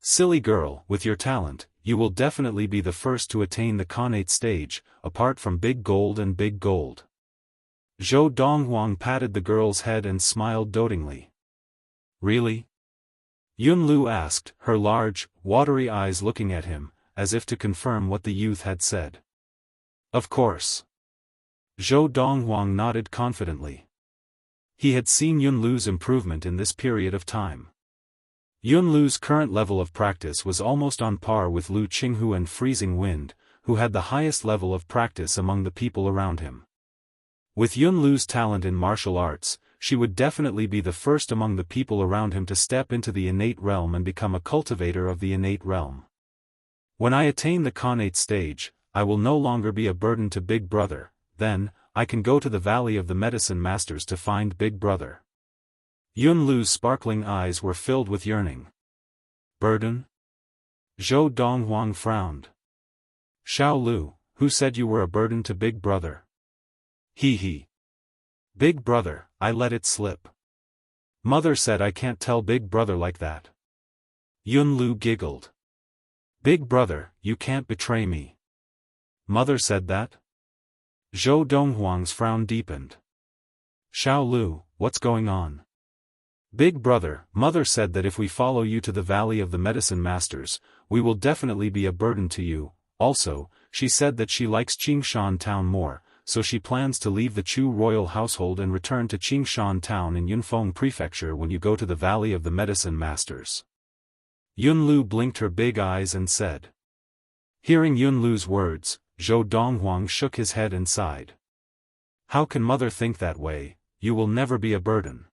Silly girl, with your talent, you will definitely be the first to attain the Khanate stage, apart from Big Gold and Big Gold. Zhou Donghuang patted the girl's head and smiled dotingly. Really? Yun Lu asked, her large, watery eyes looking at him, as if to confirm what the youth had said. Of course. Zhou Donghuang nodded confidently. He had seen Yunlu's improvement in this period of time. Yunlu's current level of practice was almost on par with Lu Qinghu and Freezing Wind, who had the highest level of practice among the people around him. With Yunlu's talent in martial arts, she would definitely be the first among the people around him to step into the innate realm and become a cultivator of the innate realm. When I attain the connate stage, I will no longer be a burden to Big Brother. Then, I can go to the Valley of the Medicine Masters to find Big Brother. Yunlu's sparkling eyes were filled with yearning. Burden? Zhou Donghuang frowned. Xiao Lu, who said you were a burden to Big Brother? He. Big Brother, I let it slip. Mother said I can't tell Big Brother like that. Yunlu giggled. Big Brother, you can't betray me. Mother said that? Zhou Donghuang's frown deepened. Xiao Lu, what's going on? Big Brother, Mother said that if we follow you to the Valley of the Medicine Masters, we will definitely be a burden to you. Also, she said that she likes Qingshan Town more, so she plans to leave the Chu royal household and return to Qingshan Town in Yunfeng Prefecture when you go to the Valley of the Medicine Masters. Yunlu blinked her big eyes and said. Hearing Yunlu's words, Zhou Donghuang shook his head and sighed. How can Mother think that way? You will never be a burden.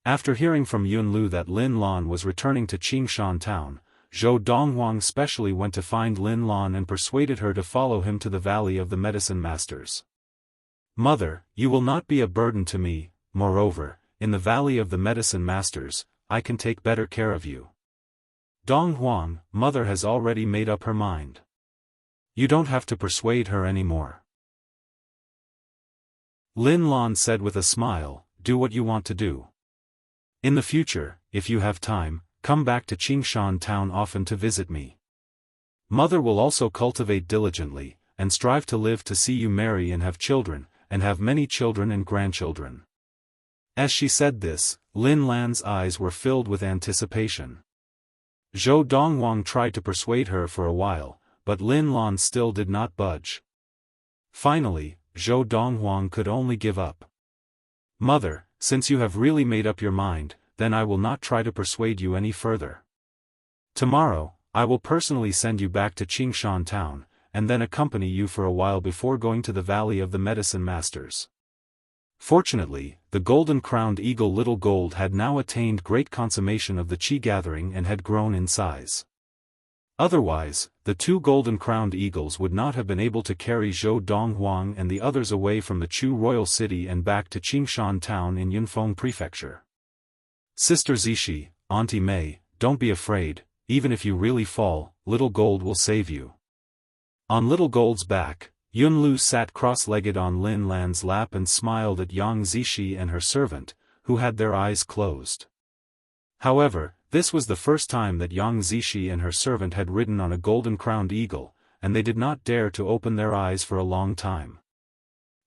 After hearing from Yunlu that Lin Lan was returning to Qingshan Town, Zhou Donghuang specially went to find Lin Lan and persuaded her to follow him to the Valley of the Medicine Masters. Mother, you will not be a burden to me. Moreover, in the Valley of the Medicine Masters, I can take better care of you. Donghuang, Mother has already made up her mind. You don't have to persuade her anymore. Lin Lan said with a smile, do what you want to do. In the future, if you have time, come back to Qingshan Town often to visit me. Mother will also cultivate diligently, and strive to live to see you marry and have children, and have many children and grandchildren. As she said this, Lin Lan's eyes were filled with anticipation. Zhou Donghuang tried to persuade her for a while, but Lin Lan still did not budge. Finally, Zhou Donghuang could only give up. Mother, since you have really made up your mind, then I will not try to persuade you any further. Tomorrow, I will personally send you back to Qingshan Town, and then accompany you for a while before going to the Valley of the Medicine Masters. Fortunately, the golden-crowned eagle Little Gold had now attained great consummation of the Qi gathering and had grown in size. Otherwise, the two golden-crowned eagles would not have been able to carry Zhou Donghuang and the others away from the Chu royal city and back to Qingshan Town in Yunfeng Prefecture. Sister Zishi, Auntie Mei, don't be afraid, even if you really fall, Little Gold will save you. On Little Gold's back, Yunlu sat cross-legged on Lin Lan's lap and smiled at Yang Zishi and her servant, who had their eyes closed. However, this was the first time that Yang Zishi and her servant had ridden on a golden-crowned eagle, and they did not dare to open their eyes for a long time.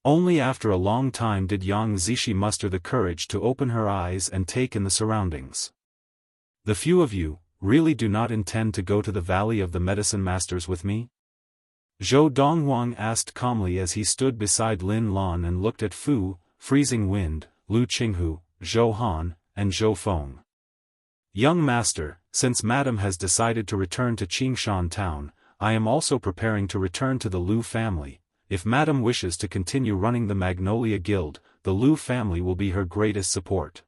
Only after a long time did Yang Zishi muster the courage to open her eyes and take in the surroundings. The few of you, really do not intend to go to the Valley of the Medicine Masters with me? Zhou Donghuang asked calmly as he stood beside Lin Lan and looked at Fu, Freezing Wind, Lu Qinghu, Zhou Han, and Zhou Feng. Young master, since Madam has decided to return to Qingshan Town, I am also preparing to return to the Lu family. If Madam wishes to continue running the Magnolia Guild, the Lu family will be her greatest support.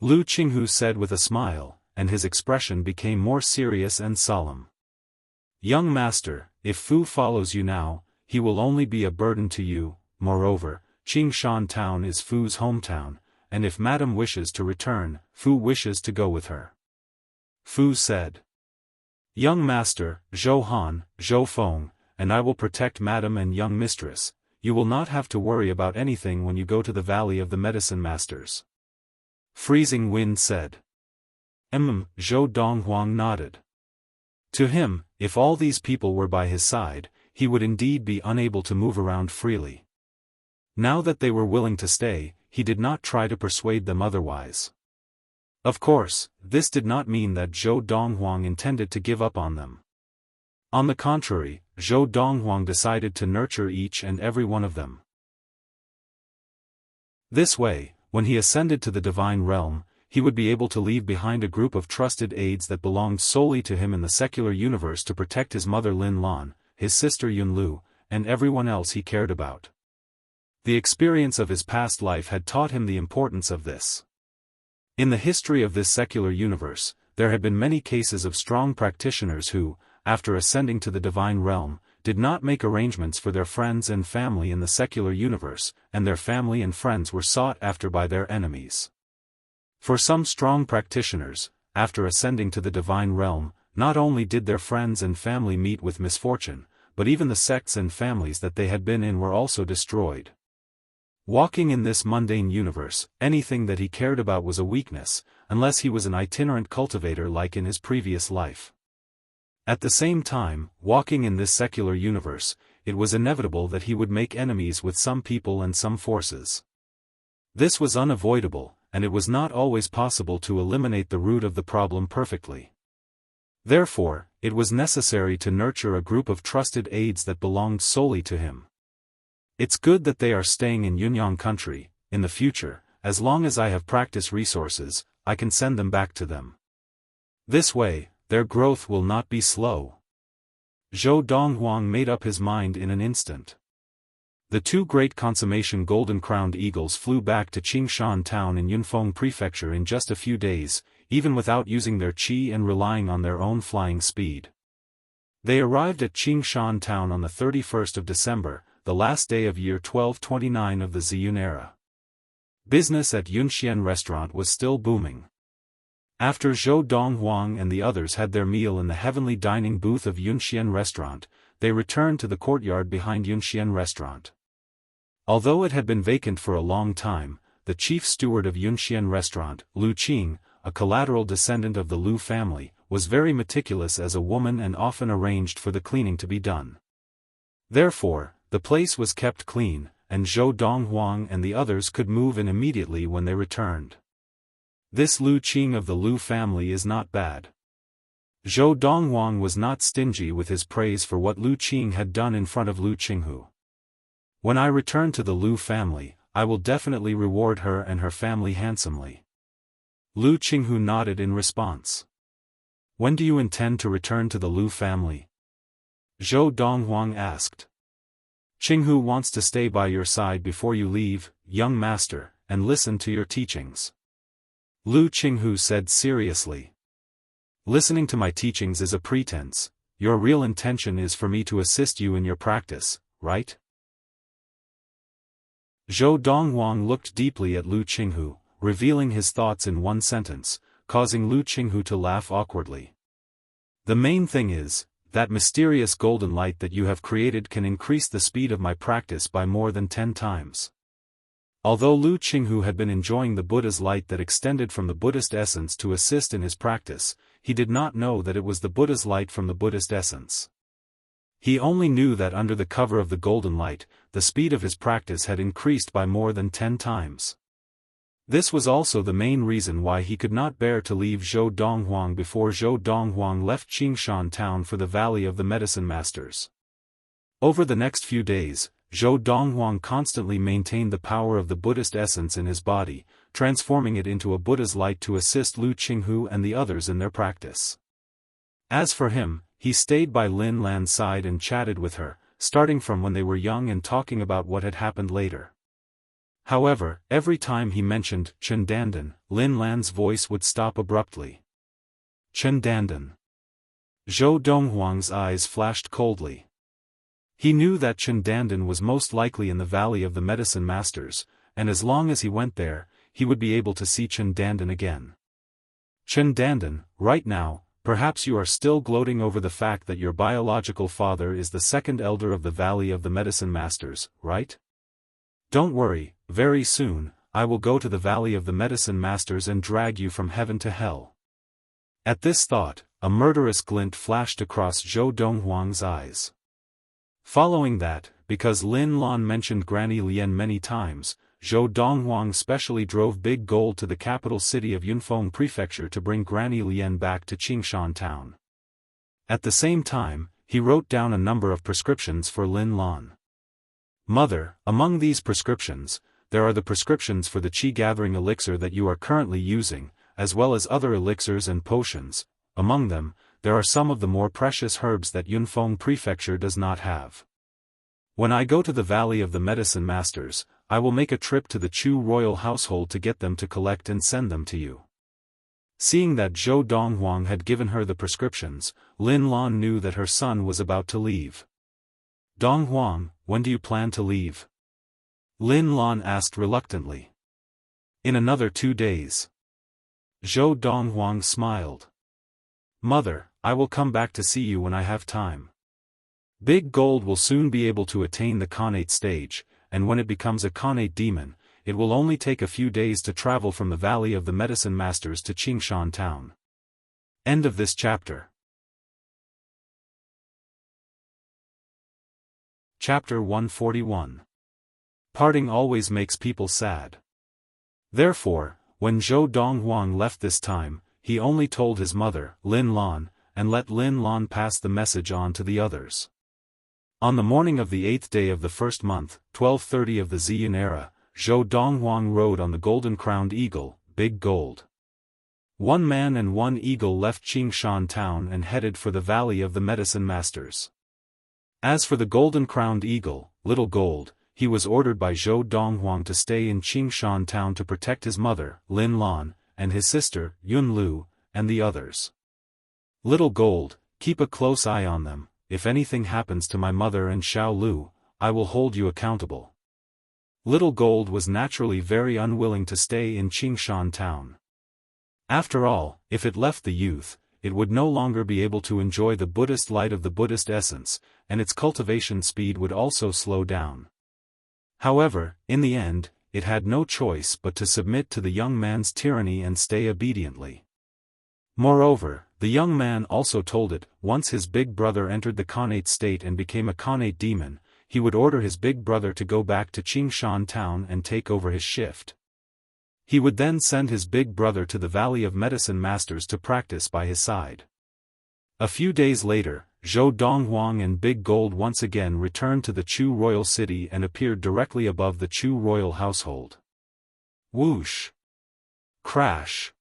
Lu Qinghu said with a smile, and his expression became more serious and solemn. Young master, if Fu follows you now, he will only be a burden to you. Moreover, Qingshan Town is Fu's hometown, and if Madam wishes to return, Fu wishes to go with her. Fu said. Young master, Zhou Han, Zhou Feng, and I will protect Madam and young mistress. You will not have to worry about anything when you go to the Valley of the Medicine Masters. Freezing Wind said. Zhou Donghuang nodded. To him, if all these people were by his side, he would indeed be unable to move around freely. Now that they were willing to stay, he did not try to persuade them otherwise. Of course, this did not mean that Zhou Donghuang intended to give up on them. On the contrary, Zhou Donghuang decided to nurture each and every one of them. This way, when he ascended to the divine realm, he would be able to leave behind a group of trusted aides that belonged solely to him in the secular universe to protect his mother Lin Lan, his sister Yunlu, and everyone else he cared about. The experience of his past life had taught him the importance of this. In the history of this secular universe, there had been many cases of strong practitioners who, after ascending to the divine realm, did not make arrangements for their friends and family in the secular universe, and their family and friends were sought after by their enemies. For some strong practitioners, after ascending to the divine realm, not only did their friends and family meet with misfortune, but even the sects and families that they had been in were also destroyed. Walking in this mundane universe, anything that he cared about was a weakness, unless he was an itinerant cultivator like in his previous life. At the same time, walking in this secular universe, it was inevitable that he would make enemies with some people and some forces. This was unavoidable, and it was not always possible to eliminate the root of the problem perfectly. Therefore, it was necessary to nurture a group of trusted aides that belonged solely to him. It's good that they are staying in Yunyang country. In the future, as long as I have practice resources, I can send them back to them. This way, their growth will not be slow. Zhou Donghuang made up his mind in an instant. The two great consummation golden-crowned eagles flew back to Qingshan town in Yunfeng prefecture in just a few days, even without using their qi and relying on their own flying speed. They arrived at Qingshan town on the 31st of December, the last day of year 1229 of the Ziyun era. Business at Yunxian restaurant was still booming. After Zhou Donghuang and the others had their meal in the heavenly dining booth of Yunxian restaurant, they returned to the courtyard behind Yunxian restaurant. Although it had been vacant for a long time, the chief steward of Yunxian restaurant, Lu Qing, a collateral descendant of the Lu family, was very meticulous as a woman and often arranged for the cleaning to be done. Therefore, the place was kept clean, and Zhou Donghuang and the others could move in immediately when they returned. This Lu Qing of the Lu family is not bad. Zhou Donghuang was not stingy with his praise for what Lu Qing had done in front of Lu Qinghu. When I return to the Lu family, I will definitely reward her and her family handsomely. Lu Qinghu nodded in response. When do you intend to return to the Lu family? Zhou Donghuang asked. Qinghu wants to stay by your side before you leave, young master, and listen to your teachings. Lu Qinghu said seriously. Listening to my teachings is a pretense. Your real intention is for me to assist you in your practice, right? Zhou Donghuang looked deeply at Lu Qinghu, revealing his thoughts in one sentence, causing Lu Qinghu to laugh awkwardly. The main thing is, that mysterious golden light that you have created can increase the speed of my practice by more than 10 times. Although Lu Qinghu had been enjoying the Buddha's light that extended from the Buddhist essence to assist in his practice, he did not know that it was the Buddha's light from the Buddhist essence. He only knew that under the cover of the golden light, the speed of his practice had increased by more than 10 times. This was also the main reason why he could not bear to leave Zhou Donghuang before Zhou Donghuang left Qingshan town for the Valley of the Medicine Masters. Over the next few days, Zhou Donghuang constantly maintained the power of the Buddhist essence in his body, transforming it into a Buddha's light to assist Lu Qinghu and the others in their practice. As for him, he stayed by Lin Lan's side and chatted with her, starting from when they were young and talking about what had happened later. However, every time he mentioned Chen Dandan, Lin Lan's voice would stop abruptly. Chen Dandan. Zhou Donghuang's eyes flashed coldly. He knew that Chen Dandan was most likely in the Valley of the Medicine Masters, and as long as he went there, he would be able to see Chen Dandan again. Chen Dandan, right now, perhaps you are still gloating over the fact that your biological father is the second elder of the Valley of the Medicine Masters, right? Don't worry, very soon, I will go to the Valley of the Medicine Masters and drag you from heaven to hell. At this thought, a murderous glint flashed across Zhou Donghuang's eyes. Following that, because Lin Lan mentioned Granny Lian many times, Zhou Donghuang specially drove Big Gold to the capital city of Yunfeng Prefecture to bring Granny Lian back to Qingshan town. At the same time, he wrote down a number of prescriptions for Lin Lan. Mother, among these prescriptions, there are the prescriptions for the qi-gathering elixir that you are currently using, as well as other elixirs and potions. Among them, there are some of the more precious herbs that Yunfeng Prefecture does not have. When I go to the Valley of the Medicine Masters, I will make a trip to the Chu royal household to get them to collect and send them to you." Seeing that Zhou Donghuang had given her the prescriptions, Lin Lan knew that her son was about to leave. "Donghuang, when do you plan to leave?" Lin Lan asked reluctantly. "In another 2 days." Zhou Donghuang smiled. "Mother, I will come back to see you when I have time. Big Gold will soon be able to attain the Khanate stage, and when it becomes a Khanate demon, it will only take a few days to travel from the Valley of the Medicine Masters to Qingshan town." End of this chapter. Chapter 141. Parting always makes people sad. Therefore, when Zhou Donghuang left this time, he only told his mother, Lin Lan, and let Lin Lan pass the message on to the others. On the morning of the 8th day of the first month, 1230 of the Ziyun era, Zhou Donghuang rode on the golden-crowned eagle, Big Gold. One man and one eagle left Qingshan town and headed for the Valley of the Medicine Masters. As for the golden-crowned eagle, Little Gold, he was ordered by Zhou Donghuang to stay in Qingshan town to protect his mother, Lin Lan, and his sister, Yun Lu, and the others. "Little Gold, keep a close eye on them. If anything happens to my mother and Xiao Lu, I will hold you accountable." Little Gold was naturally very unwilling to stay in Qingshan town. After all, if it left the youth, it would no longer be able to enjoy the Buddhist light of the Buddhist essence, and its cultivation speed would also slow down. However, in the end, it had no choice but to submit to the young man's tyranny and stay obediently. Moreover, the young man also told it, once his big brother entered the Khanate state and became a Khanate demon, he would order his big brother to go back to Qingshan town and take over his shift. He would then send his big brother to the Valley of Medicine Masters to practice by his side. A few days later, Zhou Donghuang and Big Gold once again returned to the Chu royal city and appeared directly above the Chu royal household. Whoosh! Crash!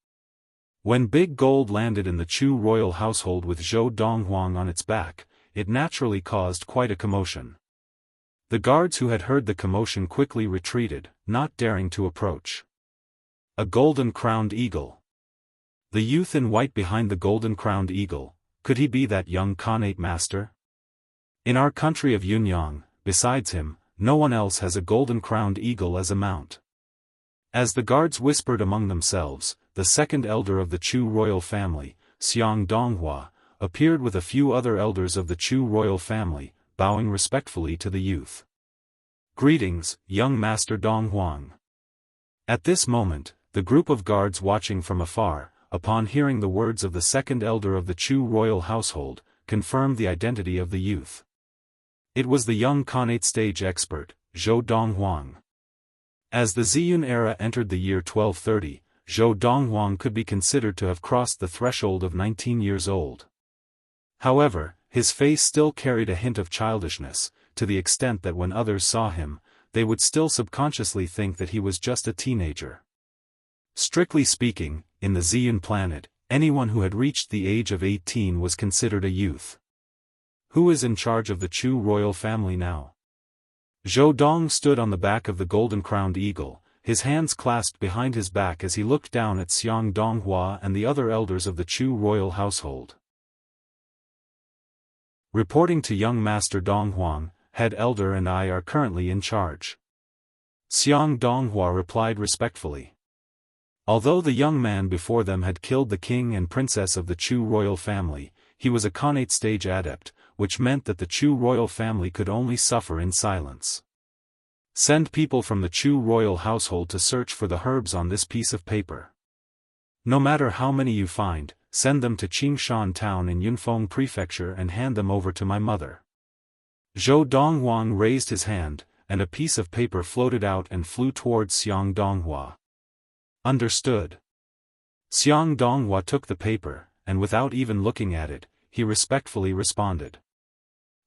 When Big Gold landed in the Chu royal household with Zhou Donghuang on its back, it naturally caused quite a commotion. The guards who had heard the commotion quickly retreated, not daring to approach. A golden-crowned eagle. The youth in white behind the golden-crowned eagle, could he be that young Khanate master? In our country of Yunyang, besides him, no one else has a golden-crowned eagle as a mount. As the guards whispered among themselves, the second elder of the Chu royal family, Xiang Donghua, appeared with a few other elders of the Chu royal family, bowing respectfully to the youth. "Greetings, young Master Donghuang." At this moment, the group of guards watching from afar, upon hearing the words of the second elder of the Chu royal household, confirmed the identity of the youth. It was the young Khanate stage expert, Zhou Donghuang. As the Ziyun era entered the year 1230, Zhou Donghuang could be considered to have crossed the threshold of 19 years old. However, his face still carried a hint of childishness, to the extent that when others saw him, they would still subconsciously think that he was just a teenager. Strictly speaking, in the Ziyun planet, anyone who had reached the age of 18 was considered a youth. Who is in charge of the Chu royal family now? Zhou Dong stood on the back of the golden-crowned eagle, his hands clasped behind his back as he looked down at Xiang Donghua and the other elders of the Chu royal household. Reporting to young Master Donghuang, head elder and I are currently in charge. Xiang Donghua replied respectfully. Although the young man before them had killed the king and princess of the Chu royal family, he was a Khanate stage adept, which meant that the Chu royal family could only suffer in silence. Send people from the Chu royal household to search for the herbs on this piece of paper. No matter how many you find, send them to Qingshan town in Yunfeng Prefecture and hand them over to my mother. Zhou Donghuang raised his hand, and a piece of paper floated out and flew towards Xiang Donghua. Understood. Xiang Donghua took the paper, and without even looking at it, he respectfully responded.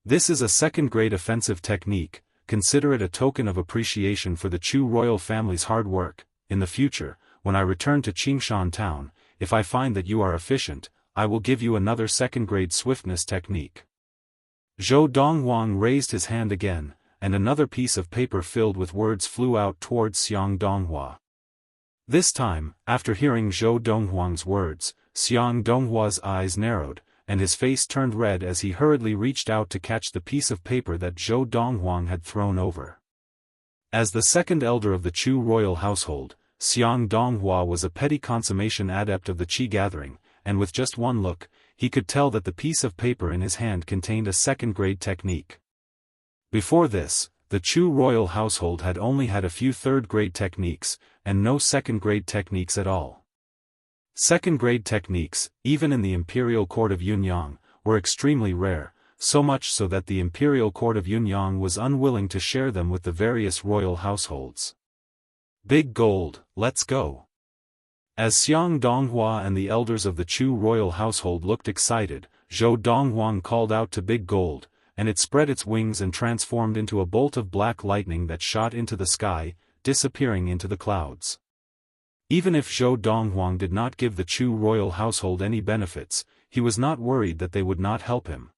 This is a second-grade offensive technique, consider it a token of appreciation for the Chu royal family's hard work. In the future, when I return to Qingshan town, if I find that you are efficient, I will give you another second-grade swiftness technique." Zhou Donghuang raised his hand again, and another piece of paper filled with words flew out towards Xiang Donghua. This time, after hearing Zhou Donghuang's words, Xiang Donghua's eyes narrowed, and his face turned red as he hurriedly reached out to catch the piece of paper that Zhou Donghuang had thrown over. As the second elder of the Chu royal household, Xiang Donghua was a petty consummation adept of the Qi gathering, and with just one look, he could tell that the piece of paper in his hand contained a second-grade technique. Before this, the Chu royal household had only had a few third-grade techniques, and no second-grade techniques at all. Second-grade techniques, even in the imperial court of Yunyang, were extremely rare, so much so that the imperial court of Yunyang was unwilling to share them with the various royal households. "Big Gold, let's go." As Xiang Donghua and the elders of the Chu royal household looked excited, Zhou Donghuang called out to Big Gold, and it spread its wings and transformed into a bolt of black lightning that shot into the sky, disappearing into the clouds. Even if Zhou Donghuang did not give the Chu royal household any benefits, he was not worried that they would not help him.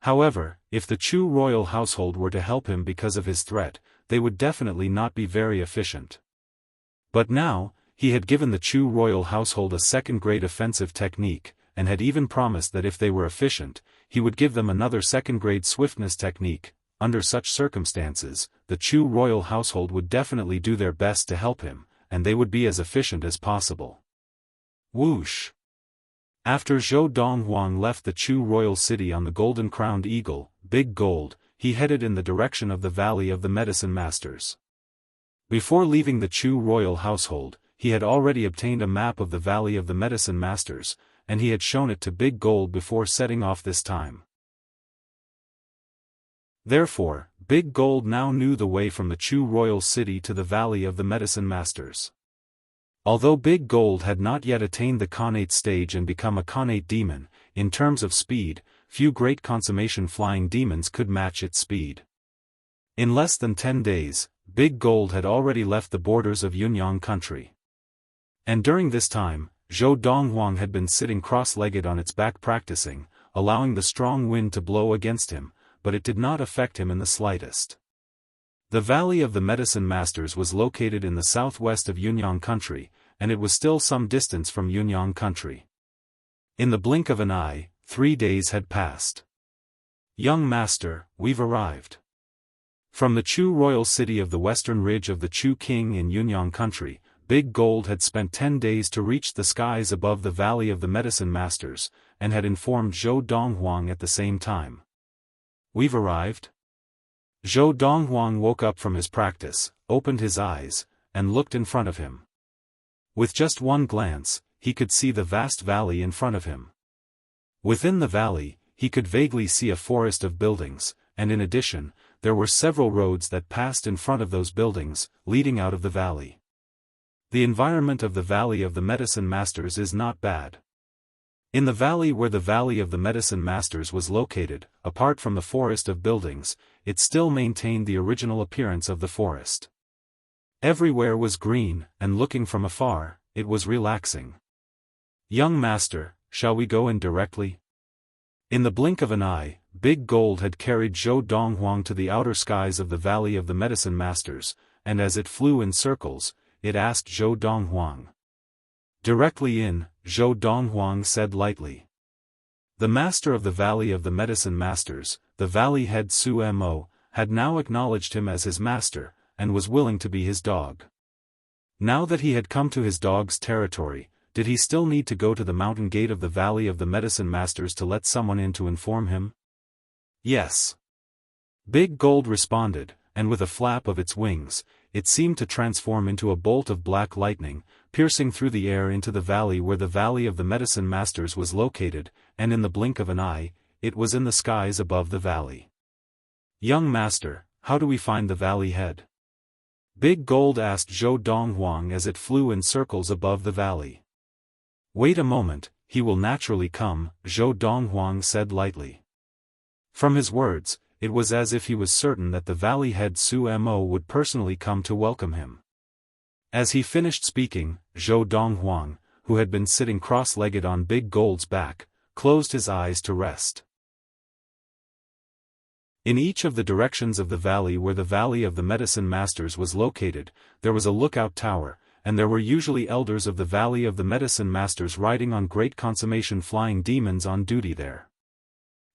However, if the Chu royal household were to help him because of his threat, they would definitely not be very efficient. But now, he had given the Chu royal household a second-grade offensive technique, and had even promised that if they were efficient, he would give them another second-grade swiftness technique. Under such circumstances, the Chu royal household would definitely do their best to help him, and they would be as efficient as possible. Whoosh! After Zhou Donghuang left the Chu royal city on the golden-crowned eagle, Big Gold, he headed in the direction of the Valley of the Medicine Masters. Before leaving the Chu royal household, he had already obtained a map of the Valley of the Medicine Masters, and he had shown it to Big Gold before setting off this time. Therefore, Big Gold now knew the way from the Chu royal city to the Valley of the Medicine Masters. Although Big Gold had not yet attained the Khanate stage and become a Khanate demon, in terms of speed, few great consummation flying demons could match its speed. In less than 10 days, Big Gold had already left the borders of Yunyang country. And during this time, Zhou Donghuang had been sitting cross-legged on its back practicing, allowing the strong wind to blow against him, but it did not affect him in the slightest. The Valley of the Medicine Masters was located in the southwest of Yunyang country, and it was still some distance from Yunyang country. In the blink of an eye, 3 days had passed. "Young master, we've arrived." From the Chu royal city of the western ridge of the Chu king in Yunyang country, Big Gold had spent 10 days to reach the skies above the Valley of the Medicine Masters, and had informed Zhou Donghuang at the same time. "We've arrived?" Zhou Donghuang woke up from his practice, opened his eyes, and looked in front of him. With just one glance, he could see the vast valley in front of him. Within the valley, he could vaguely see a forest of buildings, and in addition, there were several roads that passed in front of those buildings, leading out of the valley. The environment of the Valley of the Medicine Masters is not bad. In the valley where the Valley of the Medicine Masters was located, apart from the forest of buildings, it still maintained the original appearance of the forest. Everywhere was green, and looking from afar, it was relaxing. "Young master, shall we go in directly?" In the blink of an eye, Big Gold had carried Zhou Donghuang to the outer skies of the Valley of the Medicine Masters, and as it flew in circles, it asked Zhou Donghuang. "Directly in," Zhou Donghuang said lightly. The master of the Valley of the Medicine Masters, the valley head Su Mo, had now acknowledged him as his master, and was willing to be his dog. Now that he had come to his dog's territory, did he still need to go to the mountain gate of the Valley of the Medicine Masters to let someone in to inform him? "Yes." Big Gold responded, and with a flap of its wings, it seemed to transform into a bolt of black lightning, piercing through the air into the valley where the Valley of the Medicine Masters was located, and in the blink of an eye, it was in the skies above the valley. "Young master, how do we find the valley head?" Big Gold asked Zhou Donghuang as it flew in circles above the valley. "Wait a moment, he will naturally come," Zhou Donghuang said lightly. From his words, it was as if he was certain that the valley head Su-mo would personally come to welcome him. As he finished speaking, Zhou Donghuang, who had been sitting cross-legged on Big Gold's back, closed his eyes to rest. In each of the directions of the valley where the Valley of the Medicine Masters was located, there was a lookout tower, and there were usually elders of the Valley of the Medicine Masters riding on great consummation flying demons on duty there.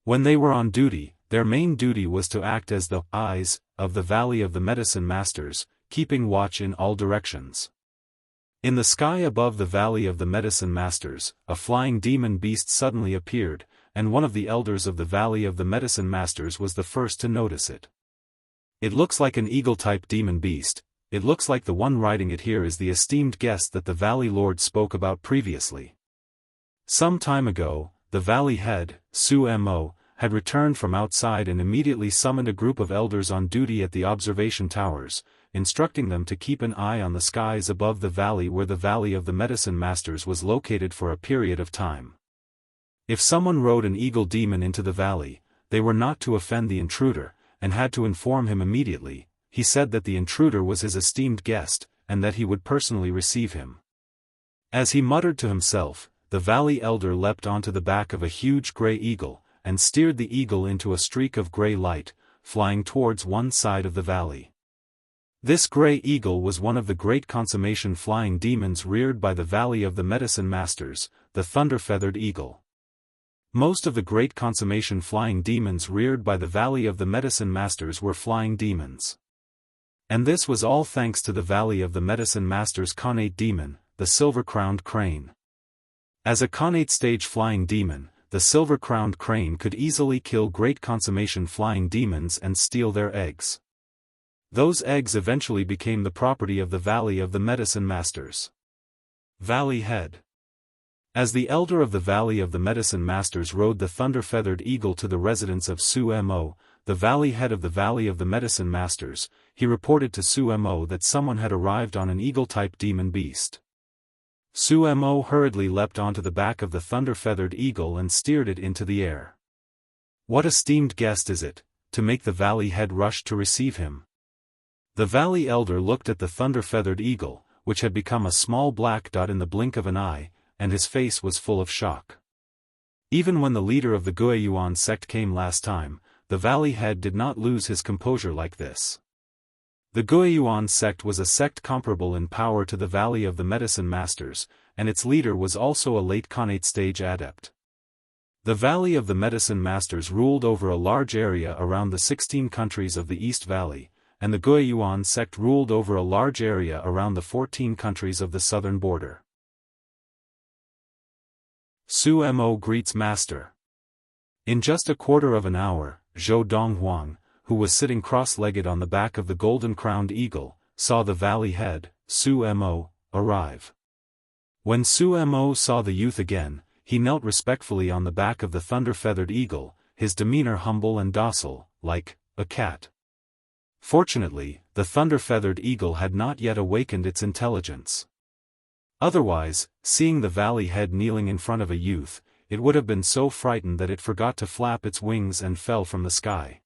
When they were on duty, their main duty was to act as the eyes of the Valley of the Medicine Masters, keeping watch in all directions. In the sky above the Valley of the Medicine Masters, a flying demon beast suddenly appeared, and one of the elders of the Valley of the Medicine Masters was the first to notice it. It looks like an eagle-type demon beast. It looks like the one riding it here is the esteemed guest that the Valley Lord spoke about previously. Some time ago, the Valley head, Su-mo, had returned from outside and immediately summoned a group of elders on duty at the observation towers, instructing them to keep an eye on the skies above the valley where the Valley of the Medicine Masters was located for a period of time. If someone rode an eagle demon into the valley, they were not to offend the intruder, and had to inform him immediately. He said that the intruder was his esteemed guest, and that he would personally receive him. As he muttered to himself, the valley elder leapt onto the back of a huge grey eagle, and steered the eagle into a streak of grey light, flying towards one side of the valley. This grey eagle was one of the great consummation flying demons reared by the Valley of the Medicine Masters, the thunder-feathered eagle. Most of the great consummation flying demons reared by the Valley of the Medicine Masters were flying demons. And this was all thanks to the Valley of the Medicine Masters' Khanate demon, the silver-crowned crane. As a Khanate stage flying demon, the silver-crowned crane could easily kill great consummation flying demons and steal their eggs. Those eggs eventually became the property of the Valley of the Medicine Masters. Valley head. As the elder of the Valley of the Medicine Masters rode the thunder-feathered eagle to the residence of Su-mo, the valley head of the Valley of the Medicine Masters, he reported to Su-mo that someone had arrived on an eagle-type demon beast. Su-mo hurriedly leapt onto the back of the thunder-feathered eagle and steered it into the air. What esteemed guest is it, to make the valley head rush to receive him? The valley elder looked at the thunder-feathered eagle, which had become a small black dot in the blink of an eye, and his face was full of shock. Even when the leader of the Guiyuan sect came last time, the valley head did not lose his composure like this. The Guiyuan sect was a sect comparable in power to the Valley of the Medicine Masters, and its leader was also a late Khanate stage adept. The Valley of the Medicine Masters ruled over a large area around the 16 countries of the East Valley, and the Guiyuan sect ruled over a large area around the 14 countries of the southern border. Su-mo greets master. In just a quarter of an hour, Zhou Donghuang, who was sitting cross-legged on the back of the golden-crowned eagle, saw the valley head, Su-mo, arrive. When Su-mo saw the youth again, he knelt respectfully on the back of the thunder-feathered eagle, his demeanor humble and docile, like a cat. Fortunately, the thunder-feathered eagle had not yet awakened its intelligence. Otherwise, seeing the valley head kneeling in front of a youth, it would have been so frightened that it forgot to flap its wings and fell from the sky.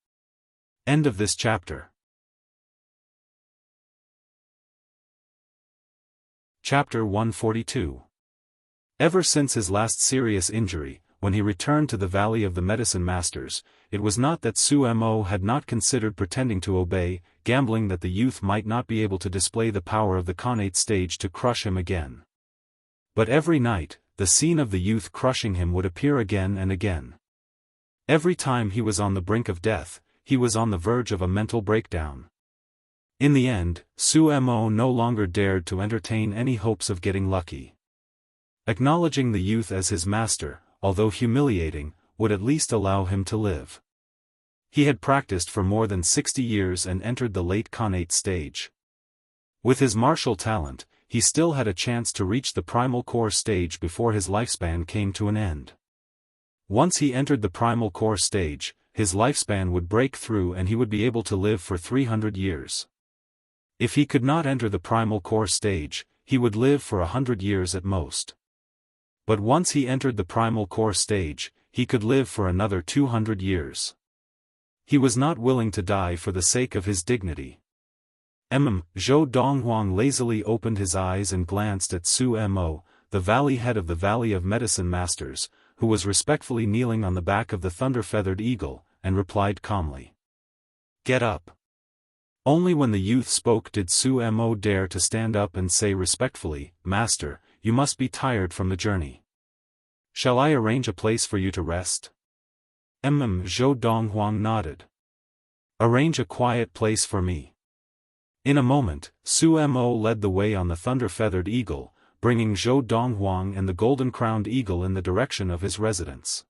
End of this chapter. Chapter 142. Ever since his last serious injury, when he returned to the Valley of the Medicine Masters, it was not that Su-mo had not considered pretending to obey, gambling that the youth might not be able to display the power of the Khanate stage to crush him again. But every night, the scene of the youth crushing him would appear again and again. Every time he was on the brink of death, he was on the verge of a mental breakdown. In the end, Su-mo no longer dared to entertain any hopes of getting lucky. Acknowledging the youth as his master, although humiliating, would at least allow him to live. He had practiced for more than 60 years and entered the late Khanate stage. With his martial talent, he still had a chance to reach the primal core stage before his lifespan came to an end. Once he entered the primal core stage, his lifespan would break through and he would be able to live for 300 years. If he could not enter the primal core stage, he would live for 100 years at most. But once he entered the primal core stage, he could live for another 200 years. He was not willing to die for the sake of his dignity. Zhou Donghuang lazily opened his eyes and glanced at Su Mo, the valley head of the Valley of Medicine Masters, who was respectfully kneeling on the back of the thunder-feathered eagle, and replied calmly. "Get up." Only when the youth spoke did Su Mo dare to stand up and say respectfully, "Master, you must be tired from the journey. Shall I arrange a place for you to rest?" Zhou Donghuang nodded. "Arrange a quiet place for me." In a moment, Su Mo led the way on the thunder-feathered eagle, bringing Zhou Donghuang and the golden-crowned eagle in the direction of his residence.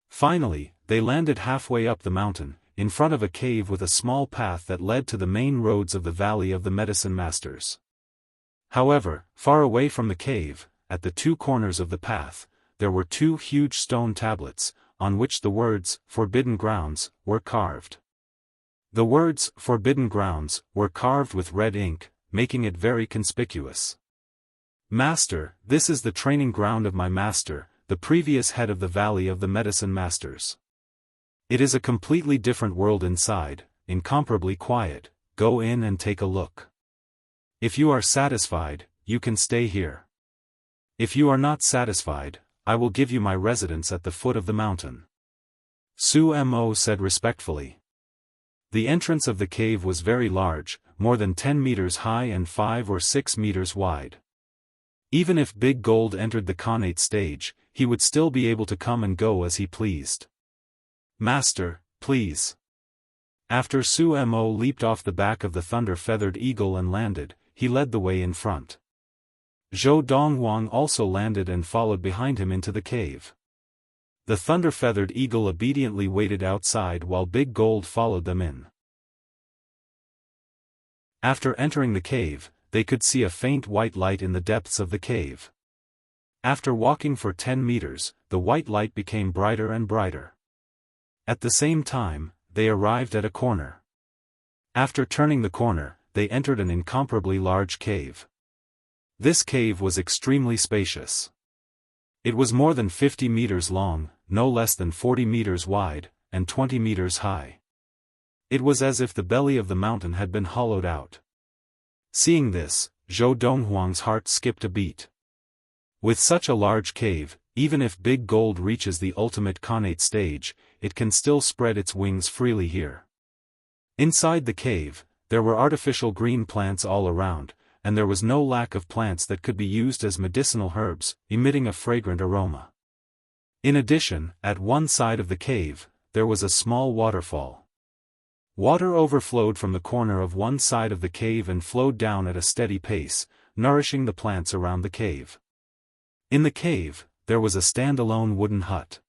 Finally, they landed halfway up the mountain, in front of a cave with a small path that led to the main roads of the Valley of the Medicine Masters. However, far away from the cave, at the two corners of the path, there were two huge stone tablets, on which the words, "Forbidden Grounds," were carved. The words, "Forbidden Grounds," were carved with red ink, making it very conspicuous. "Master, this is the training ground of my master, the previous head of the Valley of the Medicine Masters. It is a completely different world inside, incomparably quiet. Go in and take a look. If you are satisfied, you can stay here. If you are not satisfied, I will give you my residence at the foot of the mountain," Su Mo said respectfully. The entrance of the cave was very large, more than 10 meters high and 5 or 6 meters wide. Even if Big Gold entered the Khanate stage, he would still be able to come and go as he pleased. "Master, please." After Su Mo leaped off the back of the thunder-feathered eagle and landed, he led the way in front. Zhou Donghuang also landed and followed behind him into the cave. The thunder-feathered eagle obediently waited outside while Big Gold followed them in. After entering the cave, they could see a faint white light in the depths of the cave. After walking for 10 meters, the white light became brighter and brighter. At the same time, they arrived at a corner. After turning the corner, they entered an incomparably large cave. This cave was extremely spacious. It was more than 50 meters long, no less than 40 meters wide, and 20 meters high. It was as if the belly of the mountain had been hollowed out. Seeing this, Zhou Donghuang's heart skipped a beat. With such a large cave, even if Big Gold reaches the ultimate Khanate stage, it can still spread its wings freely here. Inside the cave, there were artificial green plants all around, and there was no lack of plants that could be used as medicinal herbs, emitting a fragrant aroma. In addition, at one side of the cave, there was a small waterfall. Water overflowed from the corner of one side of the cave and flowed down at a steady pace, nourishing the plants around the cave. In the cave, there was a standalone wooden hut.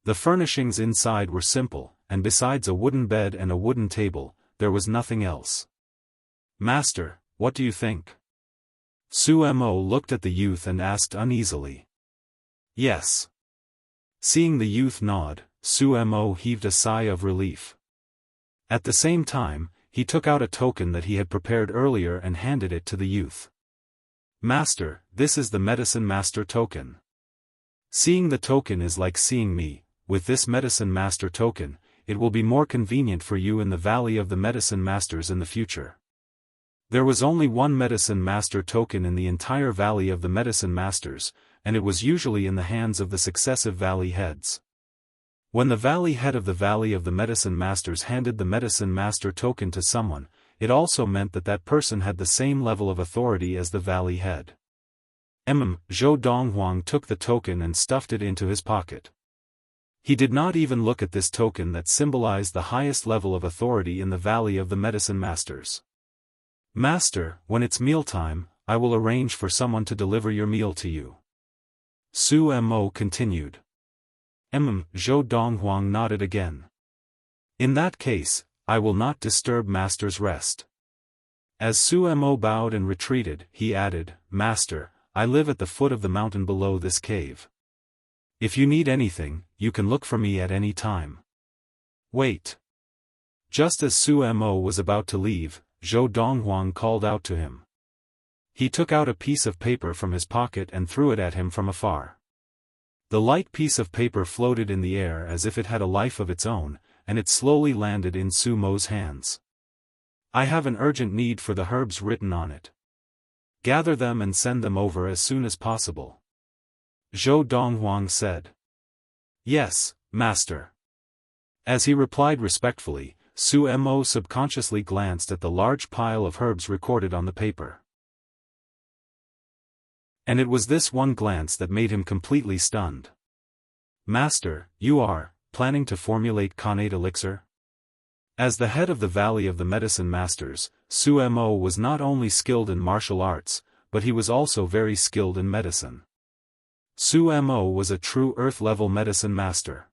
The furnishings inside were simple, and besides a wooden bed and a wooden table, there was nothing else. "Master, what do you think?" Su Mo looked at the youth and asked uneasily. "Yes." Seeing the youth nod, Su Mo heaved a sigh of relief. At the same time, he took out a token that he had prepared earlier and handed it to the youth. "Master, this is the Medicine Master token. Seeing the token is like seeing me. With this Medicine Master token, it will be more convenient for you in the Valley of the Medicine Masters in the future." There was only one Medicine Master token in the entire Valley of the Medicine Masters, and it was usually in the hands of the successive valley heads. When the valley head of the Valley of the Medicine Masters handed the Medicine Master token to someone, it also meant that that person had the same level of authority as the valley head. Zhou Donghuang took the token and stuffed it into his pocket. He did not even look at this token that symbolized the highest level of authority in the Valley of the Medicine Masters. "Master, when it's mealtime, I will arrange for someone to deliver your meal to you," Su Mo continued. Zhou Donghuang nodded again. "In that case, I will not disturb Master's rest." As Su Mo bowed and retreated, he added, "Master, I live at the foot of the mountain below this cave. If you need anything, you can look for me at any time." "Wait." Just as Su Mo was about to leave, Zhou Donghuang called out to him. He took out a piece of paper from his pocket and threw it at him from afar. The light piece of paper floated in the air as if it had a life of its own, and it slowly landed in Su Mo's hands. I have an urgent need for the herbs written on it. Gather them and send them over as soon as possible. Zhou Donghuang said. Yes, master. As he replied respectfully, Su Mo subconsciously glanced at the large pile of herbs recorded on the paper. And it was this one glance that made him completely stunned. Master, you are planning to formulate Khanate elixir? As the head of the Valley of the Medicine Masters, Su Mo was not only skilled in martial arts, but he was also very skilled in medicine. Su Mo was a true Earth-level medicine master.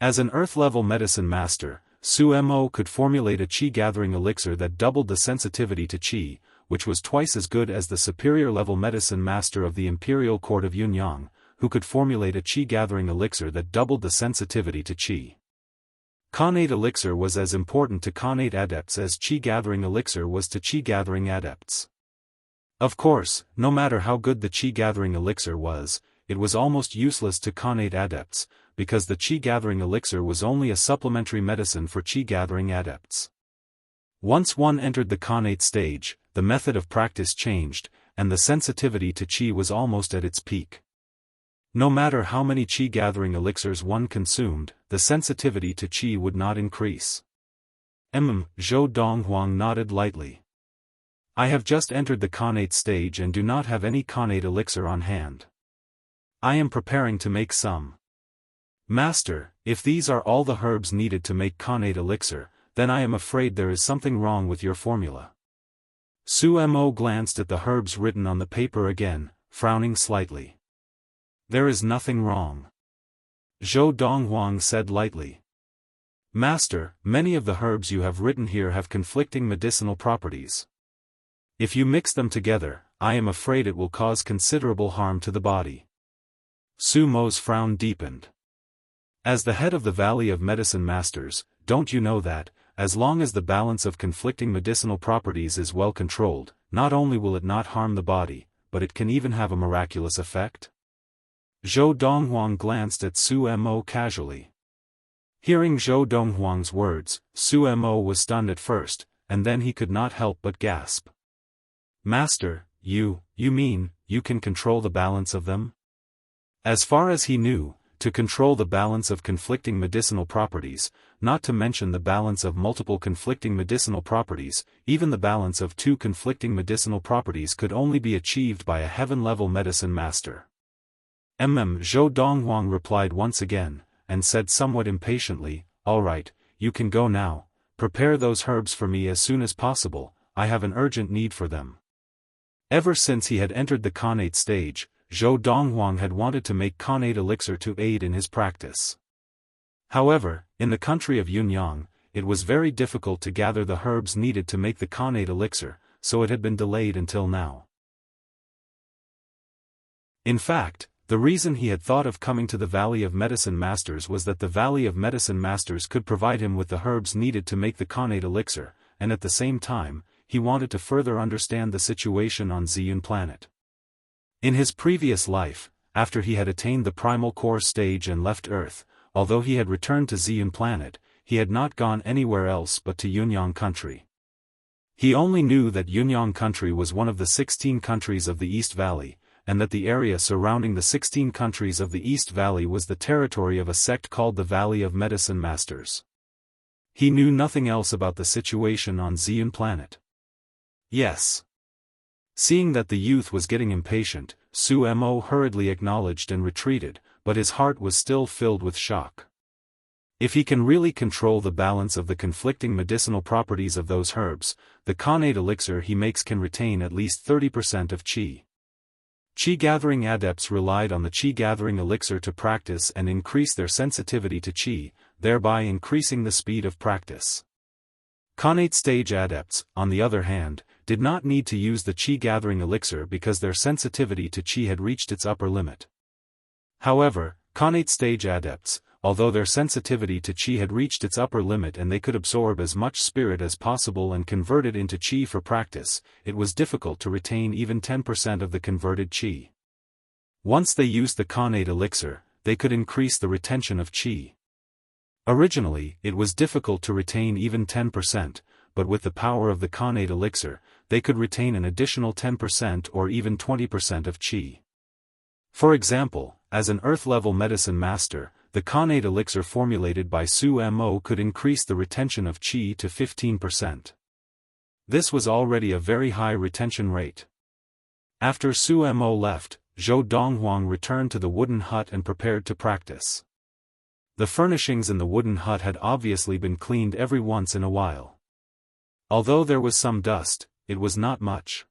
As an Earth-level medicine master, Su Mo could formulate a qi-gathering elixir that doubled the sensitivity to qi, which was twice as good as the superior-level medicine master of the Imperial Court of Yunyang, who could formulate a qi-gathering elixir that doubled the sensitivity to qi. Khanate elixir was as important to Khanate adepts as qi-gathering elixir was to qi-gathering adepts. Of course, no matter how good the qi-gathering elixir was, it was almost useless to Khanate adepts, because the qi-gathering elixir was only a supplementary medicine for qi-gathering adepts. Once one entered the Khanate stage, the method of practice changed, and the sensitivity to qi was almost at its peak. No matter how many qi-gathering elixirs one consumed, the sensitivity to qi would not increase. Zhou Donghuang nodded lightly. I have just entered the Khanate stage and do not have any Khanate elixir on hand. I am preparing to make some. Master, if these are all the herbs needed to make Khanate elixir, then I am afraid there is something wrong with your formula. Su Mo glanced at the herbs written on the paper again, frowning slightly. There is nothing wrong. Zhou Donghuang said lightly. Master, many of the herbs you have written here have conflicting medicinal properties. If you mix them together, I am afraid it will cause considerable harm to the body. Su Mo's frown deepened. As the head of the Valley of Medicine Masters, don't you know that, as long as the balance of conflicting medicinal properties is well controlled, not only will it not harm the body, but it can even have a miraculous effect? Zhou Donghuang glanced at Su Mo casually. Hearing Zhou Donghuang's words, Su Mo was stunned at first, and then he could not help but gasp. Master, you mean, you can control the balance of them? As far as he knew, to control the balance of conflicting medicinal properties, not to mention the balance of multiple conflicting medicinal properties, even the balance of two conflicting medicinal properties could only be achieved by a heaven-level medicine master. Zhou Donghuang replied once again, and said somewhat impatiently, all right, you can go now, prepare those herbs for me as soon as possible, I have an urgent need for them. Ever since he had entered the Khanate stage, Zhou Donghuang had wanted to make Khanate elixir to aid in his practice. However, in the country of Yunyang, it was very difficult to gather the herbs needed to make the Khanate elixir, so it had been delayed until now. In fact, the reason he had thought of coming to the Valley of Medicine Masters was that the Valley of Medicine Masters could provide him with the herbs needed to make the Khanate elixir, and at the same time, he wanted to further understand the situation on Ziyun planet. In his previous life, after he had attained the primal core stage and left Earth, although he had returned to Ziyun planet, he had not gone anywhere else but to Yunyang country. He only knew that Yunyang country was one of the 16 countries of the East Valley, and that the area surrounding the 16 countries of the East Valley was the territory of a sect called the Valley of Medicine Masters. He knew nothing else about the situation on Ziyun planet. Yes. Seeing that the youth was getting impatient, Su Mo hurriedly acknowledged and retreated, but his heart was still filled with shock. If he can really control the balance of the conflicting medicinal properties of those herbs, the Khanate elixir he makes can retain at least 30% of qi. Qi-gathering adepts relied on the qi-gathering elixir to practice and increase their sensitivity to qi, thereby increasing the speed of practice. Khanate stage adepts, on the other hand, did not need to use the qi-gathering elixir because their sensitivity to qi had reached its upper limit. However, Khanate stage adepts, although their sensitivity to qi had reached its upper limit and they could absorb as much spirit as possible and convert it into qi for practice, it was difficult to retain even 10% of the converted qi. Once they used the Khanate elixir, they could increase the retention of qi. Originally, it was difficult to retain even 10%, but with the power of the Khanate elixir, they could retain an additional 10% or even 20% of qi. For example, as an Earth-level medicine master, the Khanate elixir formulated by Su Mo could increase the retention of qi to 15%. This was already a very high retention rate. After Su Mo left, Zhou Donghuang returned to the wooden hut and prepared to practice. The furnishings in the wooden hut had obviously been cleaned every once in a while. Although there was some dust, it was not much.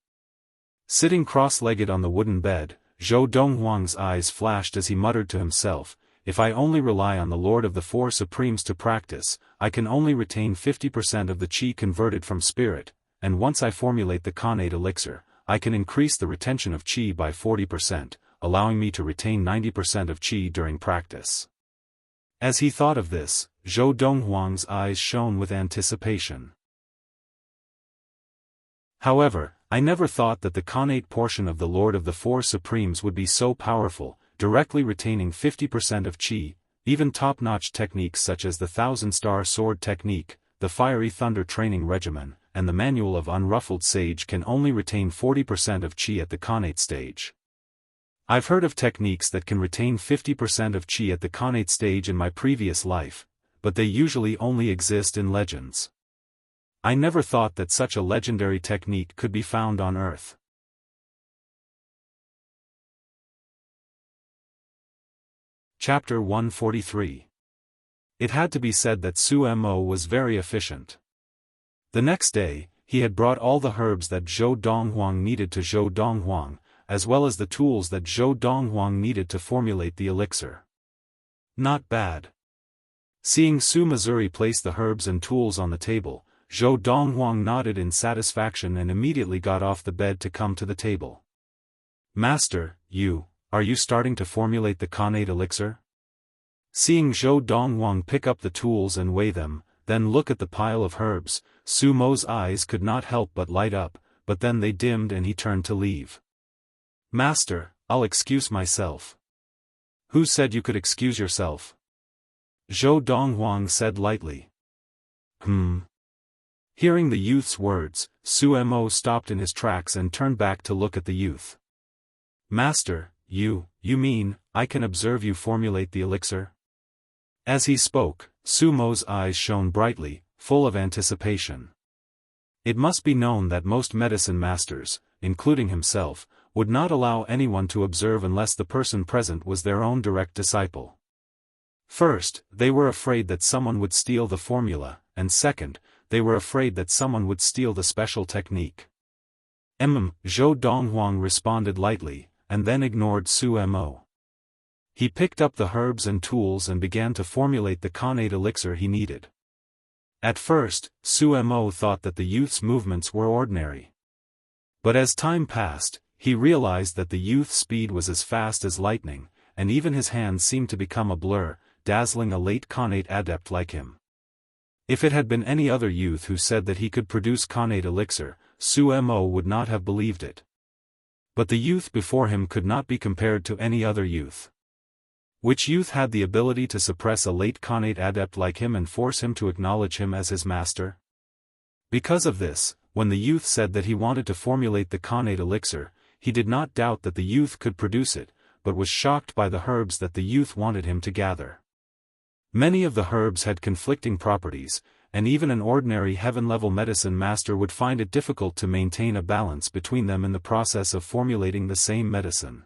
Sitting cross-legged on the wooden bed, Zhou Donghuang's eyes flashed as he muttered to himself, "If I only rely on the Lord of the Four Supremes to practice, I can only retain 50% of the qi converted from spirit, and once I formulate the Khanate elixir, I can increase the retention of qi by 40%, allowing me to retain 90% of qi during practice." As he thought of this, Zhou Donghuang's eyes shone with anticipation. However, I never thought that the Khanate portion of the Lord of the Four Supremes would be so powerful, directly retaining 50% of qi. Even top-notch techniques such as the Thousand-Star Sword Technique, the Fiery Thunder Training Regimen, and the Manual of Unruffled Sage can only retain 40% of qi at the Khanate stage. I've heard of techniques that can retain 50% of qi at the Khanate stage in my previous life, but they usually only exist in legends. I never thought that such a legendary technique could be found on Earth. Chapter 143. It had to be said that Su Mo was very efficient. The next day, he had brought all the herbs that Zhou Donghuang needed to Zhou Donghuang, as well as the tools that Zhou Donghuang needed to formulate the elixir. Not bad. Seeing Su Missouri place the herbs and tools on the table, Zhou Donghuang nodded in satisfaction and immediately got off the bed to come to the table. "Master, are you starting to formulate the Khanate elixir?" Seeing Zhou Donghuang pick up the tools and weigh them, then look at the pile of herbs, Su Mo's eyes could not help but light up, but then they dimmed and he turned to leave. "Master, I'll excuse myself." "Who said you could excuse yourself?" Zhou Donghuang said lightly. Hearing the youth's words, Su Mo stopped in his tracks and turned back to look at the youth. "Master, you mean, I can observe you formulate the elixir?" As he spoke, Su Mo's eyes shone brightly, full of anticipation. It must be known that most medicine masters, including himself, would not allow anyone to observe unless the person present was their own direct disciple. First, they were afraid that someone would steal the formula, and second, they were afraid that someone would steal the special technique. Zhou Donghuang responded lightly, and then ignored Su Mo. He picked up the herbs and tools and began to formulate the Khanate elixir he needed. At first, Su Mo thought that the youth's movements were ordinary. But as time passed, he realized that the youth's speed was as fast as lightning, and even his hands seemed to become a blur, dazzling a late Khanate adept like him. If it had been any other youth who said that he could produce Khanate elixir, Su Mo would not have believed it. But the youth before him could not be compared to any other youth. Which youth had the ability to suppress a late Khanate adept like him and force him to acknowledge him as his master? Because of this, when the youth said that he wanted to formulate the Khanate elixir, he did not doubt that the youth could produce it, but was shocked by the herbs that the youth wanted him to gather. Many of the herbs had conflicting properties, and even an ordinary heaven-level medicine master would find it difficult to maintain a balance between them in the process of formulating the same medicine.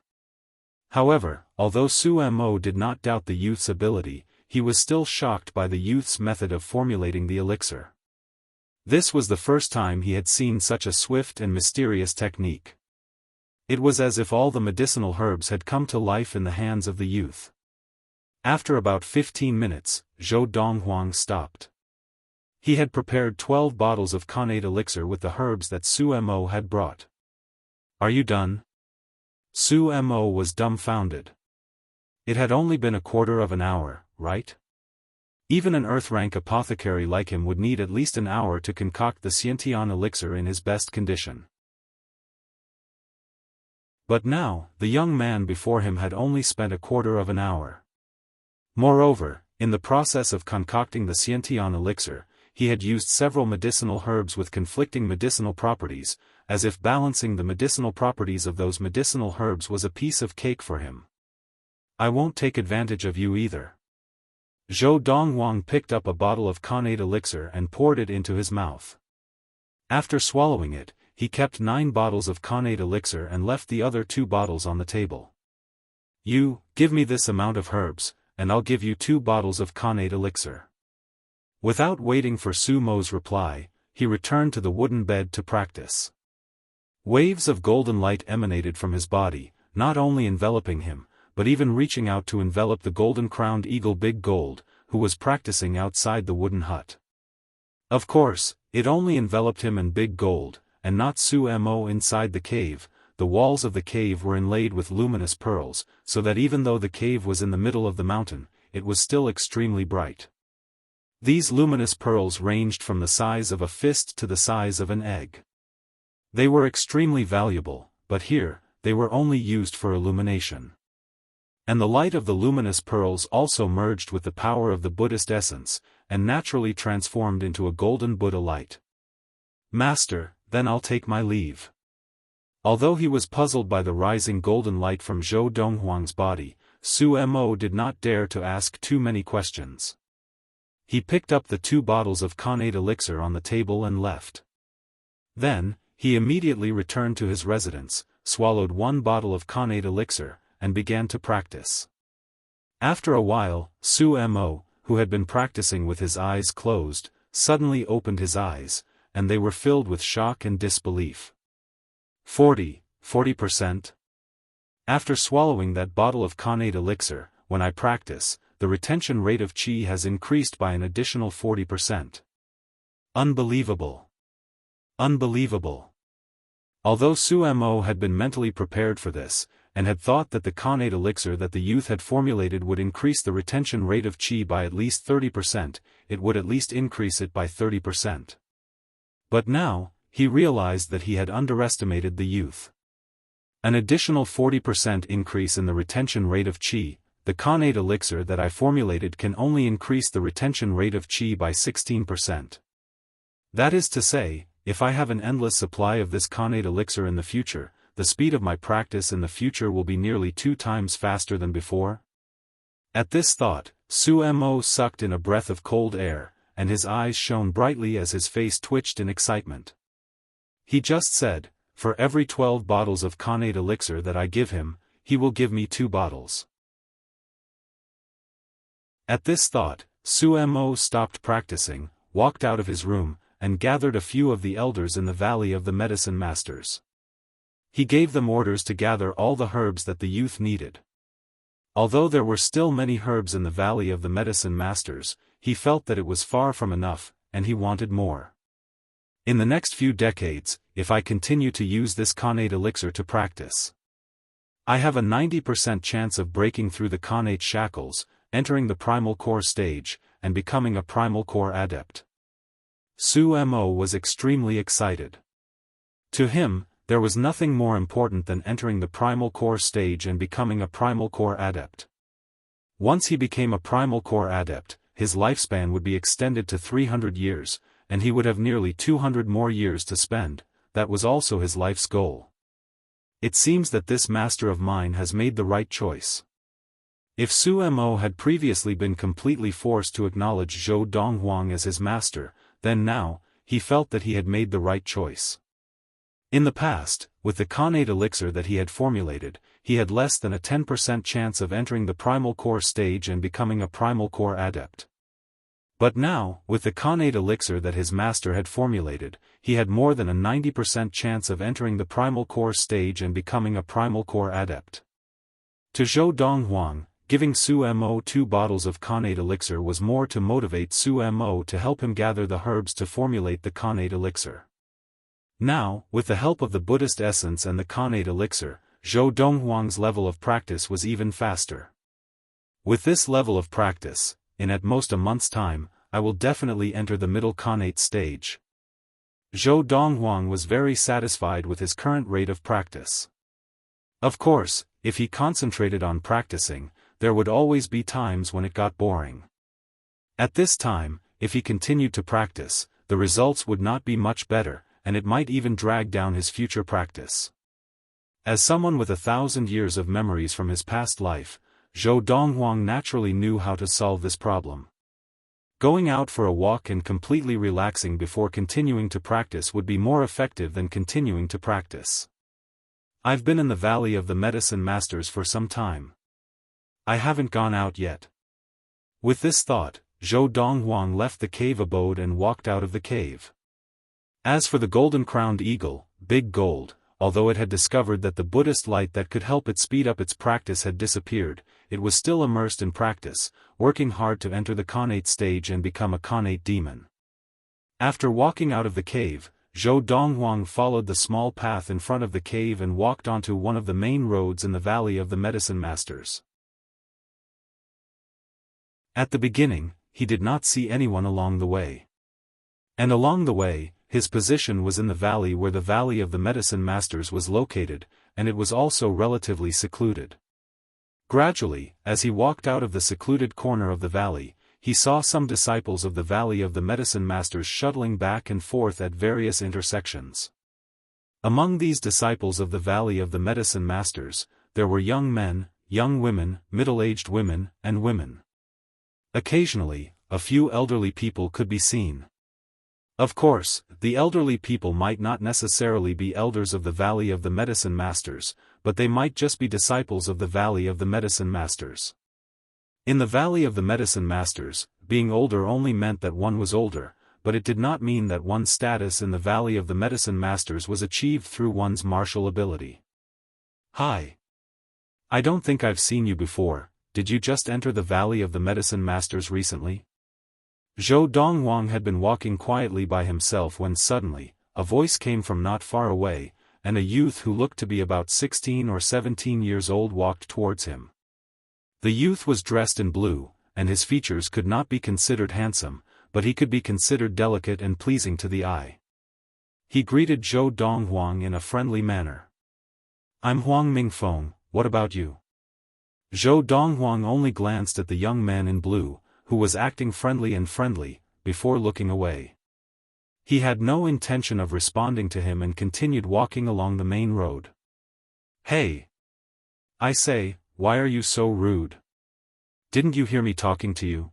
However, although Su Mo did not doubt the youth's ability, he was still shocked by the youth's method of formulating the elixir. This was the first time he had seen such a swift and mysterious technique. It was as if all the medicinal herbs had come to life in the hands of the youth. After about 15 minutes, Zhou Donghuang stopped. He had prepared 12 bottles of Khanate elixir with the herbs that Su Mo had brought. "Are you done?" Su Mo was dumbfounded. It had only been a quarter of an hour, right? Even an Earth-rank apothecary like him would need at least an hour to concoct the Xiantian elixir in his best condition. But now, the young man before him had only spent a quarter of an hour. Moreover, In the process of concocting the Xiantian elixir, he had used several medicinal herbs with conflicting medicinal properties, as if balancing the medicinal properties of those medicinal herbs was a piece of cake for him. I won't take advantage of you either. Zhou Donghuang picked up a bottle of connate elixir and poured it into his mouth. After swallowing it, he kept 9 bottles of connate elixir and left the other 2 bottles on the table. You, give me this amount of herbs, and I'll give you 2 bottles of connate elixir. Without waiting for Su Mo's reply, he returned to the wooden bed to practice. Waves of golden light emanated from his body, not only enveloping him, but even reaching out to envelop the golden-crowned eagle Big Gold, who was practicing outside the wooden hut. Of course, it only enveloped him and Big Gold, and not Su Mo inside the cave. The walls of the cave were inlaid with luminous pearls, so that even though the cave was in the middle of the mountain, it was still extremely bright. These luminous pearls ranged from the size of a fist to the size of an egg. They were extremely valuable, but here, they were only used for illumination. And the light of the luminous pearls also merged with the power of the Buddhist essence, and naturally transformed into a golden Buddha light. Master, then I'll take my leave. Although he was puzzled by the rising golden light from Zhou Donghuang's body, Su Mo did not dare to ask too many questions. He picked up the 2 bottles of connate elixir on the table and left. Then, he immediately returned to his residence, swallowed 1 bottle of connate elixir, and began to practice. After a while, Su Mo, who had been practicing with his eyes closed, suddenly opened his eyes, and they were filled with shock and disbelief. 40%? After swallowing that bottle of connate elixir, when I practice, the retention rate of qi has increased by an additional 40%. Unbelievable. Unbelievable. Although Su Mo had been mentally prepared for this, and had thought that the connate elixir that the youth had formulated would increase the retention rate of qi by at least 30%, it would at least increase it by 30%. But now, he realized that he had underestimated the youth. An additional 40% increase in the retention rate of qi. The connate elixir that I formulated can only increase the retention rate of qi by 16%. That is to say, if I have an endless supply of this connate elixir in the future, the speed of my practice in the future will be nearly 2 times faster than before. At this thought, Su Mo sucked in a breath of cold air, and his eyes shone brightly as his face twitched in excitement. He just said, for every 12 bottles of connate elixir that I give him, he will give me 2 bottles. At this thought, Su Mo stopped practicing, walked out of his room, and gathered a few of the elders in the Valley of the Medicine Masters. He gave them orders to gather all the herbs that the youth needed. Although there were still many herbs in the Valley of the Medicine Masters, he felt that it was far from enough, and he wanted more. In the next few decades, if I continue to use this connate elixir to practice, I have a 90% chance of breaking through the connate shackles, entering the primal core stage, and becoming a primal core adept. Su Mo was extremely excited. To him, there was nothing more important than entering the primal core stage and becoming a primal core adept. Once he became a primal core adept, his lifespan would be extended to 300 years, and he would have nearly 200 more years to spend. That was also his life's goal. It seems that this master of mine has made the right choice. If Su Mo had previously been completely forced to acknowledge Zhou Donghuang as his master, then now, he felt that he had made the right choice. In the past, with the connate elixir that he had formulated, he had less than a 10% chance of entering the primal core stage and becoming a primal core adept. But now, with the connate elixir that his master had formulated, he had more than a 90% chance of entering the primal core stage and becoming a primal core adept. To Zhou Donghuang, giving Su Mo 2 bottles of connate elixir was more to motivate Su Mo to help him gather the herbs to formulate the connate elixir. Now, with the help of the Buddhist essence and the connate elixir, Zhou Donghuang's level of practice was even faster. With this level of practice, in at most a month's time, I will definitely enter the middle connate stage. Zhou Donghuang was very satisfied with his current rate of practice. Of course, if he concentrated on practicing, there would always be times when it got boring. At this time, if he continued to practice, the results would not be much better, and it might even drag down his future practice. As someone with 1,000 years of memories from his past life, Zhou Donghuang naturally knew how to solve this problem. Going out for a walk and completely relaxing before continuing to practice would be more effective than continuing to practice. I've been in the Valley of the Medicine Masters for some time. I haven't gone out yet. With this thought, Zhou Donghuang left the cave abode and walked out of the cave. As for the golden-crowned eagle, Big Gold, although it had discovered that the Buddhist light that could help it speed up its practice had disappeared, it was still immersed in practice, working hard to enter the Khanate stage and become a Khanate demon. After walking out of the cave, Zhou Donghuang followed the small path in front of the cave and walked onto one of the main roads in the Valley of the Medicine Masters. At the beginning, he did not see anyone along the way. And along the way, his position was in the valley where the Valley of the Medicine Masters was located, and it was also relatively secluded. Gradually, as he walked out of the secluded corner of the valley, he saw some disciples of the Valley of the Medicine Masters shuttling back and forth at various intersections. Among these disciples of the Valley of the Medicine Masters, there were young men, young women, middle-aged women, and women. Occasionally, a few elderly people could be seen. Of course, the elderly people might not necessarily be elders of the Valley of the Medicine Masters, but they might just be disciples of the Valley of the Medicine Masters. In the Valley of the Medicine Masters, being older only meant that one was older, but it did not mean that one's status in the Valley of the Medicine Masters was achieved through one's martial ability. Hi. I don't think I've seen you before. Did you just enter the Valley of the Medicine Masters recently? Zhou Donghuang had been walking quietly by himself when suddenly, a voice came from not far away, and a youth who looked to be about 16 or 17 years old walked towards him. The youth was dressed in blue, and his features could not be considered handsome, but he could be considered delicate and pleasing to the eye. He greeted Zhou Donghuang in a friendly manner. "I'm Huang Mingfeng, what about you?" Zhou Donghuang only glanced at the young man in blue, who was acting friendly, before looking away. He had no intention of responding to him and continued walking along the main road. "Hey! I say, why are you so rude? Didn't you hear me talking to you?"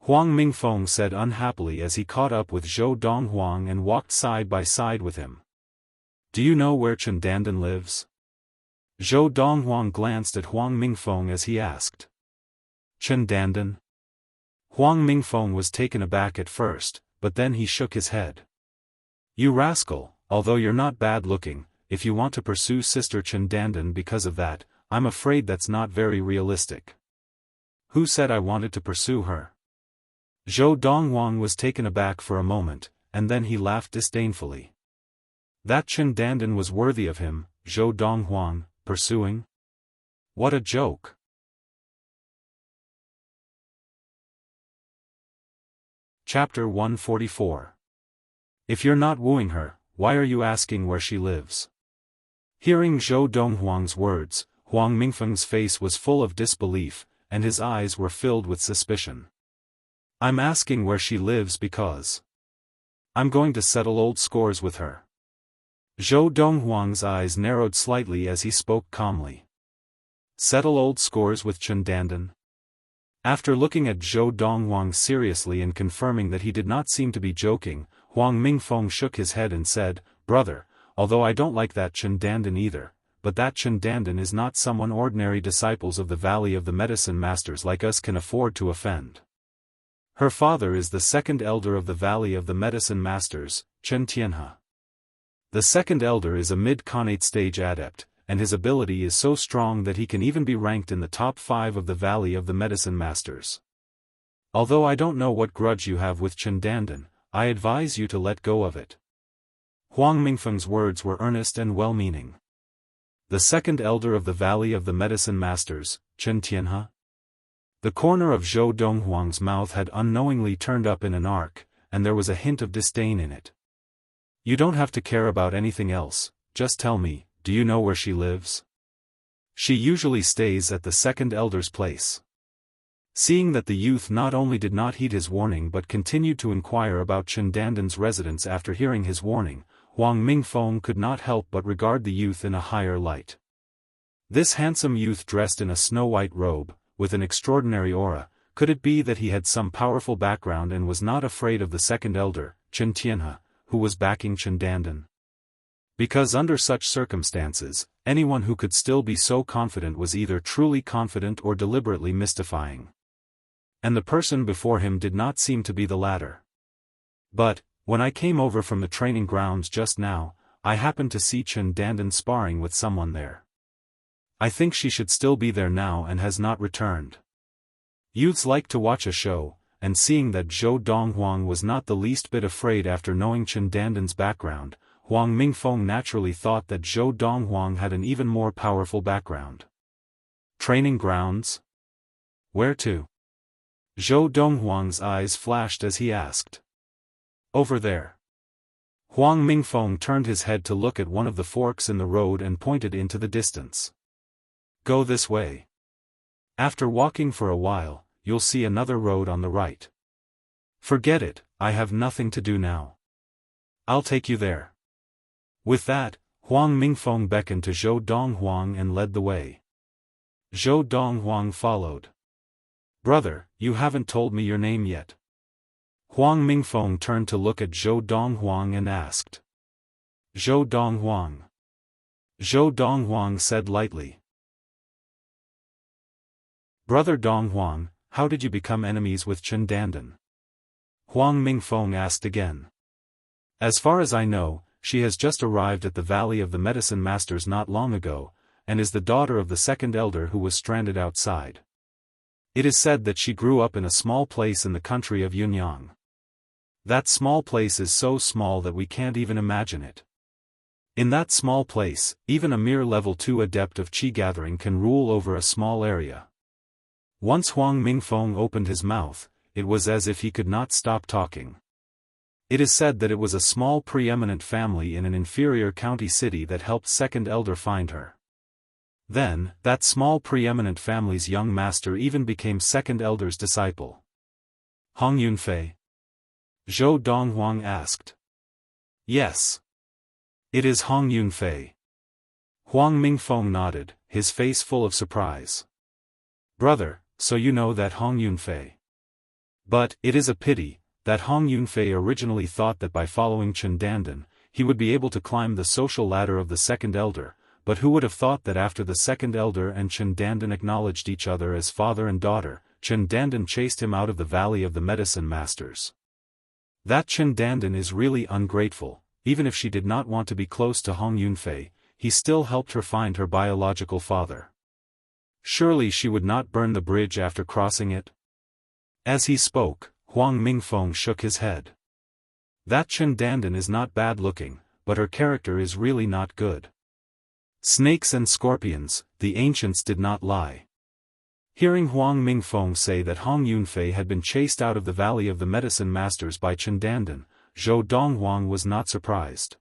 Huang Mingfeng said unhappily as he caught up with Zhou Donghuang and walked side by side with him. "Do you know where Chen Dandan lives?" Zhou Donghuang glanced at Huang Mingfeng as he asked. "Chen Dandan?" Huang Mingfeng was taken aback at first, but then he shook his head. "You rascal, although you're not bad looking, if you want to pursue Sister Chen Dandan because of that, I'm afraid that's not very realistic." "Who said I wanted to pursue her?" Zhou Donghuang was taken aback for a moment, and then he laughed disdainfully. That Chen Dandan was worthy of him, Zhou Donghuang, pursuing? What a joke! Chapter 144. If you're not wooing her, why are you asking where she lives? Hearing Zhou Donghuang's words, Huang Mingfeng's face was full of disbelief, and his eyes were filled with suspicion. "I'm asking where she lives because I'm going to settle old scores with her." Zhou Donghuang's eyes narrowed slightly as he spoke calmly. "Settle old scores with Chen Dandan?" After looking at Zhou Donghuang seriously and confirming that he did not seem to be joking, Huang Mingfeng shook his head and said, "Brother, although I don't like that Chen Dandan either, but that Chen Dandan is not someone ordinary disciples of the Valley of the Medicine Masters like us can afford to offend. Her father is the second elder of the Valley of the Medicine Masters, Chen Tianhe. The second elder is a mid-Khanate stage adept, and his ability is so strong that he can even be ranked in the top 5 of the Valley of the Medicine Masters. Although I don't know what grudge you have with Chen Dandan, I advise you to let go of it." Huang Mingfeng's words were earnest and well-meaning. The second elder of the Valley of the Medicine Masters, Chen Tianhe? The corner of Zhou Donghuang's mouth had unknowingly turned up in an arc, and there was a hint of disdain in it. "You don't have to care about anything else, just tell me, do you know where she lives?" "She usually stays at the second elder's place." Seeing that the youth not only did not heed his warning but continued to inquire about Chen Danden's residence after hearing his warning, Huang Mingfeng could not help but regard the youth in a higher light. This handsome youth dressed in a snow-white robe, with an extraordinary aura, could it be that he had some powerful background and was not afraid of the second elder, Chen Tianhe, who was backing Chen Danden? Because under such circumstances, anyone who could still be so confident was either truly confident or deliberately mystifying. And the person before him did not seem to be the latter. But, when I came over from the training grounds just now, I happened to see Chen Danden sparring with someone there. I think she should still be there now and has not returned. Youths like to watch a show, and seeing that Zhou Donghuang was not the least bit afraid after knowing Chen Danden's background, Huang Mingfeng naturally thought that Zhou Donghuang had an even more powerful background. Training grounds? Where to? Zhou Donghuang's eyes flashed as he asked. Over there. Huang Mingfeng turned his head to look at one of the forks in the road and pointed into the distance. Go this way. After walking for a while, you'll see another road on the right. Forget it, I have nothing to do now. I'll take you there. With that, Huang Mingfeng beckoned to Zhou Donghuang and led the way. Zhou Donghuang followed. Brother, you haven't told me your name yet. Huang Mingfeng turned to look at Zhou Donghuang and asked. Zhou Donghuang. Zhou Donghuang said lightly. Brother Donghuang, how did you become enemies with Chen Danden? Huang Mingfeng asked again. As far as I know, she has just arrived at the Valley of the Medicine Masters not long ago, and is the daughter of the second elder who was stranded outside. It is said that she grew up in a small place in the country of Yunyang. That small place is so small that we can't even imagine it. In that small place, even a mere level 2 adept of Qi gathering can rule over a small area. Once Huang Mingfeng opened his mouth, it was as if he could not stop talking. It is said that it was a small preeminent family in an inferior county city that helped second elder find her. Then, that small preeminent family's young master even became second elder's disciple. Hong Yunfei? Zhou Donghuang asked. Yes. It is Hong Yunfei. Huang Mingfeng nodded, his face full of surprise. Brother, so you know that Hong Yunfei. But, it is a pity, that Hong Yunfei originally thought that by following Chen Danden, he would be able to climb the social ladder of the second elder, but who would have thought that after the second elder and Chen Danden acknowledged each other as father and daughter, Chen Danden chased him out of the Valley of the Medicine Masters. That Chen Danden is really ungrateful. Even if she did not want to be close to Hong Yunfei, he still helped her find her biological father. Surely she would not burn the bridge after crossing it? As he spoke, Huang Mingfeng shook his head. That Chen Danden is not bad looking, but her character is really not good. Snakes and scorpions, the ancients did not lie. Hearing Huang Mingfeng say that Hong Yunfei had been chased out of the Valley of the Medicine Masters by Chen Danden, Zhou Donghuang was not surprised.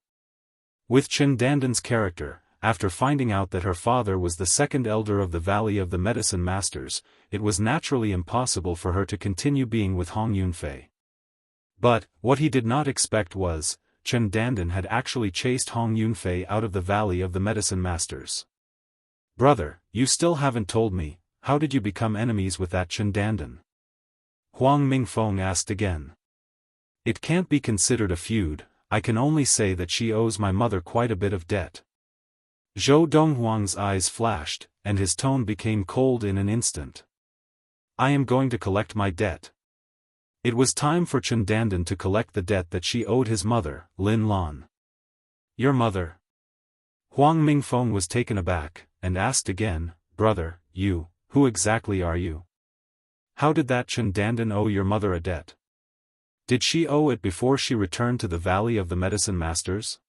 With Chen Danden's character, after finding out that her father was the second elder of the Valley of the Medicine Masters, it was naturally impossible for her to continue being with Hong Yunfei. But, what he did not expect was, Chen Danden had actually chased Hong Yunfei out of the Valley of the Medicine Masters. Brother, you still haven't told me, how did you become enemies with that Chen Danden? Huang Mingfeng asked again. It can't be considered a feud, I can only say that she owes my mother quite a bit of debt. Zhou Donghuang's eyes flashed, and his tone became cold in an instant. I am going to collect my debt. It was time for Chen Danden to collect the debt that she owed his mother, Lin Lan. Your mother? Huang Mingfeng was taken aback, and asked again, Brother, who exactly are you? How did that Chen Danden owe your mother a debt? Did she owe it before she returned to the Valley of the Medicine Masters?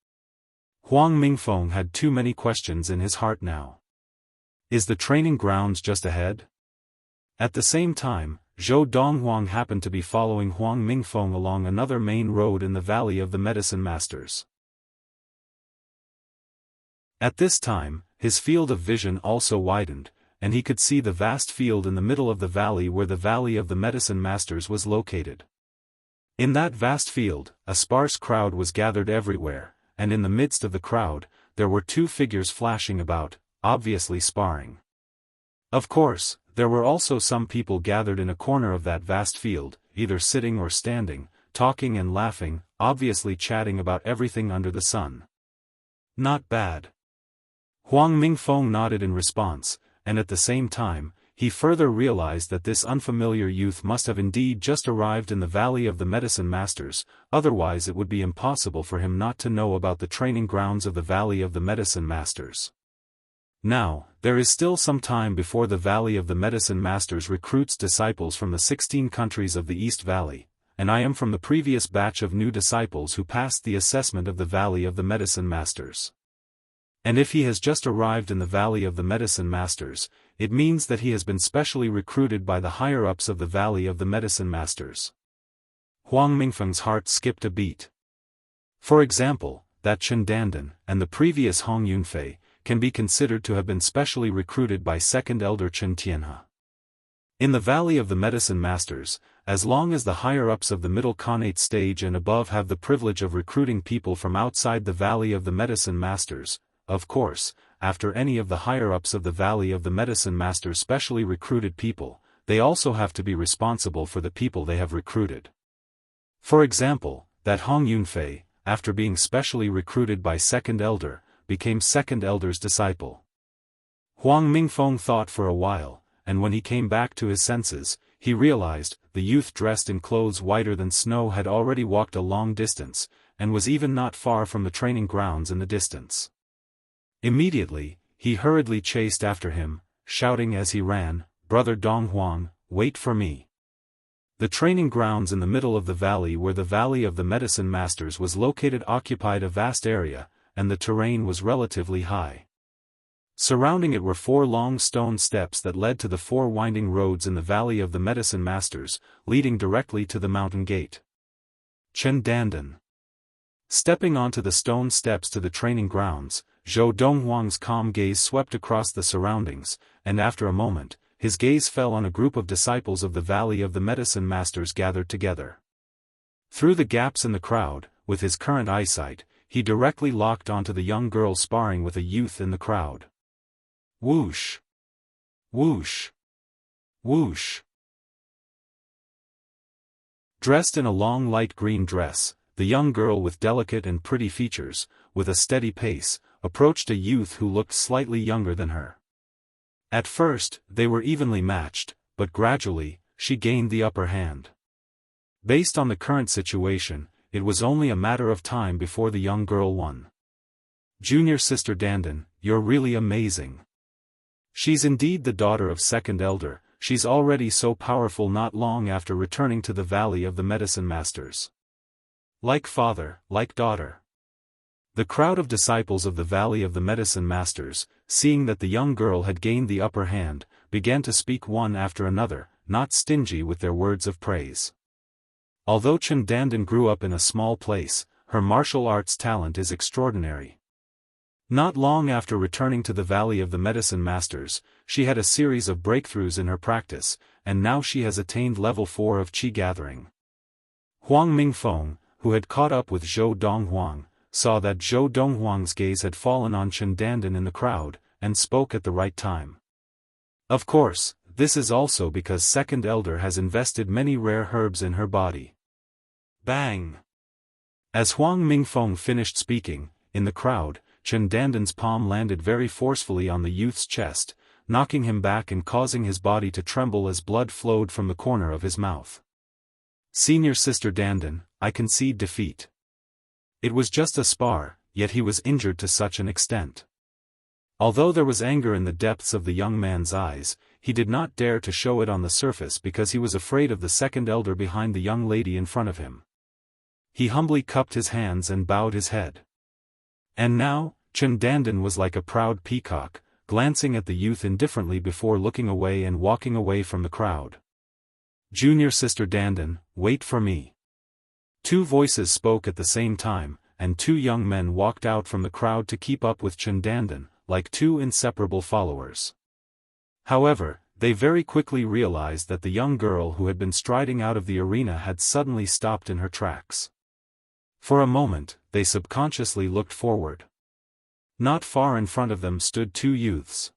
Huang Mingfeng had too many questions in his heart now. Is the training grounds just ahead? At the same time, Zhou Donghuang happened to be following Huang Mingfeng along another main road in the Valley of the Medicine Masters. At this time, his field of vision also widened, and he could see the vast field in the middle of the valley where the Valley of the Medicine Masters was located. In that vast field, a sparse crowd was gathered everywhere, and in the midst of the crowd, there were two figures flashing about, obviously sparring. Of course, there were also some people gathered in a corner of that vast field, either sitting or standing, talking and laughing, obviously chatting about everything under the sun. Not bad. Huang Mingfeng nodded in response, and at the same time, he further realized that this unfamiliar youth must have indeed just arrived in the Valley of the Medicine Masters, otherwise it would be impossible for him not to know about the training grounds of the Valley of the Medicine Masters. Now, there is still some time before the Valley of the Medicine Masters recruits disciples from the 16 countries of the East Valley, and I am from the previous batch of new disciples who passed the assessment of the Valley of the Medicine Masters. And if he has just arrived in the Valley of the Medicine Masters, it means that he has been specially recruited by the higher-ups of the Valley of the Medicine Masters. Huang Mingfeng's heart skipped a beat. For example, that Chen Dandan, and the previous Hong Yunfei, can be considered to have been specially recruited by Second Elder Chen Tianhe. In the Valley of the Medicine Masters, as long as the higher-ups of the middle Khanate stage and above have the privilege of recruiting people from outside the Valley of the Medicine Masters, of course, after any of the higher-ups of the Valley of the Medicine Masters specially recruited people, they also have to be responsible for the people they have recruited. For example, that Hong Yunfei, after being specially recruited by Second Elder, became Second Elder's disciple. Huang Mingfeng thought for a while, and when he came back to his senses, he realized the youth dressed in clothes whiter than snow had already walked a long distance, and was even not far from the training grounds in the distance. Immediately, he hurriedly chased after him, shouting as he ran, "Brother Dong Huang, wait for me." The training grounds in the middle of the valley where the Valley of the Medicine Masters was located occupied a vast area, and the terrain was relatively high. Surrounding it were 4 long stone steps that led to the 4 winding roads in the Valley of the Medicine Masters, leading directly to the mountain gate. Chen Dandan. Stepping onto the stone steps to the training grounds, Zhou Donghuang's calm gaze swept across the surroundings, and after a moment, his gaze fell on a group of disciples of the Valley of the Medicine Masters gathered together. Through the gaps in the crowd, with his current eyesight, he directly locked onto the young girl sparring with a youth in the crowd. Whoosh! Whoosh! Whoosh! Dressed in a long light green dress, the young girl with delicate and pretty features, with a steady pace, approached a youth who looked slightly younger than her. At first, they were evenly matched, but gradually, she gained the upper hand. Based on the current situation, it was only a matter of time before the young girl won. "Junior Sister Dandan, you're really amazing. She's indeed the daughter of Second Elder, she's already so powerful not long after returning to the Valley of the Medicine Masters. Like father, like daughter." The crowd of disciples of the Valley of the Medicine Masters, seeing that the young girl had gained the upper hand, began to speak one after another, not stingy with their words of praise. Although Chen Dandan grew up in a small place, her martial arts talent is extraordinary. Not long after returning to the Valley of the Medicine Masters, she had a series of breakthroughs in her practice, and now she has attained level 4 of Qi gathering. Huang Mingfeng, who had caught up with Zhou Donghuang, saw that Zhou Donghuang's gaze had fallen on Chen Dandan in the crowd, and spoke at the right time. Of course, this is also because Second Elder has invested many rare herbs in her body. Bang! As Huang Mingfeng finished speaking, in the crowd, Chen Dandan's palm landed very forcefully on the youth's chest, knocking him back and causing his body to tremble as blood flowed from the corner of his mouth. "Senior Sister Dandan, I concede defeat." It was just a spar, yet he was injured to such an extent. Although there was anger in the depths of the young man's eyes, he did not dare to show it on the surface because he was afraid of the Second Elder behind the young lady in front of him. He humbly cupped his hands and bowed his head. And now, Chen Dandan was like a proud peacock, glancing at the youth indifferently before looking away and walking away from the crowd. "Junior Sister Dandan, wait for me." 2 voices spoke at the same time, and 2 young men walked out from the crowd to keep up with Chen Dandan, like 2 inseparable followers. However, they very quickly realized that the young girl who had been striding out of the arena had suddenly stopped in her tracks. For a moment, they subconsciously looked forward. Not far in front of them stood two youths.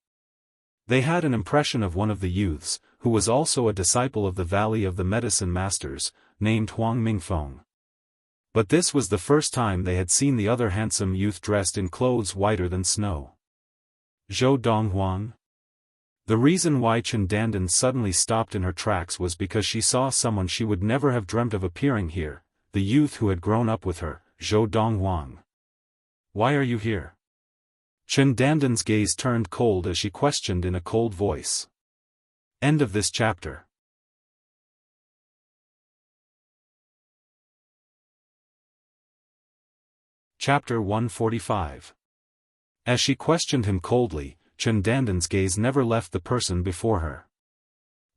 They had an impression of one of the youths, who was also a disciple of the Valley of the Medicine Masters, named Huang Mingfeng. But this was the first time they had seen the other handsome youth dressed in clothes whiter than snow. Zhou Donghuang? The reason why Chen Dandan suddenly stopped in her tracks was because she saw someone she would never have dreamt of appearing here, the youth who had grown up with her, Zhou Donghuang. Why are you here? Chen Dandan's gaze turned cold as she questioned in a cold voice. End of this chapter. Chapter 145. As she questioned him coldly, Chen Dandan's gaze never left the person before her.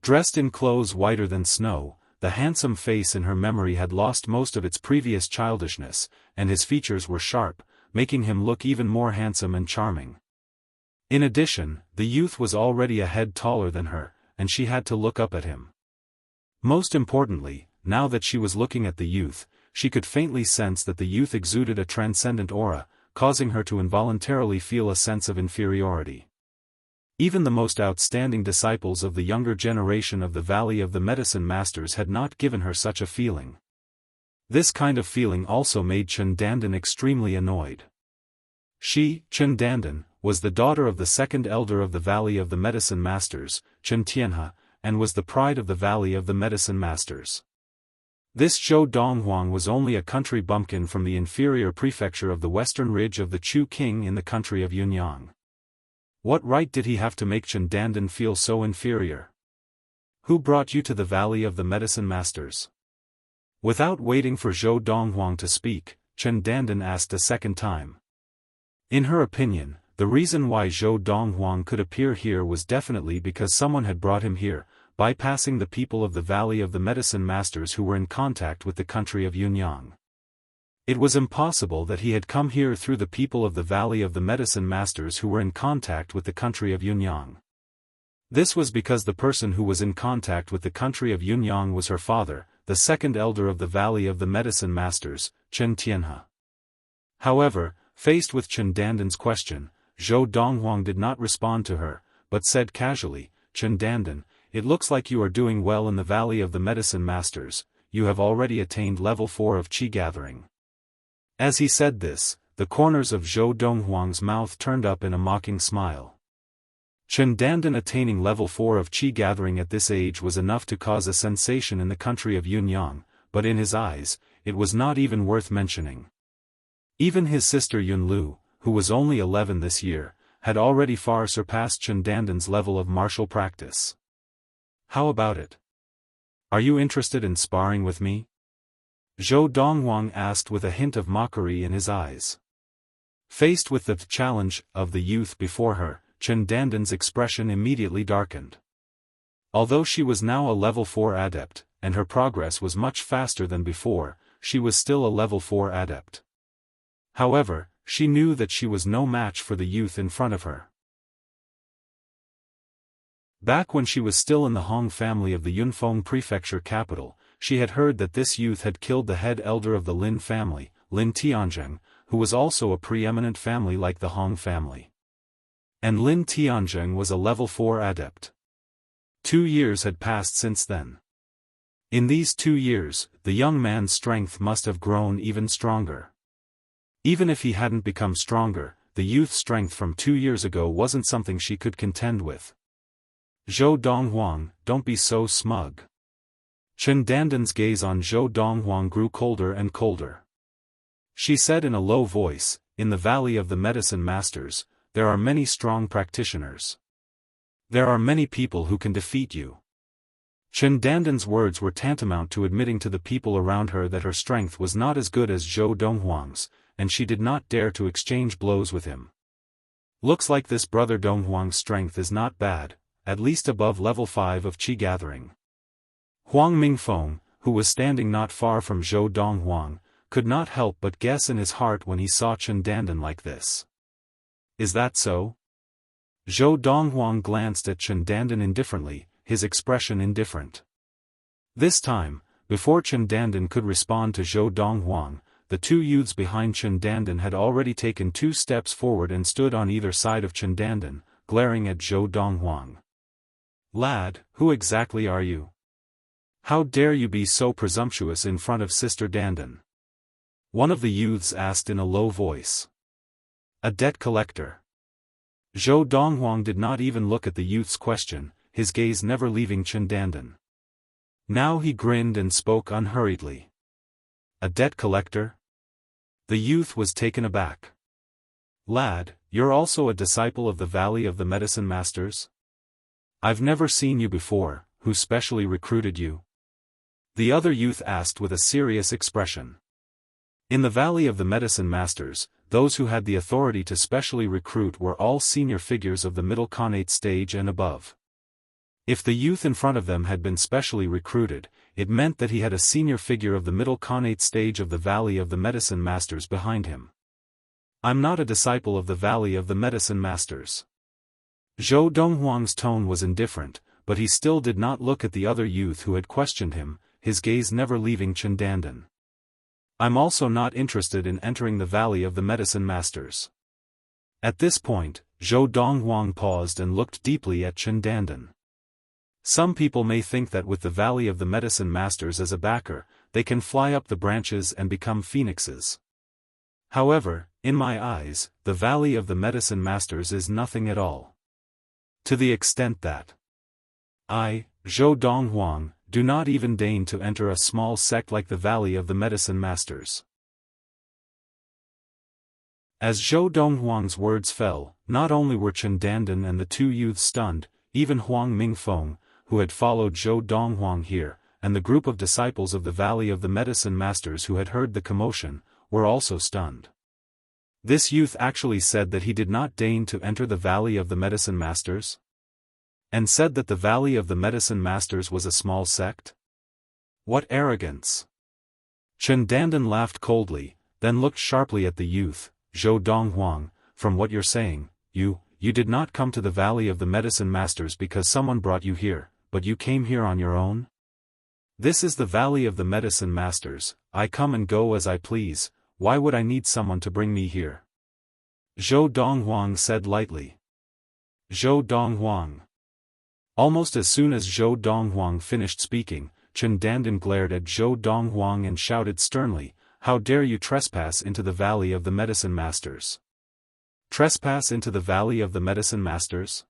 Dressed in clothes whiter than snow, the handsome face in her memory had lost most of its previous childishness, and his features were sharp, making him look even more handsome and charming. In addition, the youth was already a head taller than her, and she had to look up at him. Most importantly, now that she was looking at the youth, she could faintly sense that the youth exuded a transcendent aura, causing her to involuntarily feel a sense of inferiority. Even the most outstanding disciples of the younger generation of the Valley of the Medicine Masters had not given her such a feeling. This kind of feeling also made Chen Dandan extremely annoyed. She, Chen Dandan, was the daughter of the second elder of the Valley of the Medicine Masters, Chen Tianhe, and was the pride of the Valley of the Medicine Masters. This Zhou Donghuang was only a country bumpkin from the inferior prefecture of the western ridge of the Chu King in the country of Yunyang. What right did he have to make Chen Dandan feel so inferior? Who brought you to the Valley of the Medicine Masters? Without waiting for Zhou Donghuang to speak, Chen Dandan asked a second time. In her opinion, the reason why Zhou Donghuang could appear here was definitely because someone had brought him here, bypassing the people of the Valley of the Medicine Masters who were in contact with the country of Yunyang. It was impossible that he had come here through the people of the Valley of the Medicine Masters who were in contact with the country of Yunyang. This was because the person who was in contact with the country of Yunyang was her father, the second elder of the Valley of the Medicine Masters, Chen Tianhe. However, faced with Chen Dandan's question, Zhou Donghuang did not respond to her, but said casually, Chen Dandan, it looks like you are doing well in the Valley of the Medicine Masters, you have already attained level 4 of Qi gathering. As he said this, the corners of Zhou Donghuang's mouth turned up in a mocking smile. Chen Dandan attaining level 4 of Qi gathering at this age was enough to cause a sensation in the country of Yunyang, but in his eyes, it was not even worth mentioning. Even his sister Yunlu, who was only 11 this year, had already far surpassed Chen Dandan's level of martial practice. How about it? Are you interested in sparring with me? Zhou Donghuang asked with a hint of mockery in his eyes. Faced with the challenge of the youth before her, Chen Dandan's expression immediately darkened. Although she was now a level 4 adept, and her progress was much faster than before, she was still a level 4 adept. However, she knew that she was no match for the youth in front of her. Back when she was still in the Hong family of the Yunfeng prefecture capital, she had heard that this youth had killed the head elder of the Lin family, Lin Tianzheng, who was also a preeminent family like the Hong family. And Lin Tianzheng was a level 4 adept. 2 years had passed since then. In these 2 years, the young man's strength must have grown even stronger. Even if he hadn't become stronger, the youth's strength from 2 years ago wasn't something she could contend with. Zhou Donghuang, don't be so smug. Chen Dandan's gaze on Zhou Donghuang grew colder and colder. She said in a low voice, in the Valley of the Medicine Masters, there are many strong practitioners. There are many people who can defeat you. Chen Dandan's words were tantamount to admitting to the people around her that her strength was not as good as Zhou Donghuang's, and she did not dare to exchange blows with him. Looks like this brother Donghuang's strength is not bad, at least above level 5 of Qi gathering. Huang Mingfeng, who was standing not far from Zhou Donghuang, could not help but guess in his heart when he saw Chen Dandan like this. Is that so? Zhou Donghuang glanced at Chen Dandan indifferently, his expression indifferent. This time, before Chen Dandan could respond to Zhou Donghuang, the two youths behind Chen Dandan had already taken 2 steps forward and stood on either side of Chen Dandan, glaring at Zhou Donghuang. "Lad, who exactly are you? How dare you be so presumptuous in front of Sister Dandan?" one of the youths asked in a low voice. "A debt collector." Zhou Donghuang did not even look at the youth's question, his gaze never leaving Chen Dandan. Now he grinned and spoke unhurriedly. "A debt collector?" The youth was taken aback. "Lad, you're also a disciple of the Valley of the Medicine Masters? I've never seen you before. Who specially recruited you?" the other youth asked with a serious expression. In the Valley of the Medicine Masters, those who had the authority to specially recruit were all senior figures of the middle Khanate stage and above. If the youth in front of them had been specially recruited, it meant that he had a senior figure of the middle Khanate stage of the Valley of the Medicine Masters behind him. "I'm not a disciple of the Valley of the Medicine Masters." Zhou Donghuang's tone was indifferent, but he still did not look at the other youth who had questioned him, his gaze never leaving Chen Dandan. "I'm also not interested in entering the Valley of the Medicine Masters." At this point, Zhou Donghuang paused and looked deeply at Chen Dandan. Some people may think that with the Valley of the Medicine Masters as a backer, they can fly up the branches and become phoenixes. However, in my eyes, the Valley of the Medicine Masters is nothing at all. To the extent that I, Zhou Donghuang, do not even deign to enter a small sect like the Valley of the Medicine Masters. As Zhou Donghuang's words fell, not only were Chen Dandan and the two youths stunned, even Huang Mingfeng, who had followed Zhou Donghuang here, and the group of disciples of the Valley of the Medicine Masters who had heard the commotion, were also stunned. This youth actually said that he did not deign to enter the Valley of the Medicine Masters? And said that the Valley of the Medicine Masters was a small sect? What arrogance! Chen Dandan laughed coldly, then looked sharply at the youth. "Zhou Donghuang, from what you're saying, you did not come to the Valley of the Medicine Masters because someone brought you here, but you came here on your own? This is the Valley of the Medicine Masters, I come and go as I please, why would I need someone to bring me here?" Zhou Donghuang said lightly. "Zhou Donghuang." Almost as soon as Zhou Donghuang finished speaking, Chen Dandan glared at Zhou Donghuang and shouted sternly, "How dare you trespass into the Valley of the Medicine Masters?" Trespass into the Valley of the Medicine Masters?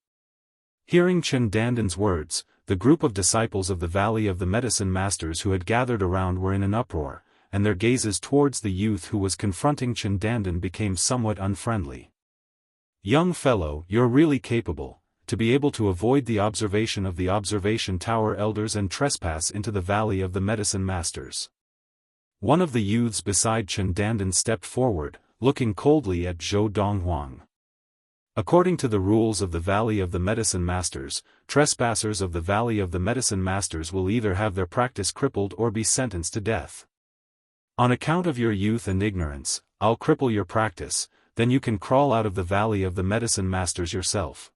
Hearing Chen Dandan's words, the group of disciples of the Valley of the Medicine Masters who had gathered around were in an uproar, and their gazes towards the youth who was confronting Chen Dandan became somewhat unfriendly. "Young fellow, you're really capable, to be able to avoid the observation of the observation tower elders and trespass into the Valley of the Medicine Masters." One of the youths beside Chen Dandan stepped forward, looking coldly at Zhou Donghuang. According to the rules of the Valley of the Medicine Masters, trespassers of the Valley of the Medicine Masters will either have their practice crippled or be sentenced to death. On account of your youth and ignorance, I'll cripple your practice, then you can crawl out of the Valley of the Medicine Masters yourself.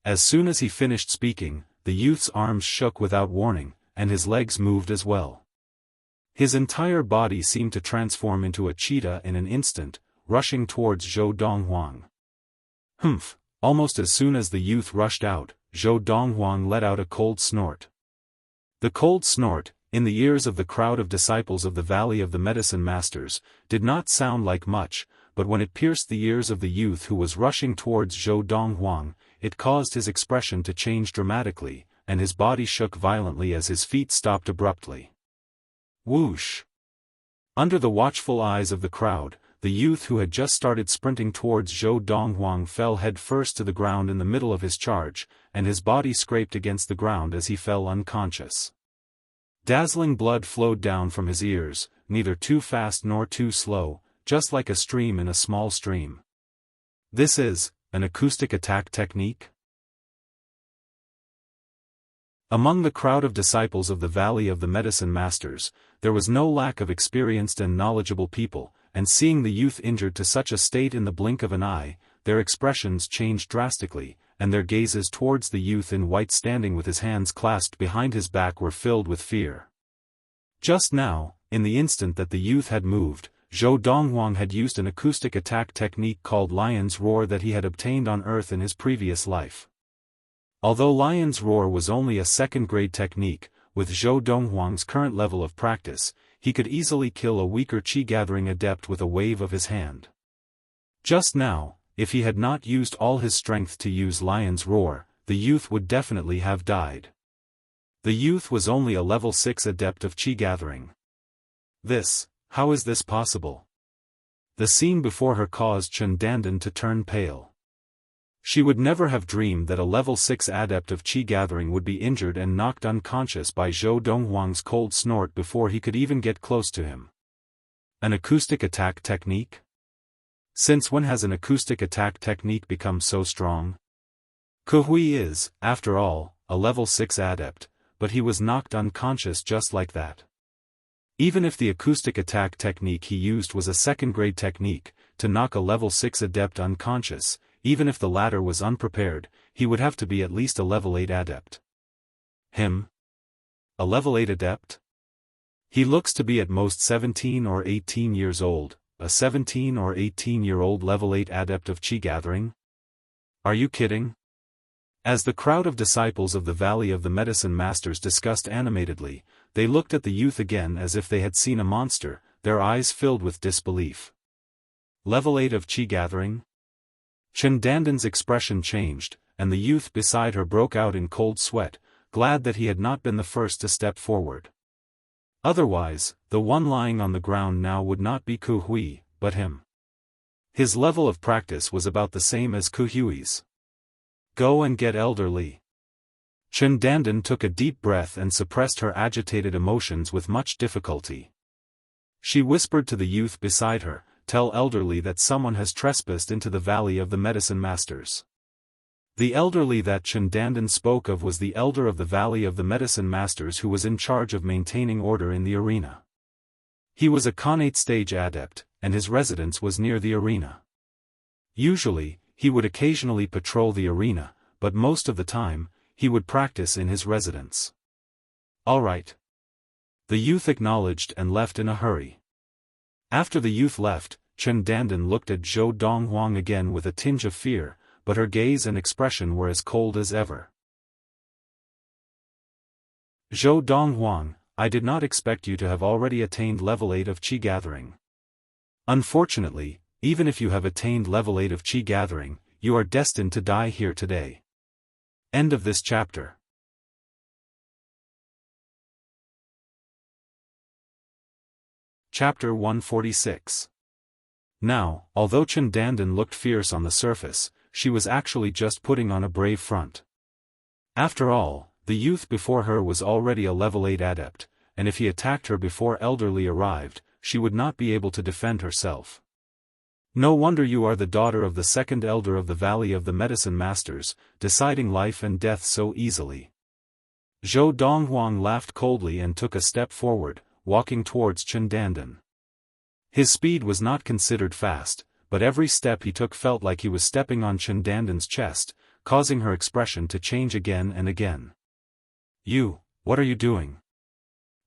As soon as he finished speaking, the youth's arms shook without warning, and his legs moved as well. His entire body seemed to transform into a cheetah in an instant, rushing towards Zhou Donghuang. Humph! Almost as soon as the youth rushed out, Zhou Donghuang let out a cold snort. The cold snort, in the ears of the crowd of disciples of the Valley of the Medicine Masters, did not sound like much, but when it pierced the ears of the youth who was rushing towards Zhou Donghuang, it caused his expression to change dramatically, and his body shook violently as his feet stopped abruptly. Whoosh! Under the watchful eyes of the crowd, the youth who had just started sprinting towards Zhou Donghuang fell headfirst to the ground in the middle of his charge, and his body scraped against the ground as he fell unconscious. Dazzling blood flowed down from his ears, neither too fast nor too slow, just like a stream in a small stream. This is an acoustic attack technique? Among the crowd of disciples of the Valley of the Medicine Masters, there was no lack of experienced and knowledgeable people, and seeing the youth injured to such a state in the blink of an eye, their expressions changed drastically, and their gazes towards the youth in white standing with his hands clasped behind his back were filled with fear. Just now, in the instant that the youth had moved, Zhou Donghuang had used an acoustic attack technique called Lion's Roar that he had obtained on Earth in his previous life. Although Lion's Roar was only a second-grade technique, with Zhou Donghuang's current level of practice, he could easily kill a weaker qi-gathering adept with a wave of his hand. Just now, if he had not used all his strength to use Lion's Roar, the youth would definitely have died. The youth was only a level 6 adept of qi-gathering. How is this possible? The scene before her caused Chen Dandan to turn pale. She would never have dreamed that a level 6 adept of qi-gathering would be injured and knocked unconscious by Zhou Donghuang's cold snort before he could even get close to him. An acoustic attack technique? Since when has an acoustic attack technique become so strong? Kuhui is, after all, a level 6 adept, but he was knocked unconscious just like that. Even if the acoustic attack technique he used was a second-grade technique, to knock a level 6 adept unconscious, even if the latter was unprepared, he would have to be at least a level 8 adept. Him? A level 8 adept? He looks to be at most 17 or 18 years old, a 17 or 18-year-old level 8 adept of qi-gathering? Are you kidding? As the crowd of disciples of the Valley of the Medicine Masters discussed animatedly, they looked at the youth again as if they had seen a monster, their eyes filled with disbelief. Level 8 of qi-gathering? Chen Dandan's expression changed, and the youth beside her broke out in cold sweat, glad that he had not been the first to step forward. Otherwise, the one lying on the ground now would not be Ku Hui, but him. His level of practice was about the same as Ku Hui's. Go and get Elder Li. Chen Dandan took a deep breath and suppressed her agitated emotions with much difficulty. She whispered to the youth beside her, "Tell Elder Li that someone has trespassed into the Valley of the Medicine Masters." The Elder Li that Chen Dandan spoke of was the elder of the Valley of the Medicine Masters who was in charge of maintaining order in the arena. He was a Khanate stage adept, and his residence was near the arena. Usually, he would occasionally patrol the arena, but most of the time, he would practice in his residence. All right. The youth acknowledged and left in a hurry. After the youth left, Chen Dandan looked at Zhou Donghuang again with a tinge of fear, but her gaze and expression were as cold as ever. Zhou Donghuang, I did not expect you to have already attained level 8 of qi-gathering. Unfortunately, even if you have attained level 8 of qi-gathering, you are destined to die here today. End of this chapter. Chapter 146. Now, although Chen Dandan looked fierce on the surface, she was actually just putting on a brave front. After all, the youth before her was already a level 8 adept, and if he attacked her before Elder Li arrived, she would not be able to defend herself. No wonder you are the daughter of the second elder of the Valley of the Medicine Masters, deciding life and death so easily. Zhou Donghuang laughed coldly and took a step forward, walking towards Chen Dandan. His speed was not considered fast, but every step he took felt like he was stepping on Chen Dandan's chest, causing her expression to change again and again. What are you doing?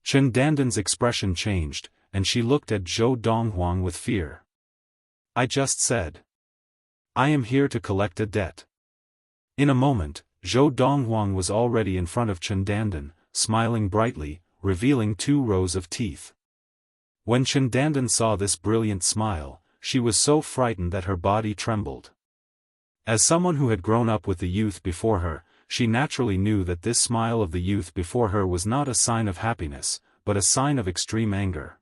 Chen Dandan's expression changed, and she looked at Zhou Donghuang with fear. I just said. I am here to collect a debt. In a moment, Zhou Donghuang was already in front of Chen Dandan, smiling brightly, revealing 2 rows of teeth. When Chen Dandan saw this brilliant smile, she was so frightened that her body trembled. As someone who had grown up with the youth before her, she naturally knew that this smile of the youth before her was not a sign of happiness, but a sign of extreme anger.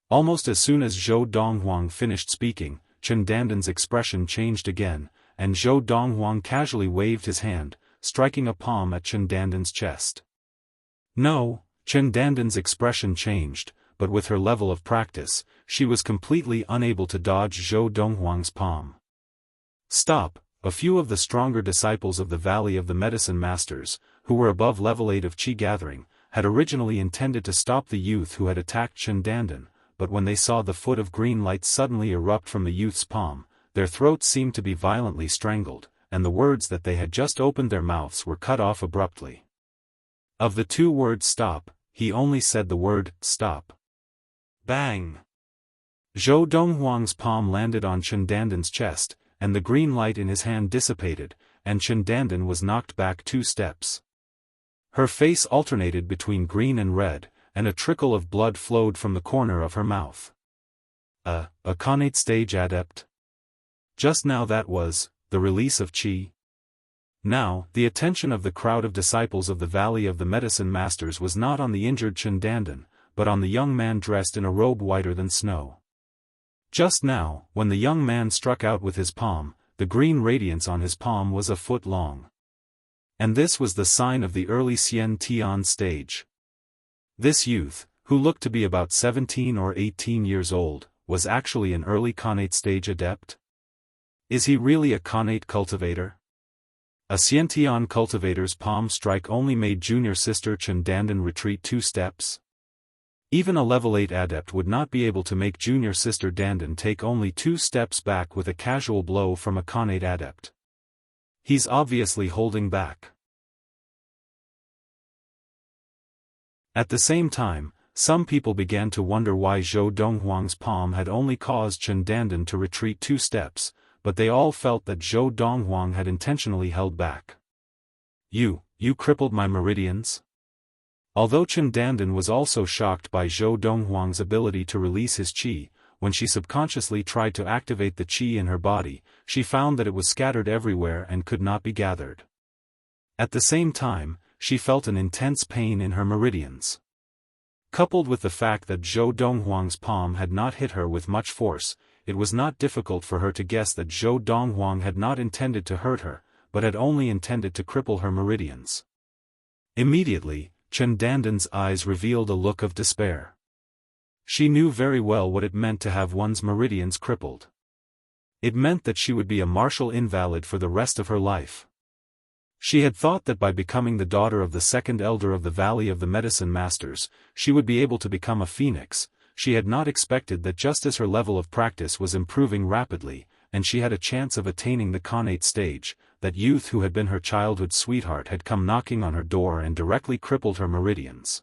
Almost as soon as Zhou Donghuang finished speaking, Chen Dandan's expression changed again, and Zhou Donghuang casually waved his hand, striking a palm at Chen Dandan's chest. No, Chen Dandan's expression changed, but with her level of practice, she was completely unable to dodge Zhou Donghuang's palm. Stop! A few of the stronger disciples of the Valley of the Medicine Masters, who were above level 8 of qi-gathering, had originally intended to stop the youth who had attacked Chen Dandan, but when they saw the foot of green light suddenly erupt from the youth's palm, their throats seemed to be violently strangled, and the words that they had just opened their mouths were cut off abruptly. Of the two words stop, he only said the word stop. Bang! Zhou Donghuang's palm landed on Chen Danden's chest, and the green light in his hand dissipated, and Chen Dandan was knocked back 2 steps. Her face alternated between green and red, and a trickle of blood flowed from the corner of her mouth. A Khanate stage adept? Just now that was, the release of qi. Now, the attention of the crowd of disciples of the Valley of the Medicine Masters was not on the injured Chen Dandan, but on the young man dressed in a robe whiter than snow. Just now, when the young man struck out with his palm, the green radiance on his palm was a foot long. And this was the sign of the early Xian Tian stage. This youth, who looked to be about 17 or 18 years old, was actually an early Khanate stage adept? Is he really a Khanate cultivator? A Xiantian cultivator's palm strike only made junior sister Chen Dandan retreat 2 steps? Even a level 8 adept would not be able to make junior sister Dandan take only 2 steps back with a casual blow from a Khanate adept. He's obviously holding back. At the same time, some people began to wonder why Zhou Donghuang's palm had only caused Chen Dandan to retreat 2 steps, but they all felt that Zhou Donghuang had intentionally held back. You crippled my meridians? Although Chen Dandan was also shocked by Zhou Donghuang's ability to release his qi, when she subconsciously tried to activate the qi in her body, she found that it was scattered everywhere and could not be gathered. At the same time, she felt an intense pain in her meridians. Coupled with the fact that Zhou Donghuang's palm had not hit her with much force, it was not difficult for her to guess that Zhou Donghuang had not intended to hurt her, but had only intended to cripple her meridians. Immediately, Chen Dandan's eyes revealed a look of despair. She knew very well what it meant to have one's meridians crippled. It meant that she would be a martial invalid for the rest of her life. She had thought that by becoming the daughter of the second elder of the Valley of the Medicine Masters, she would be able to become a phoenix. She had not expected that just as her level of practice was improving rapidly, and she had a chance of attaining the Khanate stage, that youth who had been her childhood sweetheart had come knocking on her door and directly crippled her meridians.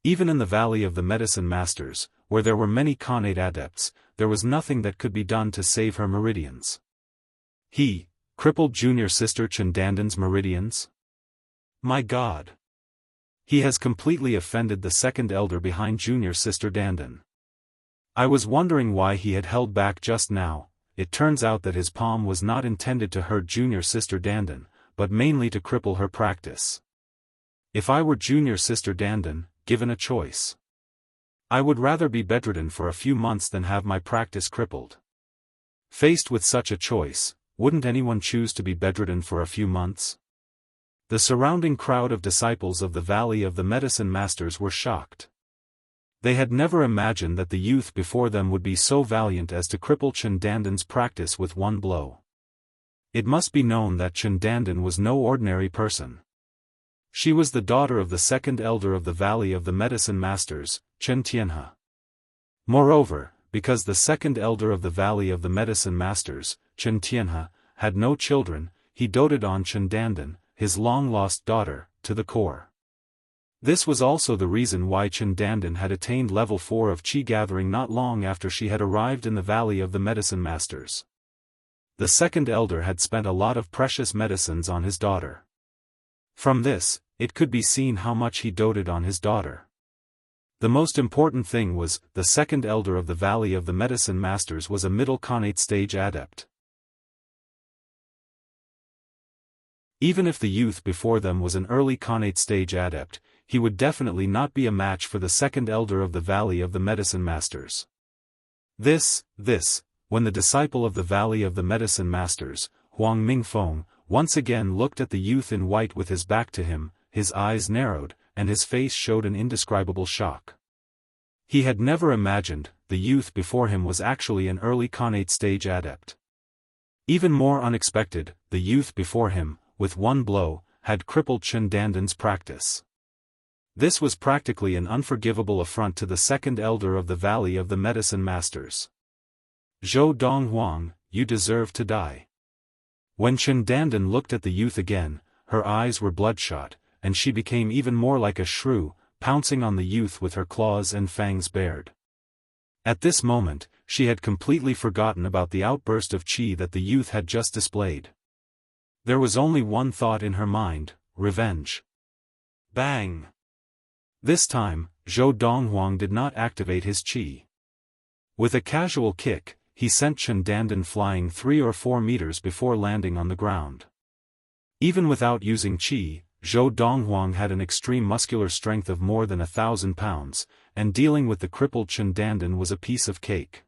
Even in the Valley of the Medicine Masters, where there were many Khanate adepts, there was nothing that could be done to save her meridians. He crippled junior sister Chen Dandan's meridians? My God! He has completely offended the second elder behind junior sister Dandan. I was wondering why he had held back just now. It turns out that his palm was not intended to hurt junior sister Dandan, but mainly to cripple her practice. If I were junior sister Dandan, given a choice, I would rather be bedridden for a few months than have my practice crippled. Faced with such a choice, wouldn't anyone choose to be bedridden for a few months? The surrounding crowd of disciples of the Valley of the Medicine Masters were shocked. They had never imagined that the youth before them would be so valiant as to cripple Chen Dandan's practice with one blow. It must be known that Chen Dandan was no ordinary person. She was the daughter of the second elder of the Valley of the Medicine Masters, Chen Tianhe. Moreover, because the second elder of the Valley of the Medicine Masters, Chen Tianhe, had no children, he doted on Chen Dandan, his long-lost daughter, to the core. This was also the reason why Chen Dandan had attained level 4 of qi gathering not long after she had arrived in the Valley of the Medicine Masters. The second elder had spent a lot of precious medicines on his daughter. From this, it could be seen how much he doted on his daughter. The most important thing was, the second elder of the Valley of the Medicine Masters was a middle Khanate stage adept. Even if the youth before them was an early Khanate stage adept, he would definitely not be a match for the second elder of the Valley of the Medicine Masters. When the disciple of the Valley of the Medicine Masters, Huang Mingfeng, once again looked at the youth in white with his back to him, his eyes narrowed, and his face showed an indescribable shock. He had never imagined the youth before him was actually an early Khanate stage adept. Even more unexpected, the youth before him, with one blow, had crippled Chen Dandan's practice. This was practically an unforgivable affront to the second elder of the Valley of the Medicine Masters. Zhou Donghuang, you deserve to die." When Chen Dandan looked at the youth again, her eyes were bloodshot, and she became even more like a shrew, pouncing on the youth with her claws and fangs bared. At this moment, she had completely forgotten about the outburst of qi that the youth had just displayed. There was only one thought in her mind: revenge. Bang! This time, Zhou Donghuang did not activate his qi. With a casual kick, he sent Chen Dandan flying 3 or 4 meters before landing on the ground. Even without using qi, Zhou Donghuang had an extreme muscular strength of more than 1,000 pounds, and dealing with the crippled Chen Dandan was a piece of cake.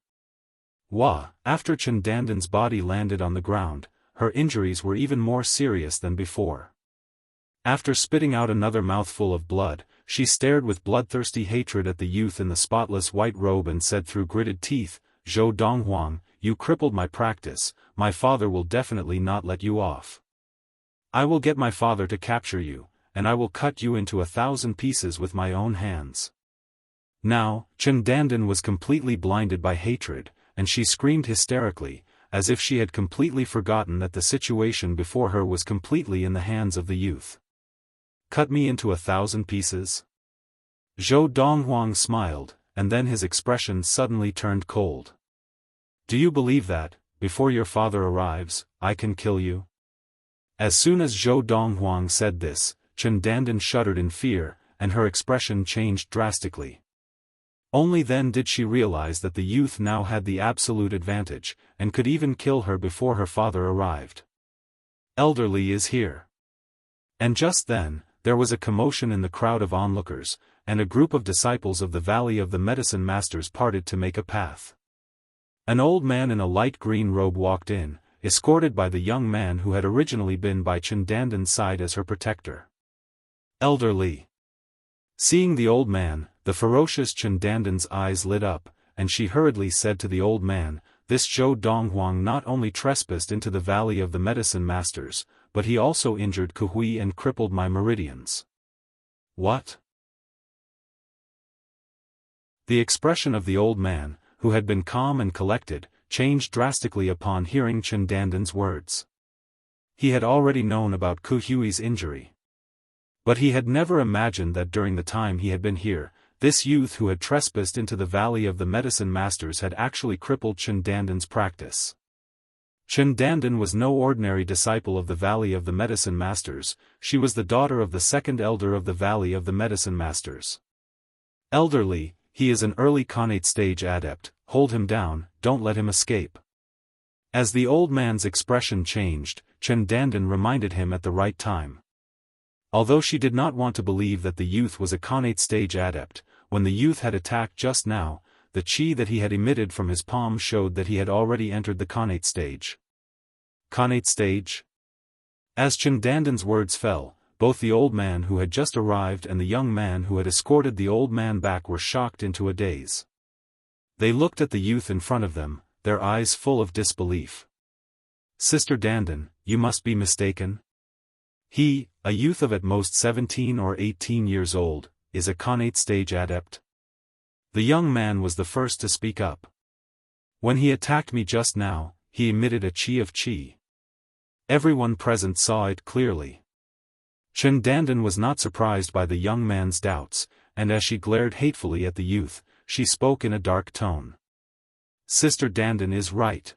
After Chen Dandan's body landed on the ground, her injuries were even more serious than before. After spitting out another mouthful of blood, she stared with bloodthirsty hatred at the youth in the spotless white robe and said through gritted teeth, "Zhou Donghuang, you crippled my practice, my father will definitely not let you off. I will get my father to capture you, and I will cut you into 1,000 pieces with my own hands." Now, Chen Dandan was completely blinded by hatred, and she screamed hysterically, as if she had completely forgotten that the situation before her was completely in the hands of the youth. "Cut me into 1,000 pieces?" Zhou Donghuang smiled, and then his expression suddenly turned cold. "Do you believe that, before your father arrives, I can kill you?" As soon as Zhou Donghuang said this, Chen Dandan shuddered in fear, and her expression changed drastically. Only then did she realize that the youth now had the absolute advantage, and could even kill her before her father arrived. "Elderly is here." And just then, there was a commotion in the crowd of onlookers, and a group of disciples of the Valley of the Medicine Masters parted to make a path. An old man in a light green robe walked in, escorted by the young man who had originally been by Chen Dandan's side as her protector. "Elderly." Seeing the old man, the ferocious Chen Dandan's eyes lit up, and she hurriedly said to the old man, "This Zhou Donghuang not only trespassed into the Valley of the Medicine Masters, but he also injured Kuhui and crippled my meridians." "What?" The expression of the old man, who had been calm and collected, changed drastically upon hearing Chen Dandan's words. He had already known about Kuhui's injury. But he had never imagined that during the time he had been here, this youth who had trespassed into the Valley of the Medicine Masters had actually crippled Chen Dandan's practice. Chen Dandan was no ordinary disciple of the Valley of the Medicine Masters, she was the daughter of the second elder of the Valley of the Medicine Masters. "Elderly, he is an early Khanate stage adept, hold him down, don't let him escape." As the old man's expression changed, Chen Dandan reminded him at the right time. Although she did not want to believe that the youth was a Khanate stage adept, when the youth had attacked just now, the qi that he had emitted from his palm showed that he had already entered the Khanate stage. Khanate stage? As Chen Dandan's words fell, both the old man who had just arrived and the young man who had escorted the old man back were shocked into a daze. They looked at the youth in front of them, their eyes full of disbelief. "Sister Dandan, you must be mistaken. He, a youth of at most 17 or 18 years old, is a Khanate stage adept." The young man was the first to speak up. "When he attacked me just now, he emitted a qi of qi." Everyone present saw it clearly. Chen Dandan was not surprised by the young man's doubts, and as she glared hatefully at the youth, she spoke in a dark tone. "Sister Dandan is right.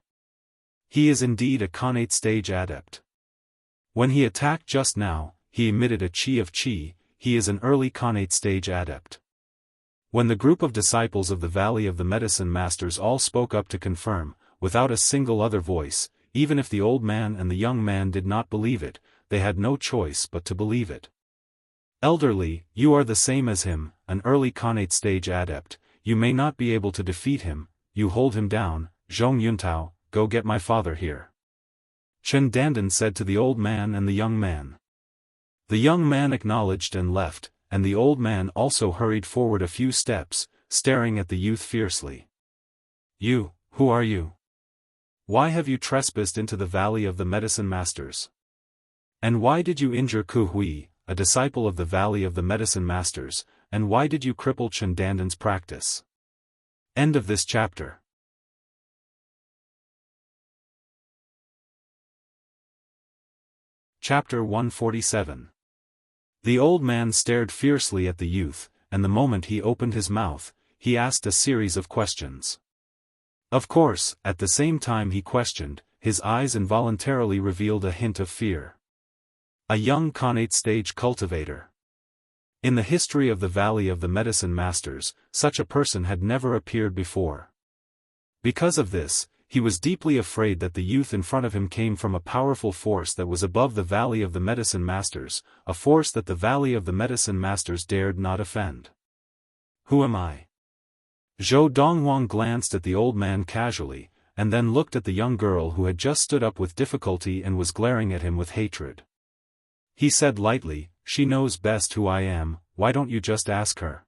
He is indeed a Khanate stage adept. When he attacked just now, he emitted a qi of qi, he is an early Khanate stage adept." When the group of disciples of the Valley of the Medicine Masters all spoke up to confirm, without a single other voice, even if the old man and the young man did not believe it, they had no choice but to believe it. "Elderly, you are the same as him, an early Khanate stage adept, you may not be able to defeat him, you hold him down, Zhong Yuntao, go get my father here." Chen Dandan said to the old man and the young man. The young man acknowledged and left, and the old man also hurried forward a few steps, staring at the youth fiercely. "You, who are you? Why have you trespassed into the Valley of the Medicine Masters? And why did you injure Kuhui, a disciple of the Valley of the Medicine Masters, and why did you cripple Chen Dandan's practice?" End of this chapter. Chapter 147. The old man stared fiercely at the youth, and the moment he opened his mouth, he asked a series of questions. Of course, at the same time he questioned, his eyes involuntarily revealed a hint of fear. A young Khanate stage cultivator. In the history of the Valley of the Medicine Masters, such a person had never appeared before. Because of this, he was deeply afraid that the youth in front of him came from a powerful force that was above the Valley of the Medicine Masters, a force that the Valley of the Medicine Masters dared not offend. Who am I? Zhou Donghuang glanced at the old man casually, and then looked at the young girl who had just stood up with difficulty and was glaring at him with hatred. He said lightly, "She knows best who I am, why don't you just ask her?"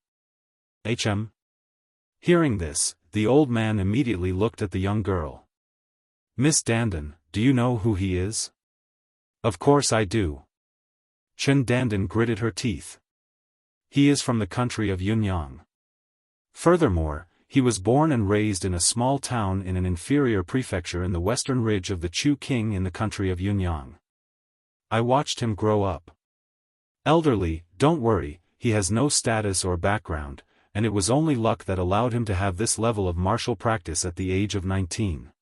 "Hm?" Hearing this, the old man immediately looked at the young girl. "Miss Dandan, do you know who he is?" "Of course I do." Chen Dandan gritted her teeth. "He is from the country of Yunyang. Furthermore, he was born and raised in a small town in an inferior prefecture in the western ridge of the Chu King in the country of Yunyang. I watched him grow up. Elderly, don't worry, he has no status or background, and it was only luck that allowed him to have this level of martial practice at the age of 19.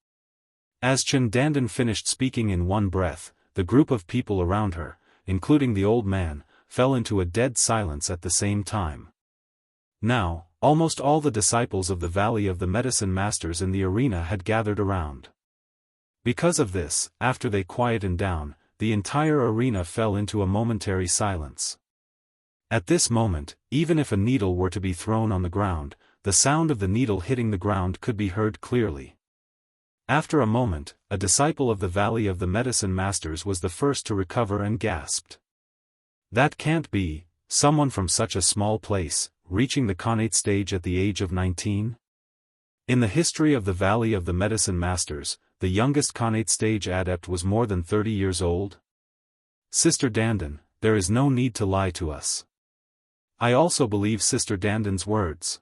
As Chen Dandan finished speaking in one breath, the group of people around her, including the old man, fell into a dead silence at the same time. Now, almost all the disciples of the Valley of the Medicine Masters in the arena had gathered around. Because of this, after they quietened down, the entire arena fell into a momentary silence. At this moment, even if a needle were to be thrown on the ground, the sound of the needle hitting the ground could be heard clearly. After a moment, a disciple of the Valley of the Medicine Masters was the first to recover and gasped. "That can't be, someone from such a small place, reaching the Khanate stage at the age of 19? In the history of the Valley of the Medicine Masters, the youngest Khanate stage adept was more than 30 years old? Sister Dandan, there is no need to lie to us. I also believe Sister Dandan's words.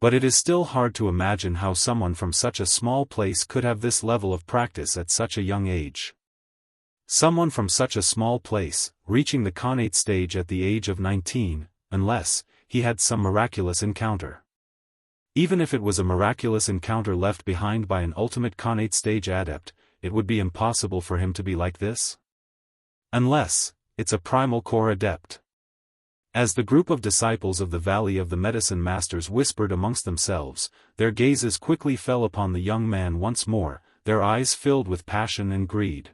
But it is still hard to imagine how someone from such a small place could have this level of practice at such a young age. Someone from such a small place, reaching the Khanate stage at the age of 19, unless he had some miraculous encounter. Even if it was a miraculous encounter left behind by an ultimate Khanate stage adept, it would be impossible for him to be like this. Unless it's a primal core adept." As the group of disciples of the Valley of the Medicine Masters whispered amongst themselves, their gazes quickly fell upon the young man once more, their eyes filled with passion and greed.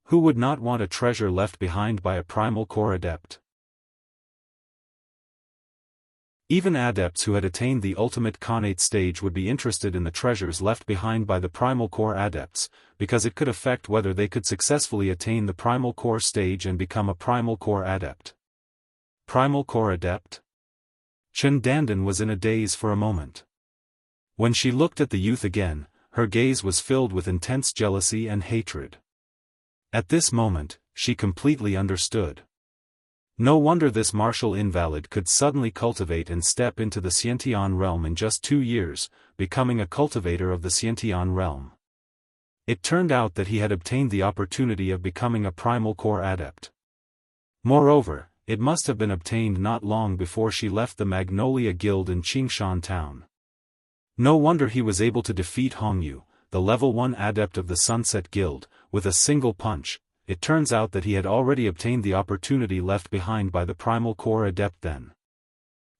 Who would not want a treasure left behind by a primal core adept? Even adepts who had attained the ultimate Khanate stage would be interested in the treasures left behind by the primal core adepts, because it could affect whether they could successfully attain the primal core stage and become a primal core adept. Primal core adept? Chen Dandan was in a daze for a moment. When she looked at the youth again, her gaze was filled with intense jealousy and hatred. At this moment, she completely understood. No wonder this martial invalid could suddenly cultivate and step into the Xiantian realm in just 2 years, becoming a cultivator of the Xiantian realm. It turned out that he had obtained the opportunity of becoming a primal core adept. Moreover, it must have been obtained not long before she left the Magnolia Guild in Qingshan town. No wonder he was able to defeat Hongyu, the level 1 adept of the Sunset Guild, with a single punch. It turns out that he had already obtained the opportunity left behind by the primal core adept then.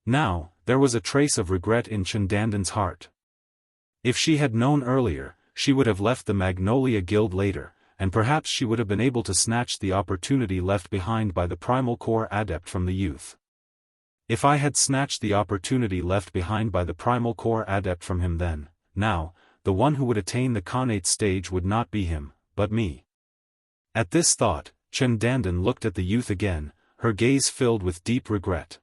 Now, there was a trace of regret in Chen Dandan's heart. If she had known earlier, she would have left the Magnolia Guild later, and perhaps she would have been able to snatch the opportunity left behind by the primal core adept from the youth. If I had snatched the opportunity left behind by the primal core adept from him then, now, the one who would attain the Khanate stage would not be him, but me. At this thought, Chen Dandan looked at the youth again, her gaze filled with deep regret.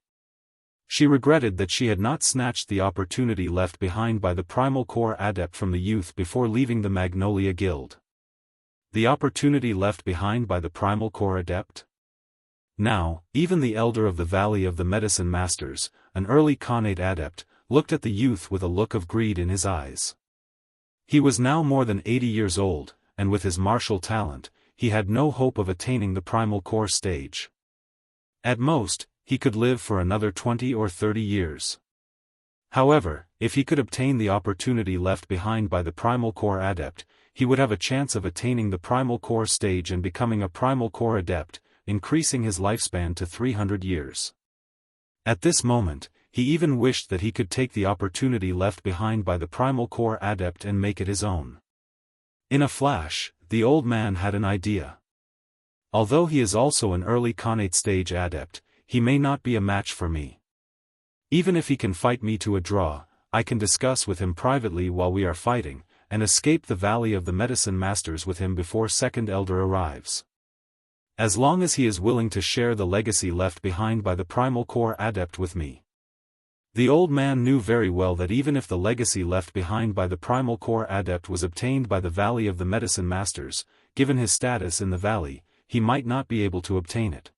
She regretted that she had not snatched the opportunity left behind by the primal core adept from the youth before leaving the Magnolia Guild. The opportunity left behind by the primal core adept? Now, even the elder of the Valley of the Medicine Masters, an early Khanate adept, looked at the youth with a look of greed in his eyes. He was now more than 80 years old, and with his martial talent, he had no hope of attaining the primal core stage. At most, he could live for another 20 or 30 years. However, if he could obtain the opportunity left behind by the primal core adept, he would have a chance of attaining the primal core stage and becoming a primal core adept, increasing his lifespan to 300 years. At this moment, he even wished that he could take the opportunity left behind by the primal core adept and make it his own. In a flash, the old man had an idea. Although he is also an early Khanate stage adept, he may not be a match for me. Even if he can fight me to a draw, I can discuss with him privately while we are fighting, and escape the Valley of the Medicine Masters with him before Second Elder arrives. As long as he is willing to share the legacy left behind by the primal core adept with me. The old man knew very well that even if the legacy left behind by the primal core adept was obtained by the Valley of the Medicine Masters, given his status in the valley, he might not be able to obtain it.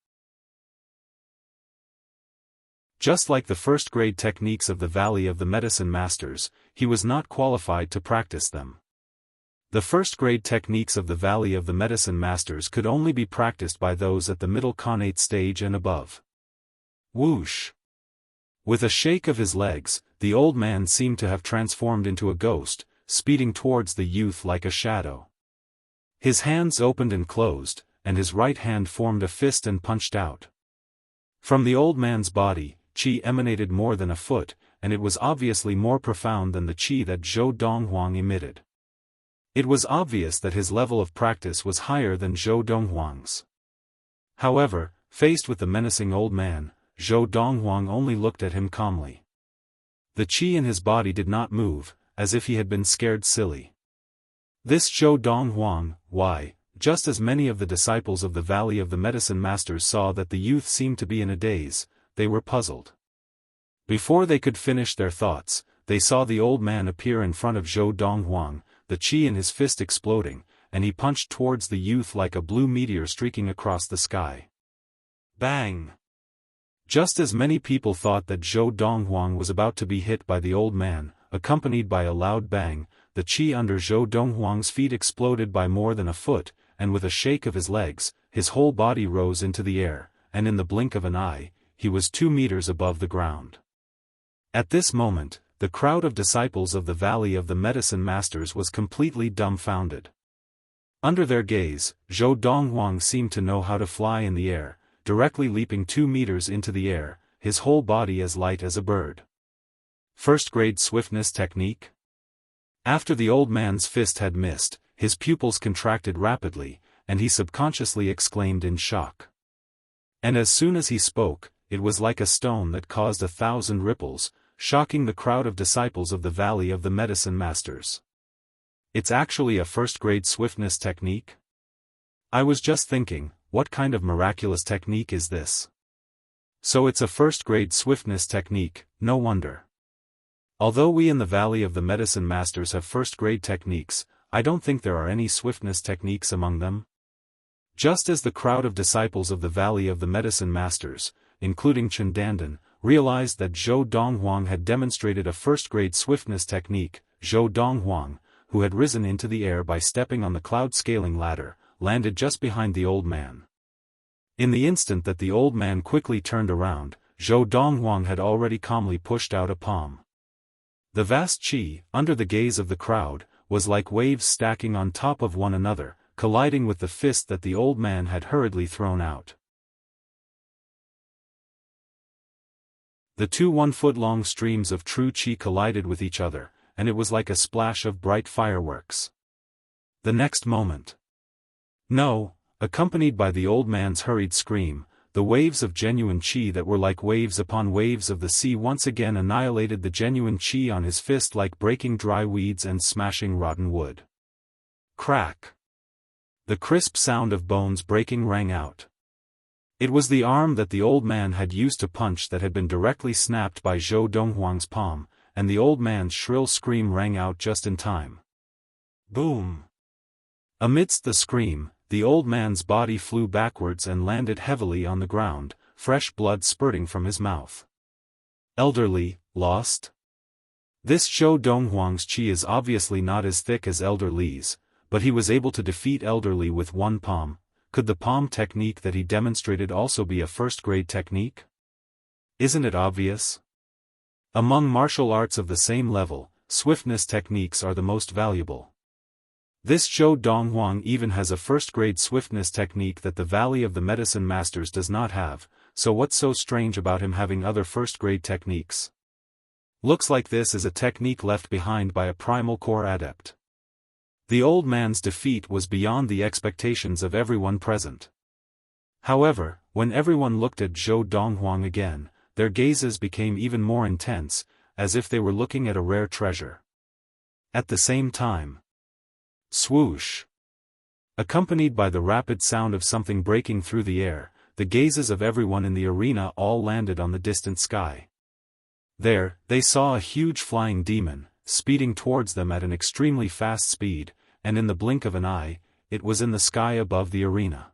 Just like the first-grade techniques of the Valley of the Medicine Masters, he was not qualified to practice them. The first-grade techniques of the Valley of the Medicine Masters could only be practiced by those at the middle Khanate stage and above. Whoosh! With a shake of his legs, the old man seemed to have transformed into a ghost, speeding towards the youth like a shadow. His hands opened and closed, and his right hand formed a fist and punched out. From the old man's body, qi emanated more than a foot, and it was obviously more profound than the qi that Zhou Donghuang emitted. It was obvious that his level of practice was higher than Zhou Donghuang's. However, faced with the menacing old man, Zhou Donghuang only looked at him calmly. The qi in his body did not move, as if he had been scared silly. This Zhou Donghuang, why, just as many of the disciples of the Valley of the Medicine Masters saw that the youth seemed to be in a daze, they were puzzled. Before they could finish their thoughts, they saw the old man appear in front of Zhou Donghuang, the qi in his fist exploding, and he punched towards the youth like a blue meteor streaking across the sky. Bang! Just as many people thought that Zhou Donghuang was about to be hit by the old man, accompanied by a loud bang, the qi under Zhou Donghuang's feet exploded by more than a foot, and with a shake of his legs, his whole body rose into the air, and in the blink of an eye, he was 2 meters above the ground. At this moment, the crowd of disciples of the Valley of the Medicine Masters was completely dumbfounded. Under their gaze, Zhou Donghuang seemed to know how to fly in the air, directly leaping 2 meters into the air, his whole body as light as a bird. First-grade swiftness technique? After the old man's fist had missed, his pupils contracted rapidly, and he subconsciously exclaimed in shock. And as soon as he spoke, it was like a stone that caused 1,000 ripples, shocking the crowd of disciples of the Valley of the Medicine Masters. It's actually a first-grade swiftness technique? I was just thinking, what kind of miraculous technique is this? So it's a first-grade swiftness technique, no wonder. Although we in the Valley of the Medicine Masters have first-grade techniques, I don't think there are any swiftness techniques among them. Just as the crowd of disciples of the Valley of the Medicine Masters, including Chen Dandan, realized that Zhou Donghuang had demonstrated a first-grade swiftness technique, Zhou Donghuang, who had risen into the air by stepping on the cloud-scaling ladder, landed just behind the old man. In the instant that the old man quickly turned around, Zhou Donghuang had already calmly pushed out a palm. The vast qi, under the gaze of the crowd, was like waves stacking on top of one another, colliding with the fist that the old man had hurriedly thrown out. The 2 1-foot-long streams of true qi collided with each other, and it was like a splash of bright fireworks. The next moment. No, accompanied by the old man's hurried scream, the waves of genuine qi that were like waves upon waves of the sea once again annihilated the genuine qi on his fist like breaking dry weeds and smashing rotten wood. Crack! The crisp sound of bones breaking rang out. It was the arm that the old man had used to punch that had been directly snapped by Zhou Donghuang's palm, and the old man's shrill scream rang out just in time. Boom! Amidst the scream, the old man's body flew backwards and landed heavily on the ground, fresh blood spurting from his mouth. Elderly, lost? This Zhou Donghuang's qi is obviously not as thick as Elder Li's, but he was able to defeat elderly with one palm. Could the palm technique that he demonstrated also be a first-grade technique? Isn't it obvious? Among martial arts of the same level, swiftness techniques are the most valuable. This Zhou Donghuang even has a first-grade swiftness technique that the Valley of the Medicine Masters does not have, so what's so strange about him having other first-grade techniques? Looks like this is a technique left behind by a primal core adept. The old man's defeat was beyond the expectations of everyone present. However, when everyone looked at Zhou Donghuang again, their gazes became even more intense, as if they were looking at a rare treasure. At the same time, swoosh! Accompanied by the rapid sound of something breaking through the air, the gazes of everyone in the arena all landed on the distant sky. There, they saw a huge flying demon, speeding towards them at an extremely fast speed, and in the blink of an eye, it was in the sky above the arena.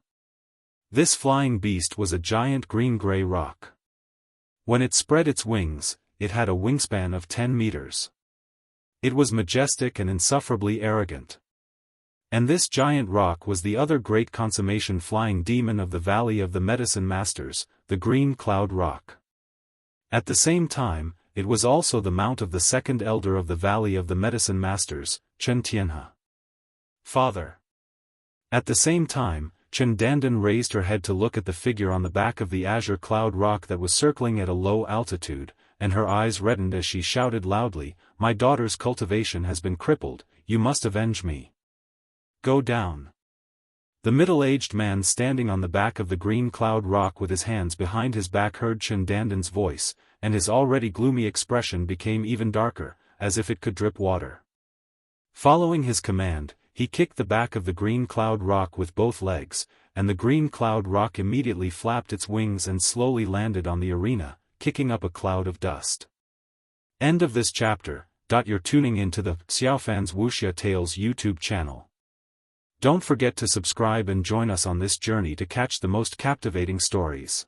This flying beast was a giant green-gray rock. When it spread its wings, it had a wingspan of 10 meters. It was majestic and insufferably arrogant. And this giant rock was the other great consummation flying demon of the Valley of the Medicine Masters, the Green Cloud Rock. At the same time, it was also the mount of the second elder of the Valley of the Medicine Masters, Chen Tianhe. Father. At the same time, Chen Dandan raised her head to look at the figure on the back of the azure cloud rock that was circling at a low altitude, and her eyes reddened as she shouted loudly, "My daughter's cultivation has been crippled, you must avenge me. Go down." The middle-aged man standing on the back of the green cloud rock with his hands behind his back heard Chen Dandan's voice, and his already gloomy expression became even darker, as if it could drip water. Following his command, he kicked the back of the green cloud rock with both legs, and the green cloud rock immediately flapped its wings and slowly landed on the arena, kicking up a cloud of dust. End of this chapter. You're tuning into the Xiaofan's Wuxia Tales YouTube channel. Don't forget to subscribe and join us on this journey to catch the most captivating stories.